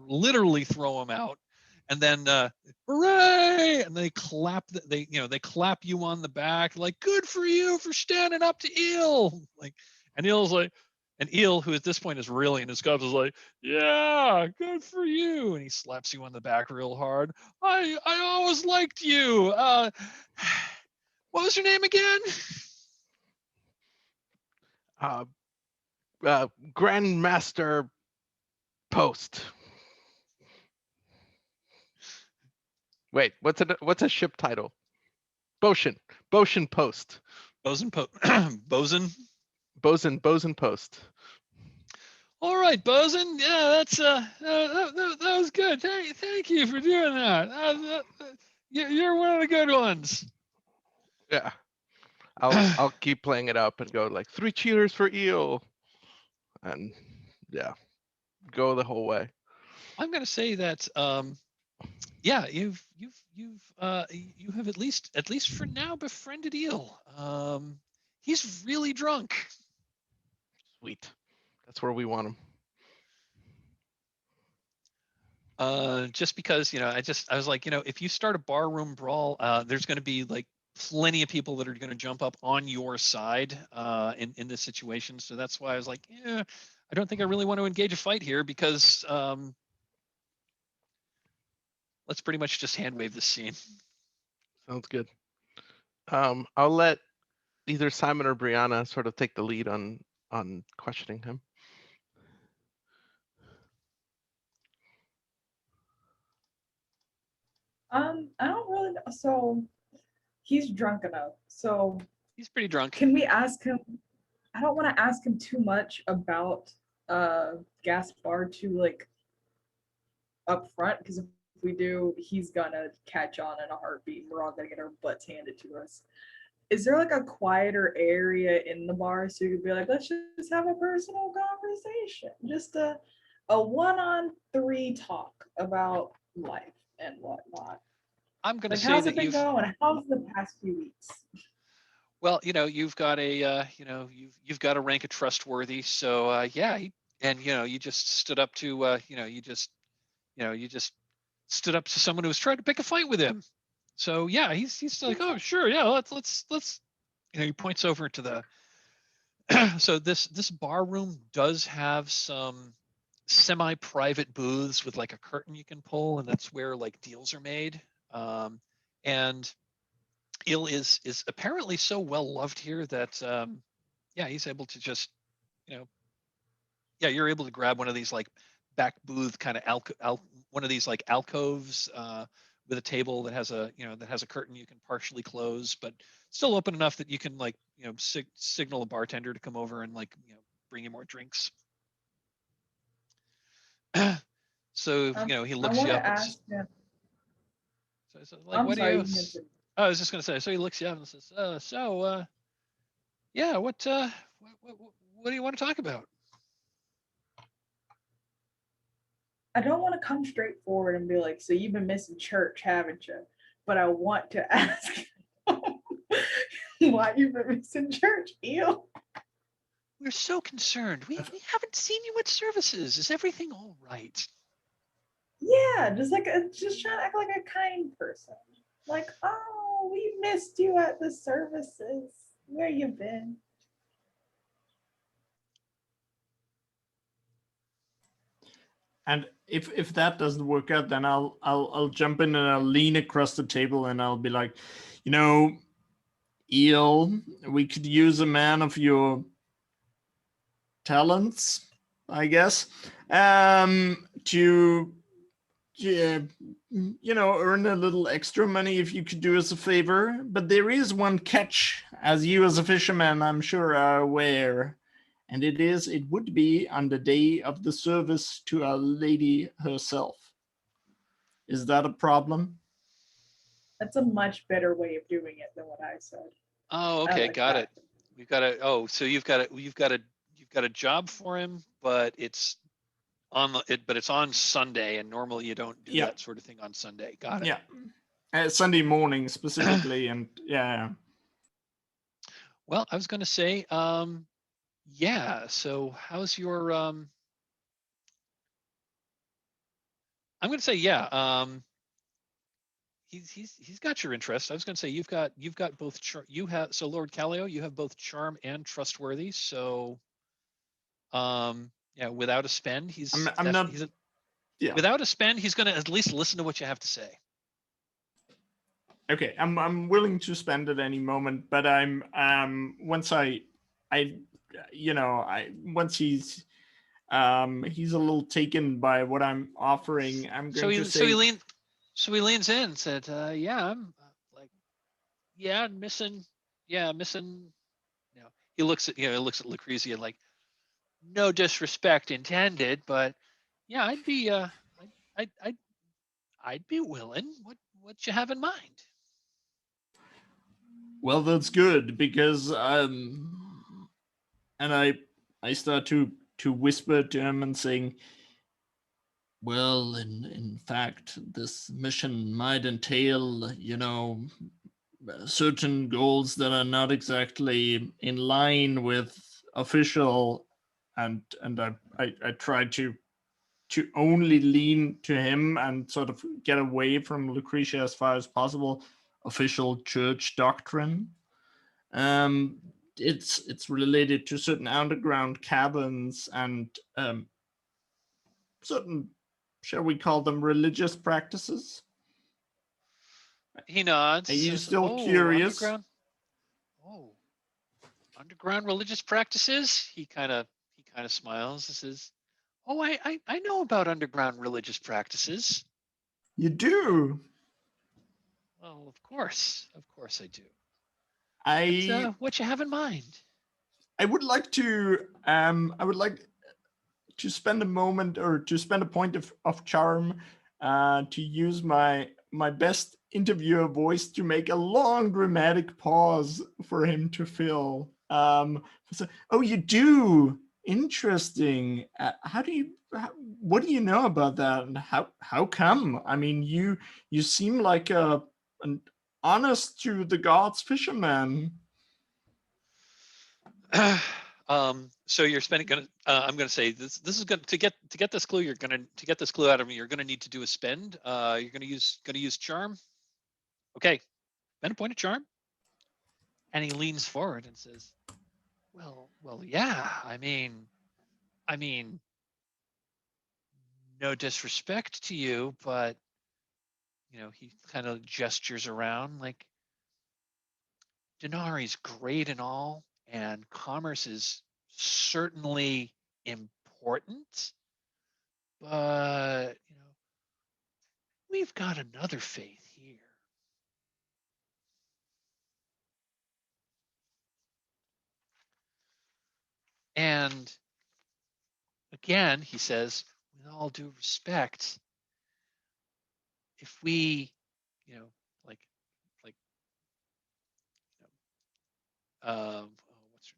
And then hooray! And they clap. They clap you on the back, like good for you for standing up to Eel. Like, and Eel's like, and Eel, who at this point is really in his cups, is like, yeah, good for you. And he slaps you on the back real hard. I always liked you. What was your name again? Grandmaster Post. Wait, what's a ship title? Bosun Post. Bosun Post. All right, Bosun. Yeah, that's that was good. Thank you for doing that. You're one of the good ones. Yeah. I'll keep playing it up and go like 3 cheers for Eel. And yeah, go the whole way. I'm gonna say that yeah, you have at least for now befriended Eel. He's really drunk. Sweet. That's where we want him. Just because, I was like, if you start a barroom brawl, there's going to be like plenty of people that are going to jump up on your side in this situation. So that's why I was like, yeah, I don't think I really want to engage a fight here because let's pretty much just hand wave this scene. Sounds good. I'll let either Simon or Brianna sort of take the lead on questioning him. I don't really know. So he's drunk enough. So He's pretty drunk. can we ask him? I don't want to ask him too much about Gaspar too like up front because if we do, he's gonna catch on in a heartbeat. We're all gonna get our butts handed to us. Is there like a quieter area in the bar so you could be like, let's just have a personal conversation, just a 1-on-3 talk about life and whatnot? I'm going to Like, say how's that it been going? How's the past few weeks? well, you've got a, you've got a rank of trustworthy. So yeah, you just stood up to, you just stood up to someone who was trying to pick a fight with him. So yeah, he's like, oh sure, yeah, let's he points over to the so this bar room does have some semi-private booths with like a curtain you can pull, and that's where like deals are made. And Il is apparently so well loved here that yeah, he's able to just yeah, you're able to grab one of these like back booth kind of one of these like alcoves with a table that has a that has a curtain you can partially close, but still open enough that you can like signal a bartender to come over and like bring you more drinks. So he looks you up. Ask him. So like, I'm what sorry, do you? I was just gonna say. So he looks you up and says, yeah, what do you want to talk about? I don't want to come straight forward and be like, so you've been missing church, haven't you? But I want to ask why you've been missing church. Ew. We're so concerned. We haven't seen you at services. Is everything all right? Yeah, just trying to act like a kind person. Like, oh, we missed you at the services. Where you been? And if that doesn't work out, then I'll jump in and I'll lean across the table and I'll be like, you know, Eel, we could use a man of your talents, I guess, to earn a little extra money if you could do us a favor. But there is one catch, as you as a fisherman, I'm sure are aware. And it would be on the day of the service to Our Lady herself. Is that a problem? That's a much better way of doing it than what I said. Oh, okay, like got that. it. We've got a. Oh, so you've got a job for him, but it's but it's on Sunday, and normally you don't do that sort of thing on Sunday. Got it. Yeah, Sunday morning specifically, and yeah. Well, I was going to say, yeah. So how's your? I'm going to say, yeah. He's got your interest. I was going to say you've got both. So Lord Callio, you have both charm and trustworthy. So, yeah, without a spend, without a spend, he's going to at least listen to what you have to say. Okay, I'm willing to spend at any moment, but I'm once he's a little taken by what I'm offering. I'm going to say. So he leans in and said, "Yeah, I'm missing. You know, he looks at Lucrezia like, no disrespect intended, but yeah, I'd be willing. What you have in mind?" Well, that's good because and I start to whisper to him and saying, well, in fact, this mission might entail, certain goals that are not exactly in line with official, and I try to only lean to him and sort of get away from Lucretia as far as possible, official church doctrine. It's related to certain underground caverns and certain, shall we call them, religious practices. He nods. Are you says, still curious? Underground religious practices. He kind of smiles and says, "Oh, I know about underground religious practices." You do? Well, of course I do. What you have in mind? I would like to spend a moment, or to spend a point of charm, to use my best interviewer voice to make a long dramatic pause for him to fill. So, oh, you do? Interesting. What do you know about that, and how come? I mean, you seem like an honest to the gods fisherman. So you're I'm going to say this is going to get this clue. To get this clue out of me, you're going to need to do a spend. You're going to use charm. Okay, spend a point of charm. And he leans forward and says, well, yeah. I mean, no disrespect to you, but he kind of gestures around like, Denari's great and all, and commerce is certainly important, but we've got another faith here. And again, he says, with all due respect, if we, what's her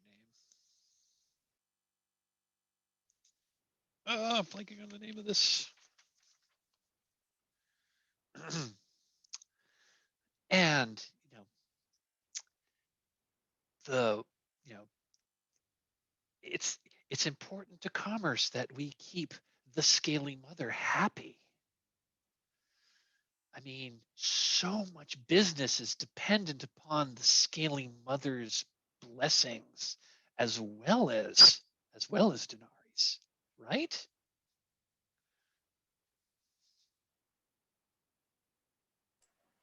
name? I'm blanking on the name of this. And the it's important to commerce that we keep the scaly mother happy. I mean, so much business is dependent upon the scaly mother's blessings, as well as Denari's, right?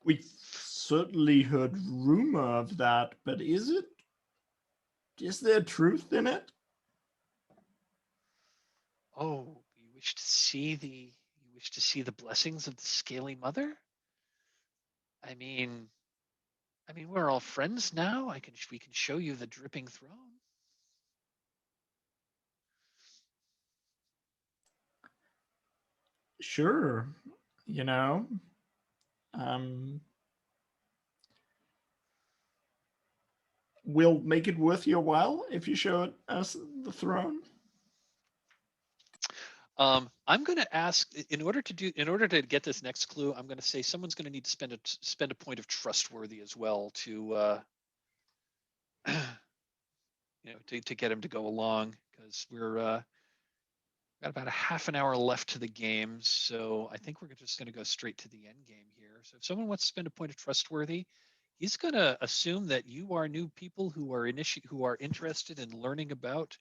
We've certainly heard rumor of that, but is there truth in it? Oh, you wish to see the blessings of the scaly mother? I mean, we're all friends now. We can show you the dripping throne. Sure. We'll make it worth your while if you show it as the throne. I'm going to ask, in order to get this next clue, I'm going to say someone's going to need to spend a point of trustworthy as well to to get him to go along, because we're got about a half an hour left to the game, so I think we're just going to go straight to the end game here. So if someone wants to spend a point of trustworthy, he's going to assume that you are new people who are interested in learning about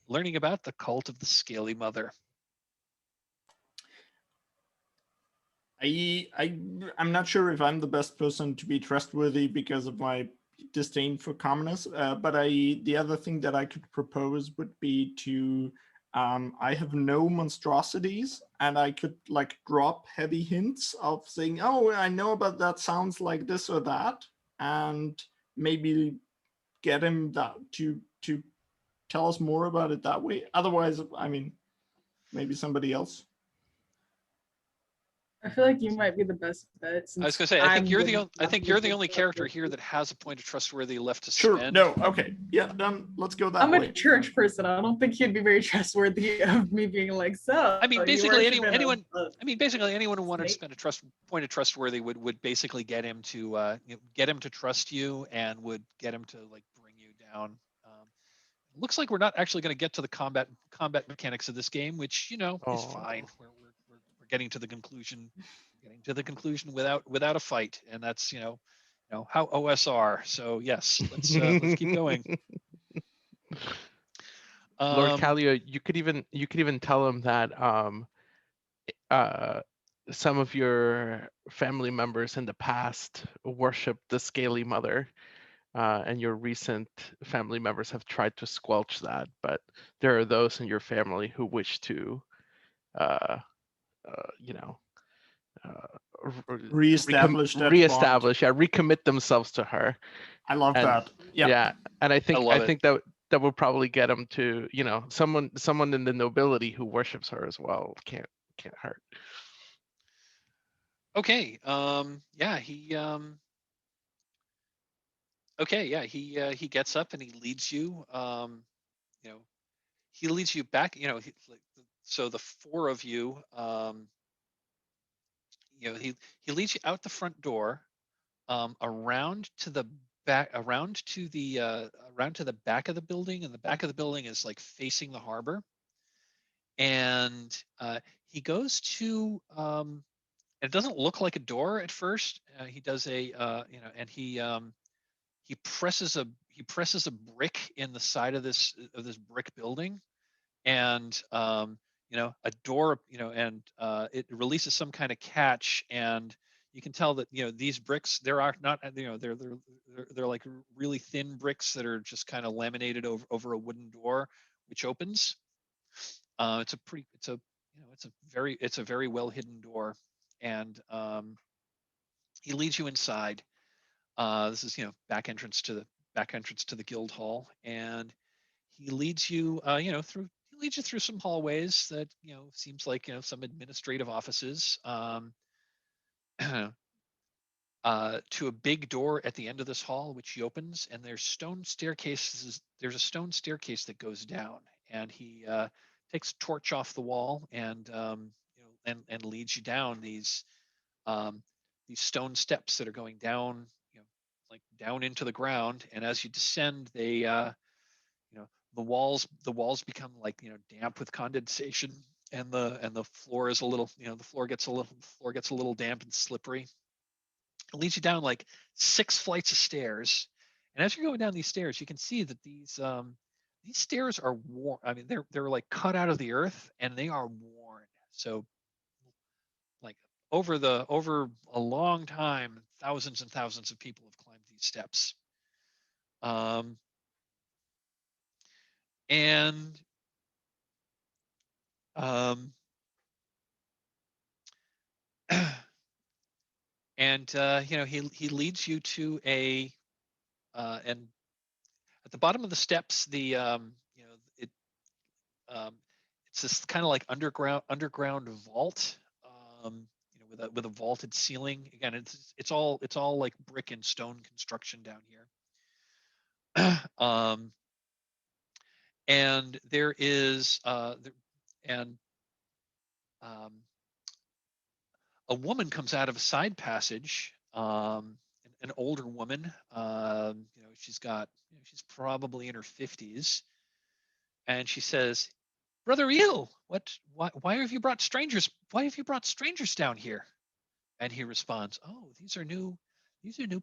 the cult of the Scaly Mother. I'm not sure if I'm the best person to be trustworthy because of my disdain for commoners, but the other thing that I could propose would be to I have no monstrosities, and I could like drop heavy hints of saying, oh, I know about that, sounds like this or that, and maybe get him to tell us more about it that way. Otherwise, I mean, maybe somebody else. I feel like you might be the best bet. I was going to say, I think you're the only character here that has a point of trustworthy left to spend. Sure. No. Okay. Yeah. Then let's go that way. I'm a church person. I don't think he'd be very trustworthy of me being like, so. I mean, basically anyone who wanted to spend a point of trustworthy would basically get him to trust you, and would get him to like bring you down. Looks like we're not actually going to get to the combat mechanics of this game, which is fine. We're getting to the conclusion. Without a fight, and that's how OS are. So yes, let's keep going. Lord Kallio, you could even tell him that some of your family members in the past worshipped the Scaly Mother, and your recent family members have tried to squelch that, but there are those in your family who wish to recommit themselves to her. I love that. Yeah, and I think that would probably get them to, someone in the nobility who worships her as well can't hurt. Okay. He gets up and he leads you. He leads you back. So the four of you. He leads you out the front door, around to the back, around to the back of the building, and the back of the building is like facing the harbor. And he goes to it doesn't look like a door at first. He does and he presses a brick in the side of this brick building, and a door, and it releases some kind of catch, and you can tell that these bricks, they're not, they're like really thin bricks that are just kind of laminated over a wooden door, which opens. It's a very well hidden door, and he leads you inside. This is back entrance to the guild hall, and he leads you through some hallways that seems like some administrative offices, to a big door at the end of this hall, which he opens, and there's a stone staircase that goes down, and he takes a torch off the wall, and and leads you down these these stone steps that are going down, like down into the ground. And as you descend, they, the walls become like, damp with condensation, and the floor is a little, the floor gets a little damp and slippery. It leads you down like 6 flights of stairs. And as you're going down these stairs, you can see that these stairs are worn. I mean, they're like cut out of the earth, and they are worn. So like over a long time, thousands and thousands of people have climbed these steps. And he leads you to a and at the bottom of the steps, it's this kind of like underground vault, with a vaulted ceiling. Again, it's all like brick and stone construction down here. And there is a woman comes out of a side passage, an older woman. She's probably in her 50s, and she says, "Brother Eel, why have you brought strangers? Why have you brought strangers down here?" And he responds, "Oh, these are new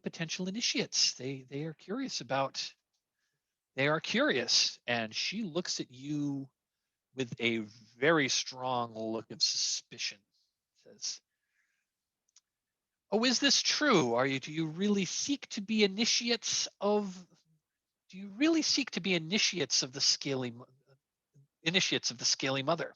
potential initiates. They are curious about. They are curious." And she looks at you with a very strong look of suspicion. Says, "Oh, is this true? Do you really seek to be initiates of the scaly mother?"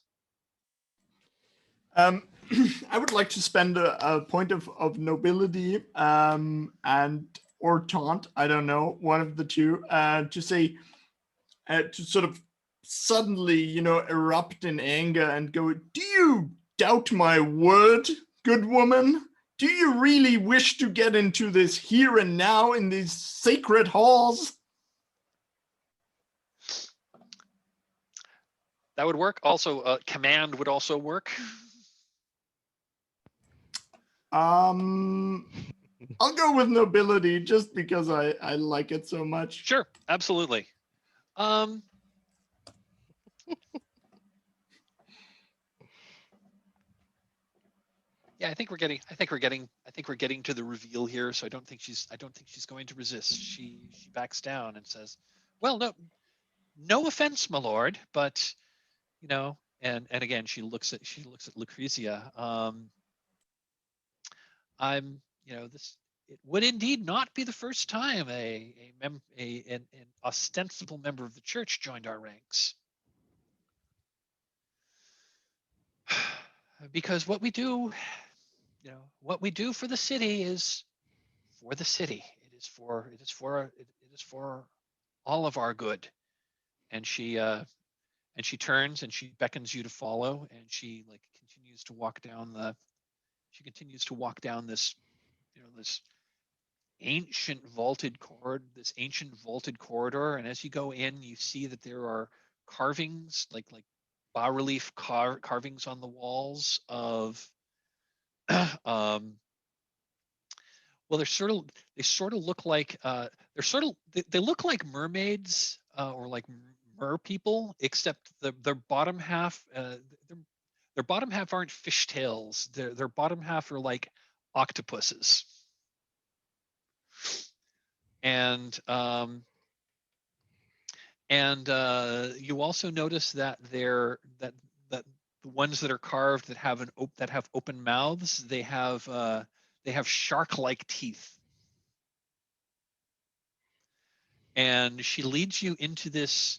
I would like to spend a point of nobility and or taunt, I don't know, one of the two, to say, to sort of suddenly, erupt in anger and go, "Do you doubt my word, good woman? Do you really wish to get into this here and now in these sacred halls?" That would work. Also, command would also work. I'll go with nobility just because I like it so much. Sure, absolutely. Yeah, I think we're getting to the reveal here. So I don't think she's going to resist. She backs down and says, "Well, no offense, my lord, but and again she looks at Lucrezia. This, it would indeed not be the first time an ostensible member of the church joined our ranks. Because what we do for the city is for the city. It is for all of our good." And she turns and she beckons you to follow, and she continues to walk down this this ancient vaulted corridor. And as you go in, you see that there are carvings, like bas-relief carvings on the walls of well, they sort of look like they look like mermaids, or like mer people, except their bottom half their bottom half aren't fishtails. Their bottom half are like octopuses. And you also notice that the ones that are carved that have open mouths, they have shark-like teeth. And she leads you into this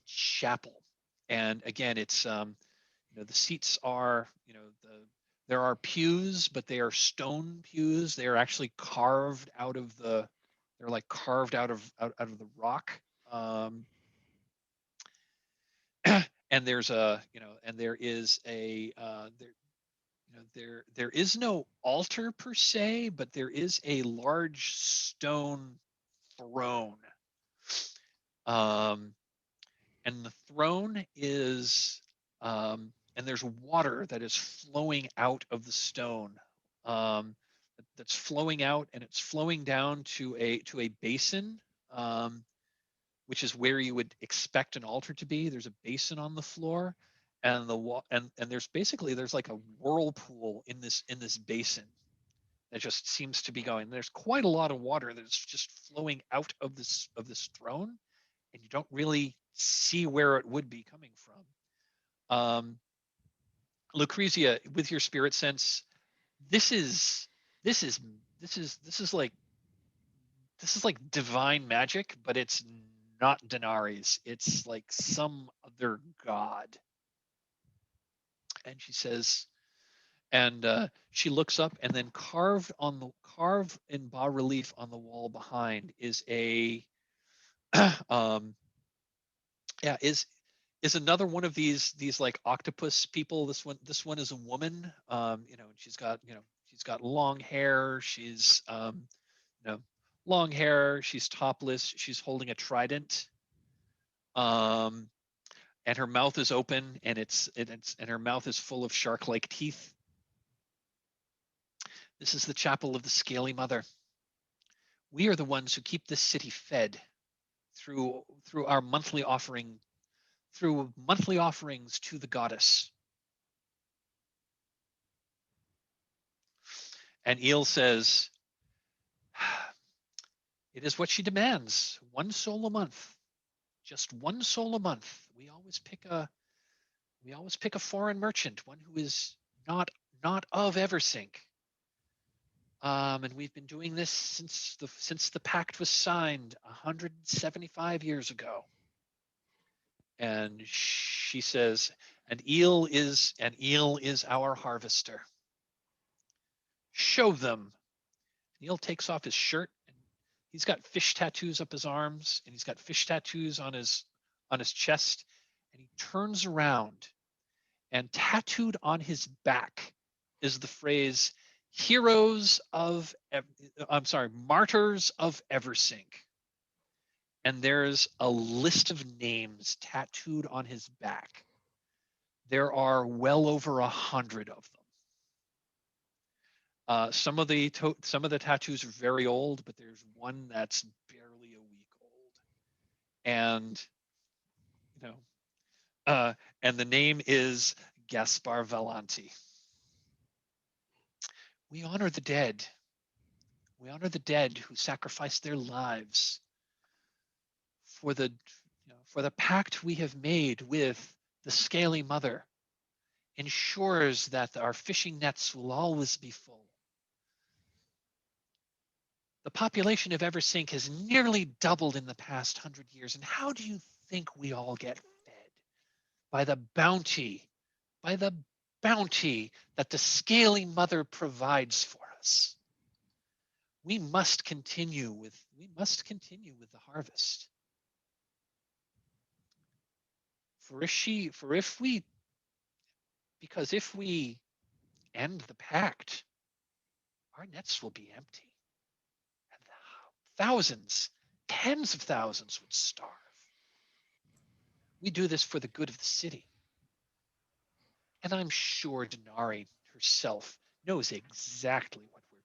chapel. And again, it's the seats are, there are pews, but they are stone pews. They are actually carved out of the rock. And there is no altar per se, but there is a large stone throne. And the throne is and there's water that is flowing out of the stone. That's flowing out, and it's flowing down to a basin, which is where you would expect an altar to be. There's a basin on the floor, and there's like a whirlpool in this basin that just seems to be going. There's quite a lot of water that's just flowing out of this throne, and you don't really see where it would be coming from. Lucrezia, with your spirit sense, this is like divine magic, but it's not Denari's. It's like some other god. And she says, and she looks up, and then carved in bas relief on the wall behind is a is another one of these like octopus people. This one is a woman. She's got long hair. She's long hair. She's topless. She's holding a trident. And her mouth is open, and her mouth is full of shark-like teeth. This is the chapel of the Scaly Mother. We are the ones who keep this city fed through our monthly offerings to the goddess. And Eel says, it is what she demands. 1 soul a month. Just 1 soul a month. We always pick a foreign merchant, one who is not of Eversink. And we've been doing this since the pact was signed 175 years ago. And she says, and Eel is our harvester. Show them. And Eel takes off his shirt, and he's got fish tattoos up his arms, and he's got fish tattoos on his chest, and he turns around, and tattooed on his back is the phrase Martyrs of Eversink. And there's a list of names tattooed on his back. There are well over 100 of them. Some of the tattoos are very old, but there's one that's barely a week old. And and the name is Gaspar Valanti. We honor the dead. We honor the dead who sacrificed their lives for the pact we have made with the Scaly Mother. Ensures that our fishing nets will always be full. The population of Eversink has nearly doubled in the past 100 years. And how do you think we all get fed? By the bounty that the Scaly Mother provides for us. We must continue with the harvest. Because if we end the pact, our nets will be empty. And thousands, tens of thousands would starve. We do this for the good of the city. And I'm sure Denari herself knows exactly what we're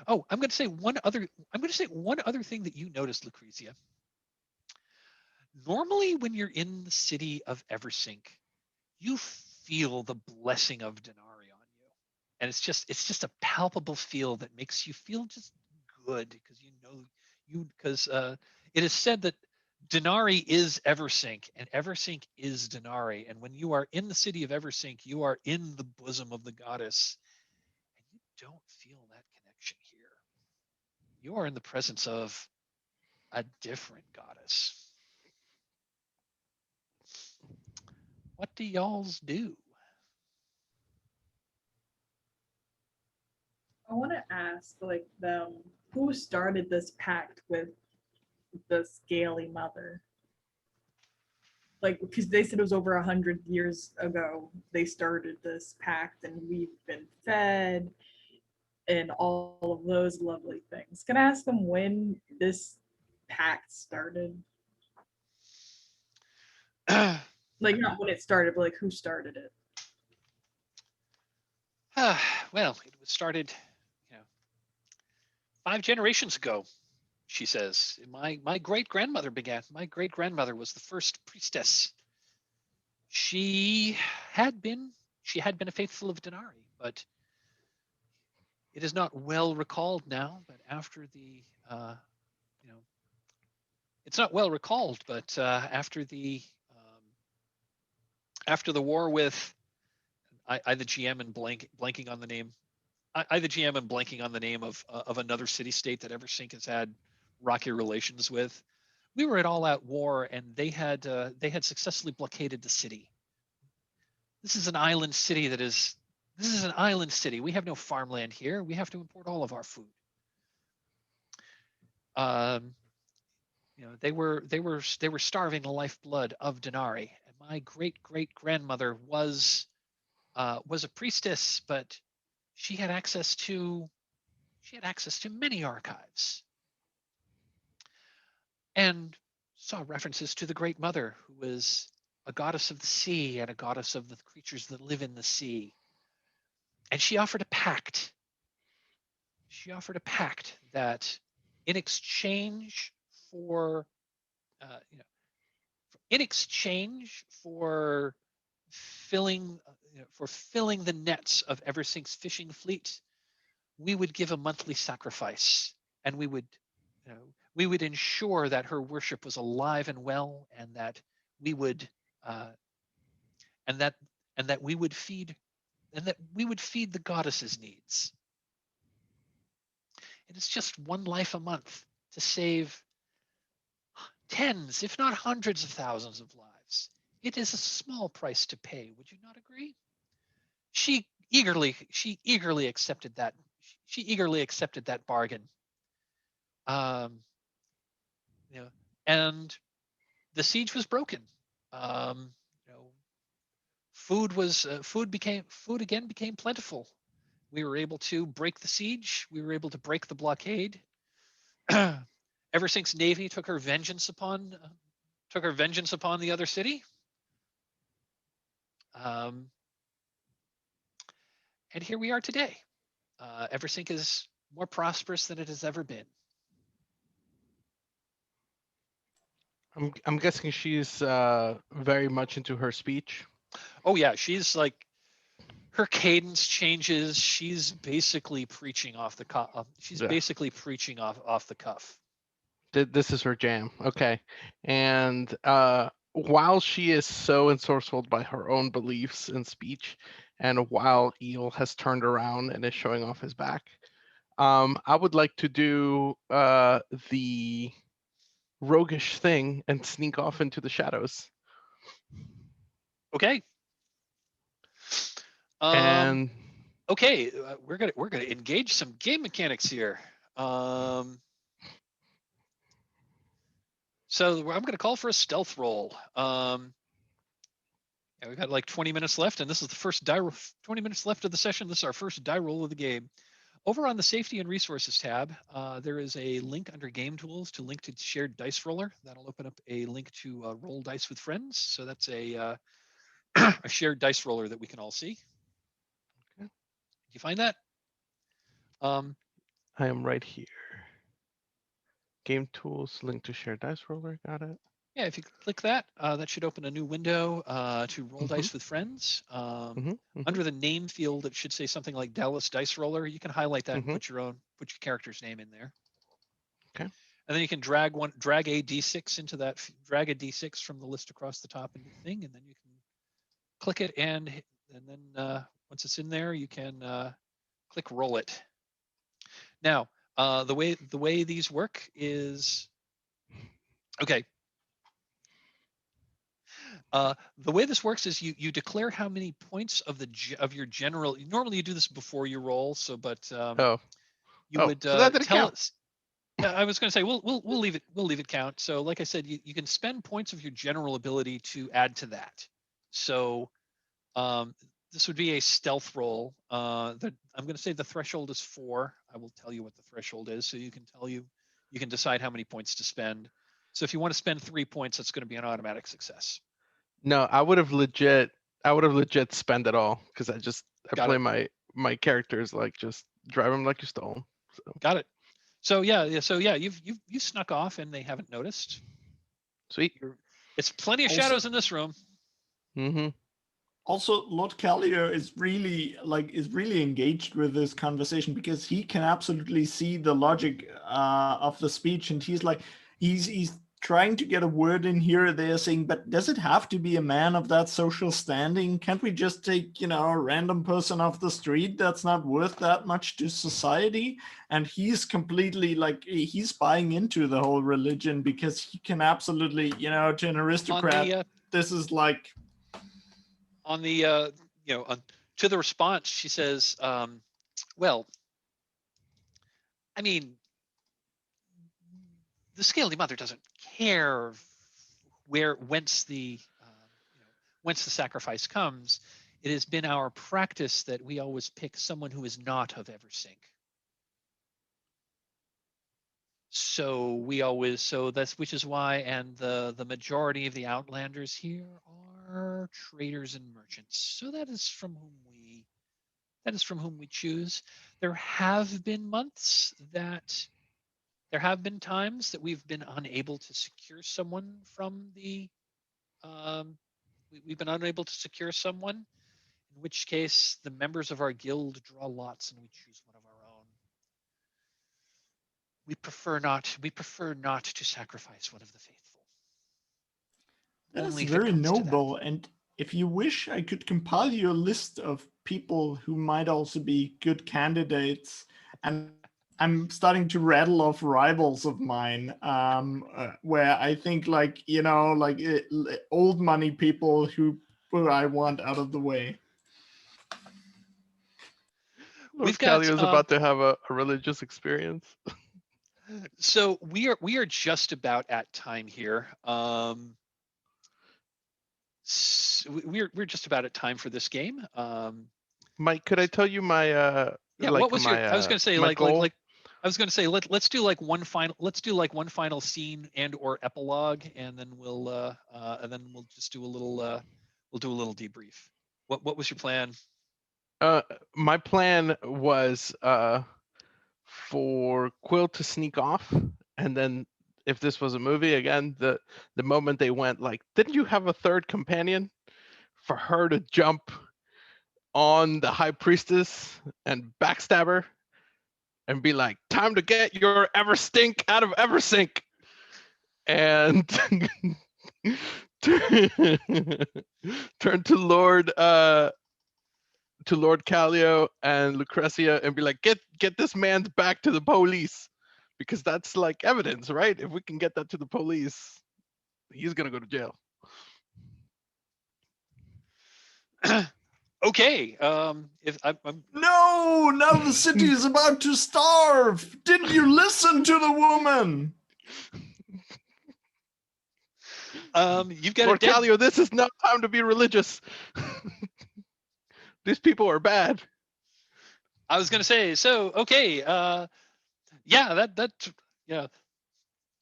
doing. Oh, I'm going to say one other thing that you noticed, Lucrezia. Normally, when you're in the city of Eversink, you feel the blessing of Denari on you, and it's just a palpable feel that makes you feel just good because it is said that Denari is Eversink, and Eversink is Denari. And when you are in the city of Eversink, you are in the bosom of the goddess, and you don't feel that connection here. You are in the presence of a different goddess. What do y'alls do? I want to ask, who started this pact with the Scaly Mother? Because they said it was over 100 years ago they started this pact, and we've been fed and all of those lovely things. Can I ask them when this pact started? Like not when it started, but like who started it. Well, it was started, 5 generations ago, she says. My great grandmother began. My great grandmother was the first priestess. She had been a faithful of Denari, but it is not well recalled now. But after the it's not well recalled, but after the war with I the GM and blanking on the name. I the GM and blanking on the name of another city state that Eversink has had rocky relations with. We were at all-out war, and they had successfully blockaded the city. This is an island city This is an island city. We have no farmland here. We have to import all of our food. They were starving the lifeblood of Denari. And my great grandmother was a priestess, but she had access to many archives, and saw references to the Great Mother, who was a goddess of the sea and a goddess of the creatures that live in the sea. And she offered a pact. She offered a pact that in exchange for filling the nets of Eversink's fishing fleet, we would give a monthly sacrifice, and we would ensure that her worship was alive and well, and that we would feed the goddess's needs. It is just one life a month to save tens, if not hundreds of thousands of lives. It is a small price to pay. Would you not agree? She eagerly accepted that. She eagerly accepted that bargain. And the siege was broken. Food again became plentiful. We were able to break the siege. We were able to break the blockade. Eversink's navy took her vengeance upon the other city. And here we are today. Eversink is more prosperous than it has ever been. I'm guessing she's very much into her speech. Oh yeah, she's like, her cadence changes. She's basically preaching off the cuff. Basically preaching off the cuff. This is her jam. Okay. And while she is so ensorcelled by her own beliefs and speech, and while Eel has turned around and is showing off his back, I would like to do the roguish thing and sneak off into the shadows. Okay. And okay, we're gonna engage some game mechanics here. So I'm gonna call for a stealth roll. Yeah, we've got like 20 minutes left, and this is the first 20 minutes left of the session. This is our first die roll of the game. Over on the Safety and Resources tab, there is a link under Game Tools to link to Shared Dice Roller. That'll open up a link to Roll Dice with Friends. So that's a shared dice roller that we can all see. Okay. Did you find that? I am right here. Game Tools, link to Shared Dice Roller. Got it. Yeah, if you click that, that should open a new window to Roll Dice with Friends. Under the name field, it should say something like Dallas Dice Roller. You can highlight that and put your character's name in there. Okay. And then you can drag a D6 into that. Drag a D6 from the list across the top into the thing, and then you can click it, and then once it's in there, you can click Roll It. Now, the way these work is okay. The way this works is you declare how many points of your general. Normally you do this before you roll. So, but you would so that didn't tell count. us. I was going to say we'll leave it count. So, like I said, you can spend points of your general ability to add to that. So, this would be a stealth roll. I'm going to say the threshold is 4. I will tell you what the threshold is, so you can decide how many points to spend. So if you want to spend 3 points, that's going to be an automatic success. No, I would have legit spent it all because I Got play it. my characters like just drive them like you stole. So Got it. So yeah, you've snuck off and they haven't noticed. sweet. It's plenty of Also- shadows in this room. Mm-hmm. Also, Lord Callio is really engaged with this conversation because he can absolutely see the logic of the speech, and he's like he's trying to get a word in here. They're saying, but does it have to be a man of that social standing? Can't we just take, a random person off the street that's not worth that much to society? And he's completely like he's buying into the whole religion because he can absolutely, to an aristocrat, this is like. On the to the response, she says, well, I mean, the Scaly Mother doesn't care whence the sacrifice comes. It has been our practice that we always pick someone who is not of Eversink. Which is why, and the majority of the Outlanders here are traders and merchants. So that is from whom we choose. There have been times that we've been unable to secure someone from the we've been unable to secure someone, in which case the members of our guild draw lots and we choose one of our own. We prefer not to sacrifice one of the faithful. That Only is if it very comes to that. noble, and if you wish, I could compile you a list of people who might also be good candidates. And I'm starting to rattle off rivals of mine, where I think old money people who I want out of the way. Lord Callio is about to have a religious experience. So we are just about at time here. So we're just about at time for this game. Mike, could I tell you my yeah, like what was my, your? I was going to say my goal? I was going to say let's do like one final scene and or epilogue, and then we'll just do a little debrief. What was your plan? My plan was for Quill to sneak off, and then if this was a movie again, the moment they went like, didn't you have a third companion? For her to jump on the high priestess and backstab her and be like, time to get your Everstink out of Eversink. And turn to Lord Callio and Lucrezia and be like, get this man's back to the police, because that's like evidence, right? If we can get that to the police, he's gonna go to jail. Okay. If I'm No, now the city is about to starve. Didn't you listen to the woman? you've got Lord a dead. Callio, this is not time to be religious. These people are bad. I was going to say, so okay. Yeah,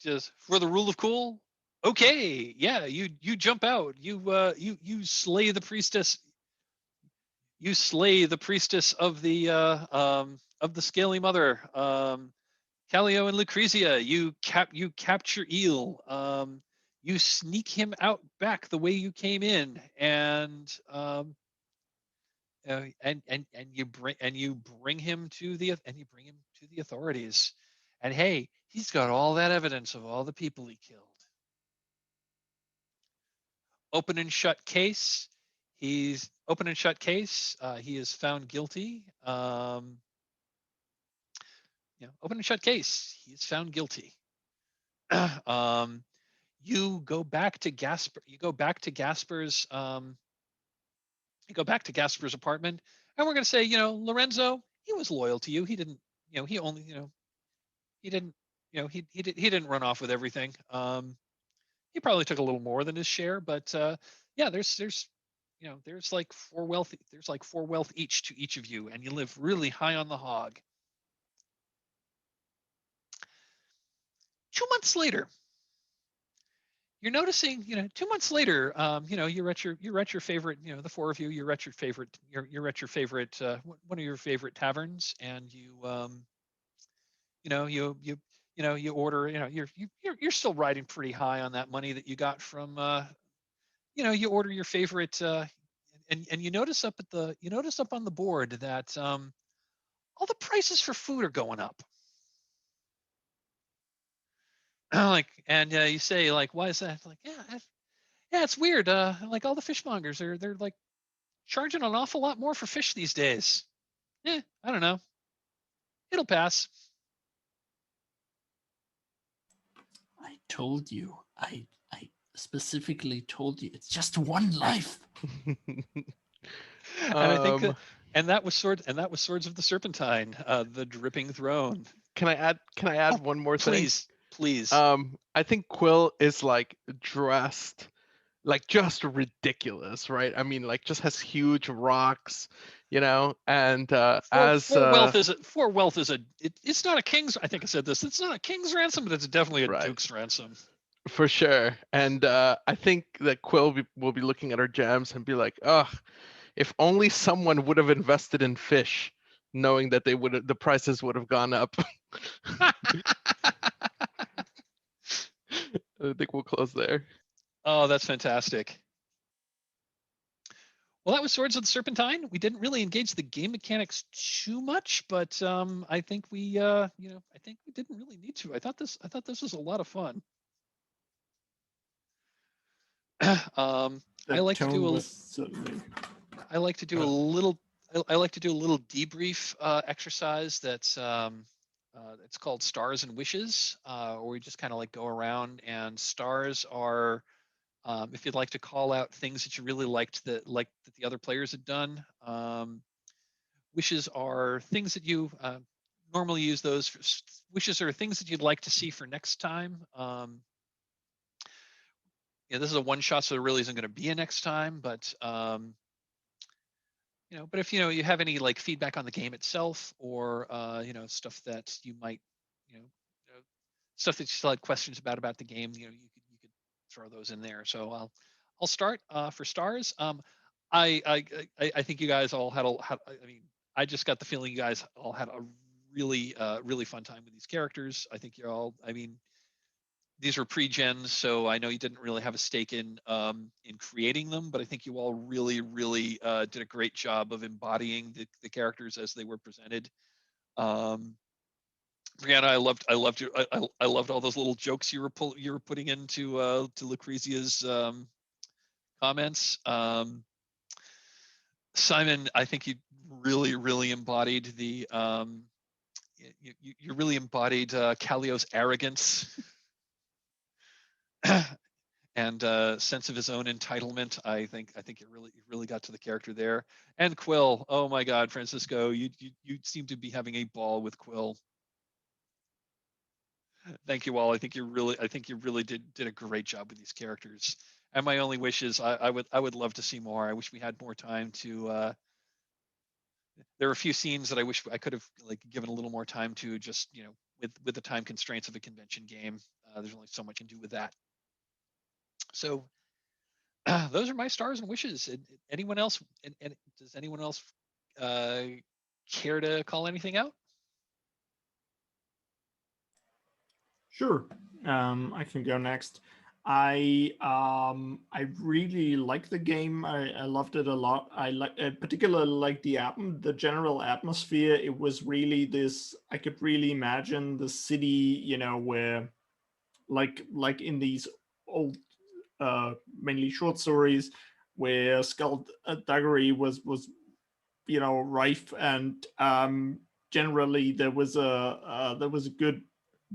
just for the rule of cool. Okay, yeah, you jump out. You slay the priestess. You slay the priestess of the Scaly Mother. Callio and Lucrezia, you capture Eel. You sneak him out back the way you came in, and you bring him to the authorities. And hey, he's got all that evidence of all the people he killed. Open and shut case. He is found guilty. Open and shut case. He is found guilty. You go back to Gasper. You go back to Gasper's apartment, and we're going to say, Lorenzo, he was loyal to you. He didn't, he only, he didn't, he didn't run off with everything. He probably took a little more than his share, but yeah, there's like four wealth each to each of you, and you live really high on the hog. 2 months later, you're noticing, 2 months later, you're at your favorite, the four of you, you're at your favorite, one of your favorite taverns, and you order, you're still riding pretty high on that money that you got from, you order your favorite, and you notice up on the board that all the prices for food are going up. And you say, like, why is that? Like, yeah, it's weird. Like, all the fishmongers they're like charging an awful lot more for fish these days. I don't know. It'll pass. I told you. I specifically told you. It's just one life. And I think that was Swords of the Serpentine, the dripping throne. Can I add one more thing? Please. I think Quill is like dressed like just ridiculous, right? I mean, like just has huge rocks, and for wealth is it's not a king's. I think I said this. It's not a king's ransom, but it's definitely a duke's ransom. For sure. And I think that Quill will be looking at her gems and be like, "Ugh, if only someone would have invested in fish, knowing that the prices would have gone up." I think we'll close there. Oh, that's fantastic. Well, that was Swords of the Serpentine. We didn't really engage the game mechanics too much, but I think we didn't really need to. I thought this was a lot of fun. I like to do a little debrief exercise that's it's called Stars and Wishes, where we just kind of like go around, and stars are if you'd like to call out things that you really liked that the other players had done. Wishes are things that you normally use those for. Wishes are things that you'd like to see for next time. This is a one shot, so there really isn't going to be a next time, but but if you have any like feedback on the game itself, or stuff that you might stuff that you still had questions about the game, you could throw those in there. So I'll start for stars. I think you guys all had I just got the feeling you guys all had a really fun time with these characters. I think you're all, these were pre-gens, so I know you didn't really have a stake in creating them, but I think you all really did a great job of embodying the characters as they were presented. Brianna, I loved all those little jokes you were putting into to Lucrezia's comments. Simon, I think you really embodied the you really embodied Callio's arrogance and sense of his own entitlement. I think it really got to the character there. And Quill, oh my God, Francisco, you seem to be having a ball with Quill. Thank you all. I think you really did a great job with these characters. And my only wish is I would love to see more. I wish we had more time to. There are a few scenes that I wish I could have given a little more time to, just with the time constraints of a convention game. There's only so much you can do with that. So those are my stars and wishes. Anyone else? And does anyone else care to call anything out? Sure, I can go next. I really like the game. I loved it a lot. I particularly like the general atmosphere. It was really this. I could really imagine the city, where like in these old mainly short stories where skullduggery was rife, and generally there was a good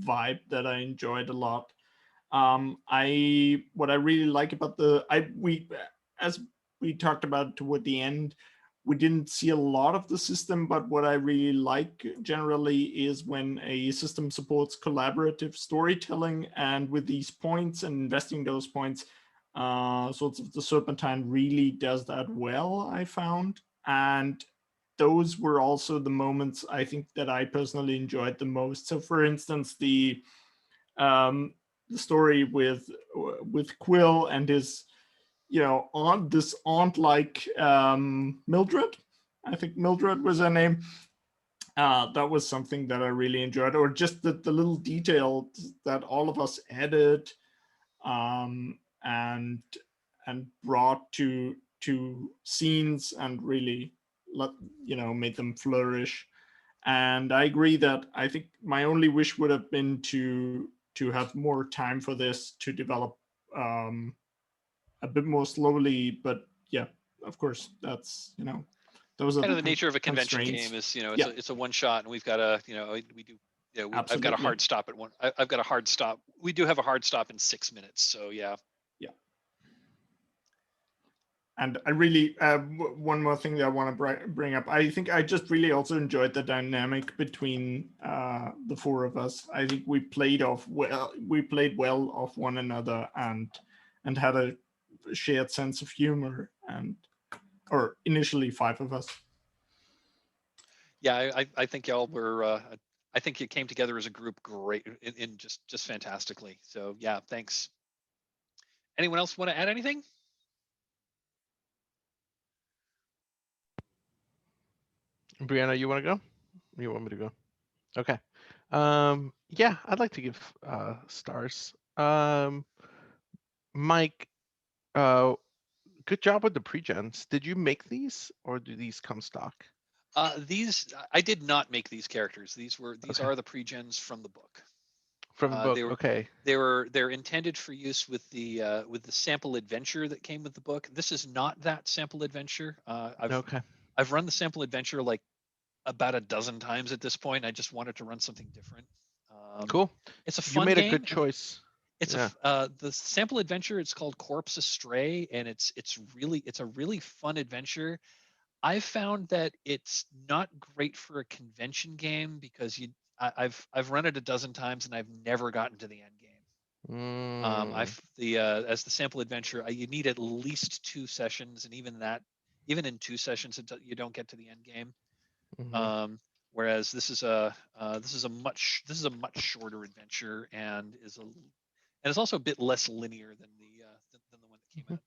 vibe that I enjoyed a lot. What I really like about as we talked about toward the end, we didn't see a lot of the system, but what I really like generally is when a system supports collaborative storytelling, and with these points and investing those points, Swords of the Serpentine really does that well, I found. And those were also the moments I think that I personally enjoyed the most. So for instance, the story with Quill and his, this aunt-like Mildred. I think Mildred was her name. That was something that I really enjoyed, or just the little detail that all of us added and brought to scenes and really made them flourish. And I agree that I think my only wish would have been to have more time for this to develop a bit more slowly. But yeah, of course, that's those are Kind of the nature of a convention constraints. game is, it's a one shot, and we've got a, we do, I've got a hard stop at one. I've got a hard stop. We do have a hard stop in 6 minutes. So yeah. And I really, one more thing that I want to bring up, I think I just really also enjoyed the dynamic between the four of us. I think we played well off one another and had a shared sense of humor, or initially 5 of us. Yeah, I think y'all were, I think you came together as a group great, in just fantastically. So yeah, thanks. Anyone else want to add anything? Brianna, you want to go? You want me to go? Okay. Yeah, I'd like to give stars. Mike, good job with the pre-gens. Did you make these, or do these come stock? These, I did not make these characters. These Okay. are the pre-gens from the book. From the book, okay. They're intended for use with the sample adventure that came with the book. This is not that sample adventure. I've run the sample adventure like about a dozen times at this point. I just wanted to run something different. Cool. It's a fun game. You made game. a good choice. It's the sample adventure. It's called Corpse Astray, and it's a really fun adventure. I've found that it's not great for a convention game because I've run it a dozen times and I've never gotten to the end game. As the sample adventure, you need at least 2 sessions, and even in 2 sessions, you don't get to the end game. Mm-hmm. Whereas this is a much shorter adventure, and it's also a bit less linear than the one that came out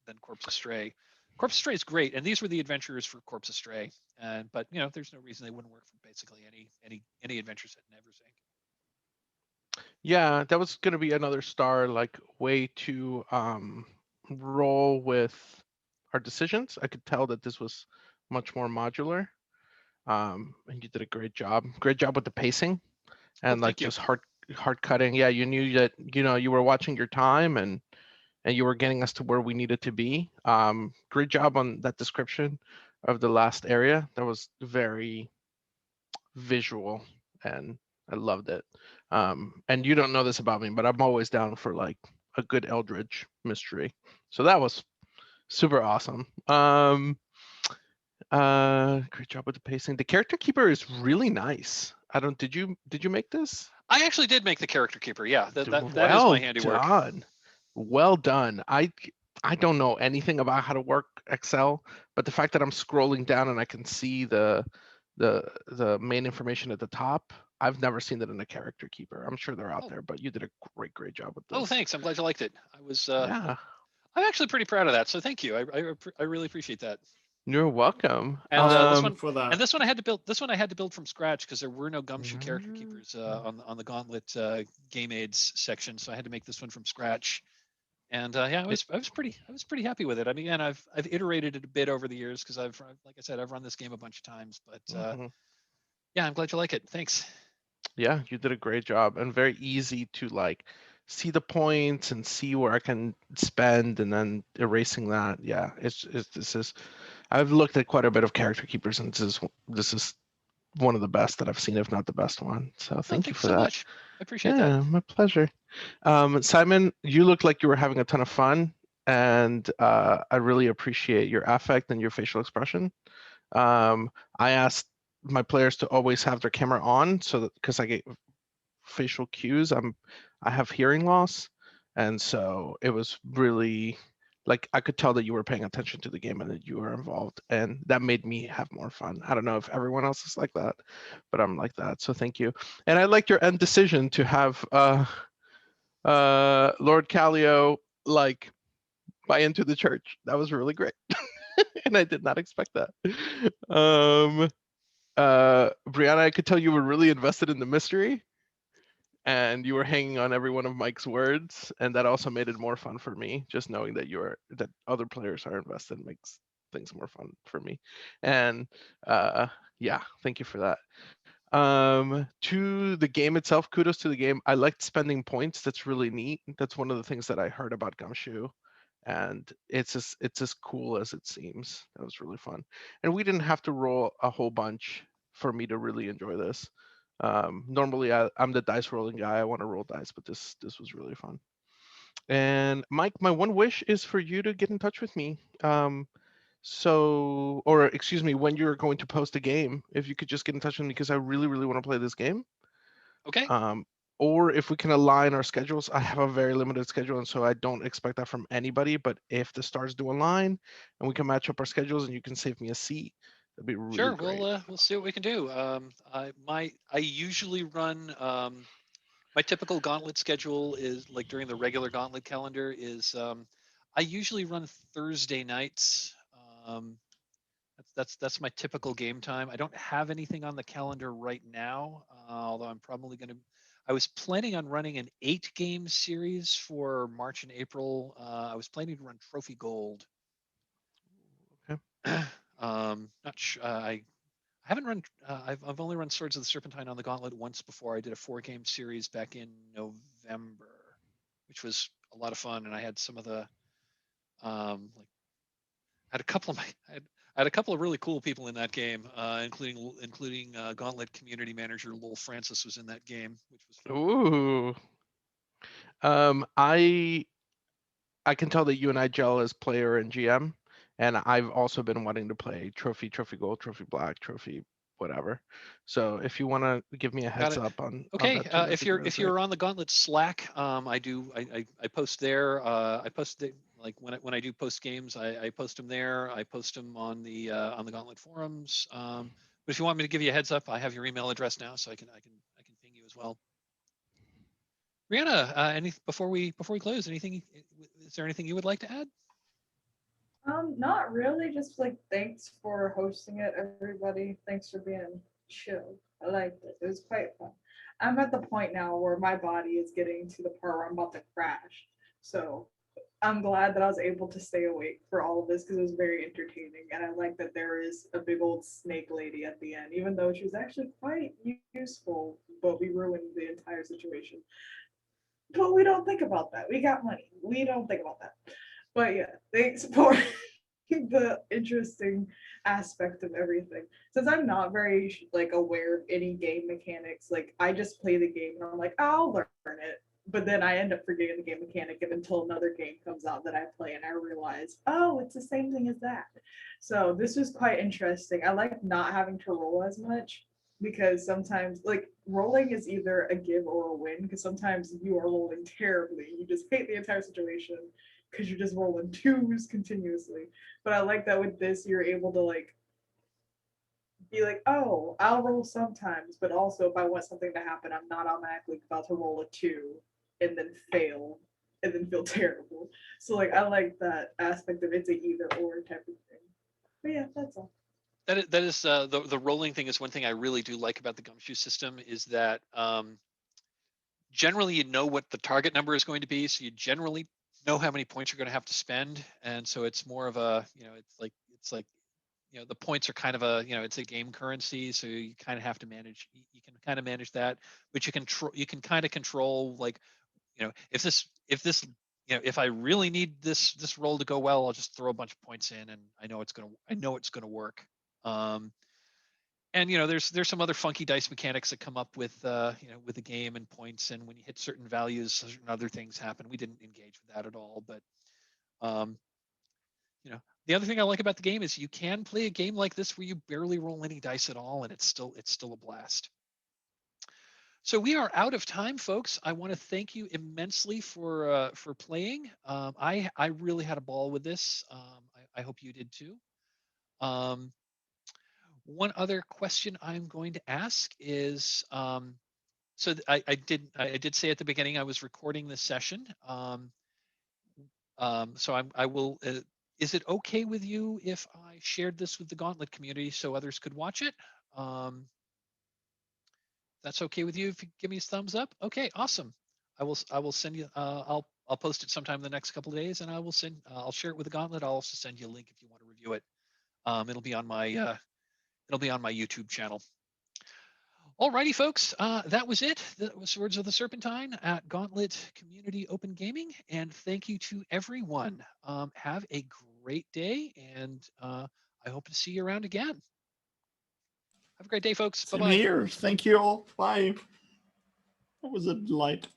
than Corpse Astray. Corpse Astray is great, and these were the adventures for Corpse Astray. But there's no reason they wouldn't work for basically any adventure set in Eversync. Yeah, that was going to be another star, like way to roll with our decisions. I could tell that this was much more modular, and you did a great job. Great job with the pacing and just hard cutting. Yeah, you knew that you were watching your time and you were getting us to where we needed to be. Great job on that description of the last area. That was very visual, and I loved it. And you don't know this about me, but I'm always down for like a good Eldritch mystery. So that was super awesome. Great job with the pacing. The character keeper is really nice. Did you make this? I actually did make the character keeper. Yeah, that is my handiwork. Well done. I don't know anything about how to work Excel, but the fact that I'm scrolling down and I can see the main information at the top, I've never seen that in a character keeper. I'm sure they're out there, but you did a great job with this. Oh, thanks. I'm glad you liked it. I'm actually pretty proud of that. So thank you. I really appreciate that. You're welcome. And this one I had to build from scratch because there were no GUMSHOE character keepers on the Gauntlet game aids section, so I had to make this one from scratch. And I was pretty happy with it. I mean, and I've iterated it a bit over the years because I've run this game a bunch of times. But yeah, I'm glad you like it. Thanks. Yeah, you did a great job, and very easy to like see the points and see where I can spend, and then erasing that. Yeah, I've looked at quite a bit of character keepers, and this is one of the best that I've seen, if not the best one. So thank you for that. Much. I appreciate that. Yeah, my pleasure. Simon, you look like you were having a ton of fun, and I really appreciate your affect and your facial expression. I asked my players to always have their camera on, so that because I get facial cues, I have hearing loss, and so it was really like I could tell that you were paying attention to the game and that you were involved, and that made me have more fun. I don't know if everyone else is like that, but I'm like that. So thank you. And I liked your end decision to have Lord Callio, like, buy into the church. That was really great. And I did not expect that. Brianna, I could tell you were really invested in the mystery and you were hanging on every one of Mike's words, and that also made it more fun for me. Just knowing that that other players are invested makes things more fun for me. And yeah, thank you for that. To the game itself, kudos to the game. I liked spending points. That's really neat. That's one of the things that I heard about GUMSHOE, and it's as cool as it seems. That was really fun, and we didn't have to roll a whole bunch for me to really enjoy this. Normally I'm the dice rolling guy. I want to roll dice, but this was really fun. And Mike, my one wish is for you to get in touch with me. Or excuse me, when you're going to post a game, if you could just get in touch with me, because I really, really want to play this game. Okay. Or if we can align our schedules. I have a very limited schedule, and so I don't expect that from anybody. But if the stars do align and we can match up our schedules and you can save me a seat, that'd be really Sure, great. we'll see what we can do. I usually run my typical Gauntlet schedule is like during the regular Gauntlet calendar is I usually run Thursday nights. Um, that's my typical game time. I don't have anything on the calendar right now, although I'm probably going to. I was planning on running an 8-game series for March and April. I was planning to run Trophy Gold. Okay. Not sure. I haven't run. I've only run Swords of the Serpentine on the Gauntlet once before. I did a 4-game series back in November, which was a lot of fun, and I had some of the like I had a couple of my I had a couple of really cool people in that game, including Gauntlet community manager Lowell Francis was in that game, which was fun. Ooh. I can tell that you and I gel as player and GM, and I've also been wanting to play Trophy Gold, Trophy Black, Trophy whatever. So if you want to give me a heads up on okay, that too, if you're on the Gauntlet Slack, I post there. I post it, like when I do post games, I post them there. I post them on the Gauntlet forums. But if you want me to give you a heads up, I have your email address now, so I can ping you as well. Brianna, before we close, anything? Is there anything you would like to add? Not really. Just like thanks for hosting it, everybody. Thanks for being chill. I liked it. It was quite fun. I'm at the point now where my body is getting to the part where I'm about to crash. So I'm glad that I was able to stay awake for all of this because it was very entertaining. And I like that there is a big old snake lady at the end, even though she was actually quite useful, but we ruined the entire situation. But we don't think about that. We got money. We don't think about that. But yeah, thanks for the interesting aspect of everything. Since I'm not very like aware of any game mechanics, like I just play the game and I'm like, I'll learn it. But then I end up forgetting the game mechanic until another game comes out that I play and I realize, oh, it's the same thing as that. So this was quite interesting. I like not having to roll as much because sometimes like rolling is either a give or a win because sometimes you are rolling terribly. You just hate the entire situation because you're just rolling twos continuously. But I like that with this, you're able to like be like, oh, I'll roll sometimes, but also if I want something to happen, I'm not automatically about to roll a 2 and then fail and then feel terrible. So like I like that aspect of it's a either or type of thing. But yeah, that's all. That is the rolling thing is one thing I really do like about the GUMSHOE system is that generally you know what the target number is going to be, so you generally know how many points you're going to have to spend, and so it's more of a it's like the points are kind of a it's a game currency, so you kind of have to manage. You can kind of manage that, but you can kind of control like if this if I really need this roll to go well, I'll just throw a bunch of points in, and I know it's gonna work. And there's some other funky dice mechanics that come up with with the game and points, and when you hit certain values, certain other things happen. We didn't engage with that at all, but the other thing I like about the game is you can play a game like this where you barely roll any dice at all, and it's still a blast. So we are out of time, folks. I want to thank you immensely for playing. I really had a ball with this. I hope you did too. One other question I'm going to ask is So I did say at the beginning I was recording this session. So I will. Is it okay with you if I shared this with the Gauntlet community so others could watch it? That's okay with you if you give me a thumbs up? Okay, awesome. I will send you. I'll post it sometime in the next couple of days, and I'll share it with the Gauntlet. I'll also send you a link if you want to review it. It'll be on my YouTube channel. Alrighty, folks, that was it. That was Swords of the Serpentine at Gauntlet Community Open Gaming, and thank you to everyone. Have a great day, and I hope to see you around again. Have a great day, folks. Same Bye-bye. here. Thank you all. Bye. That was a delight.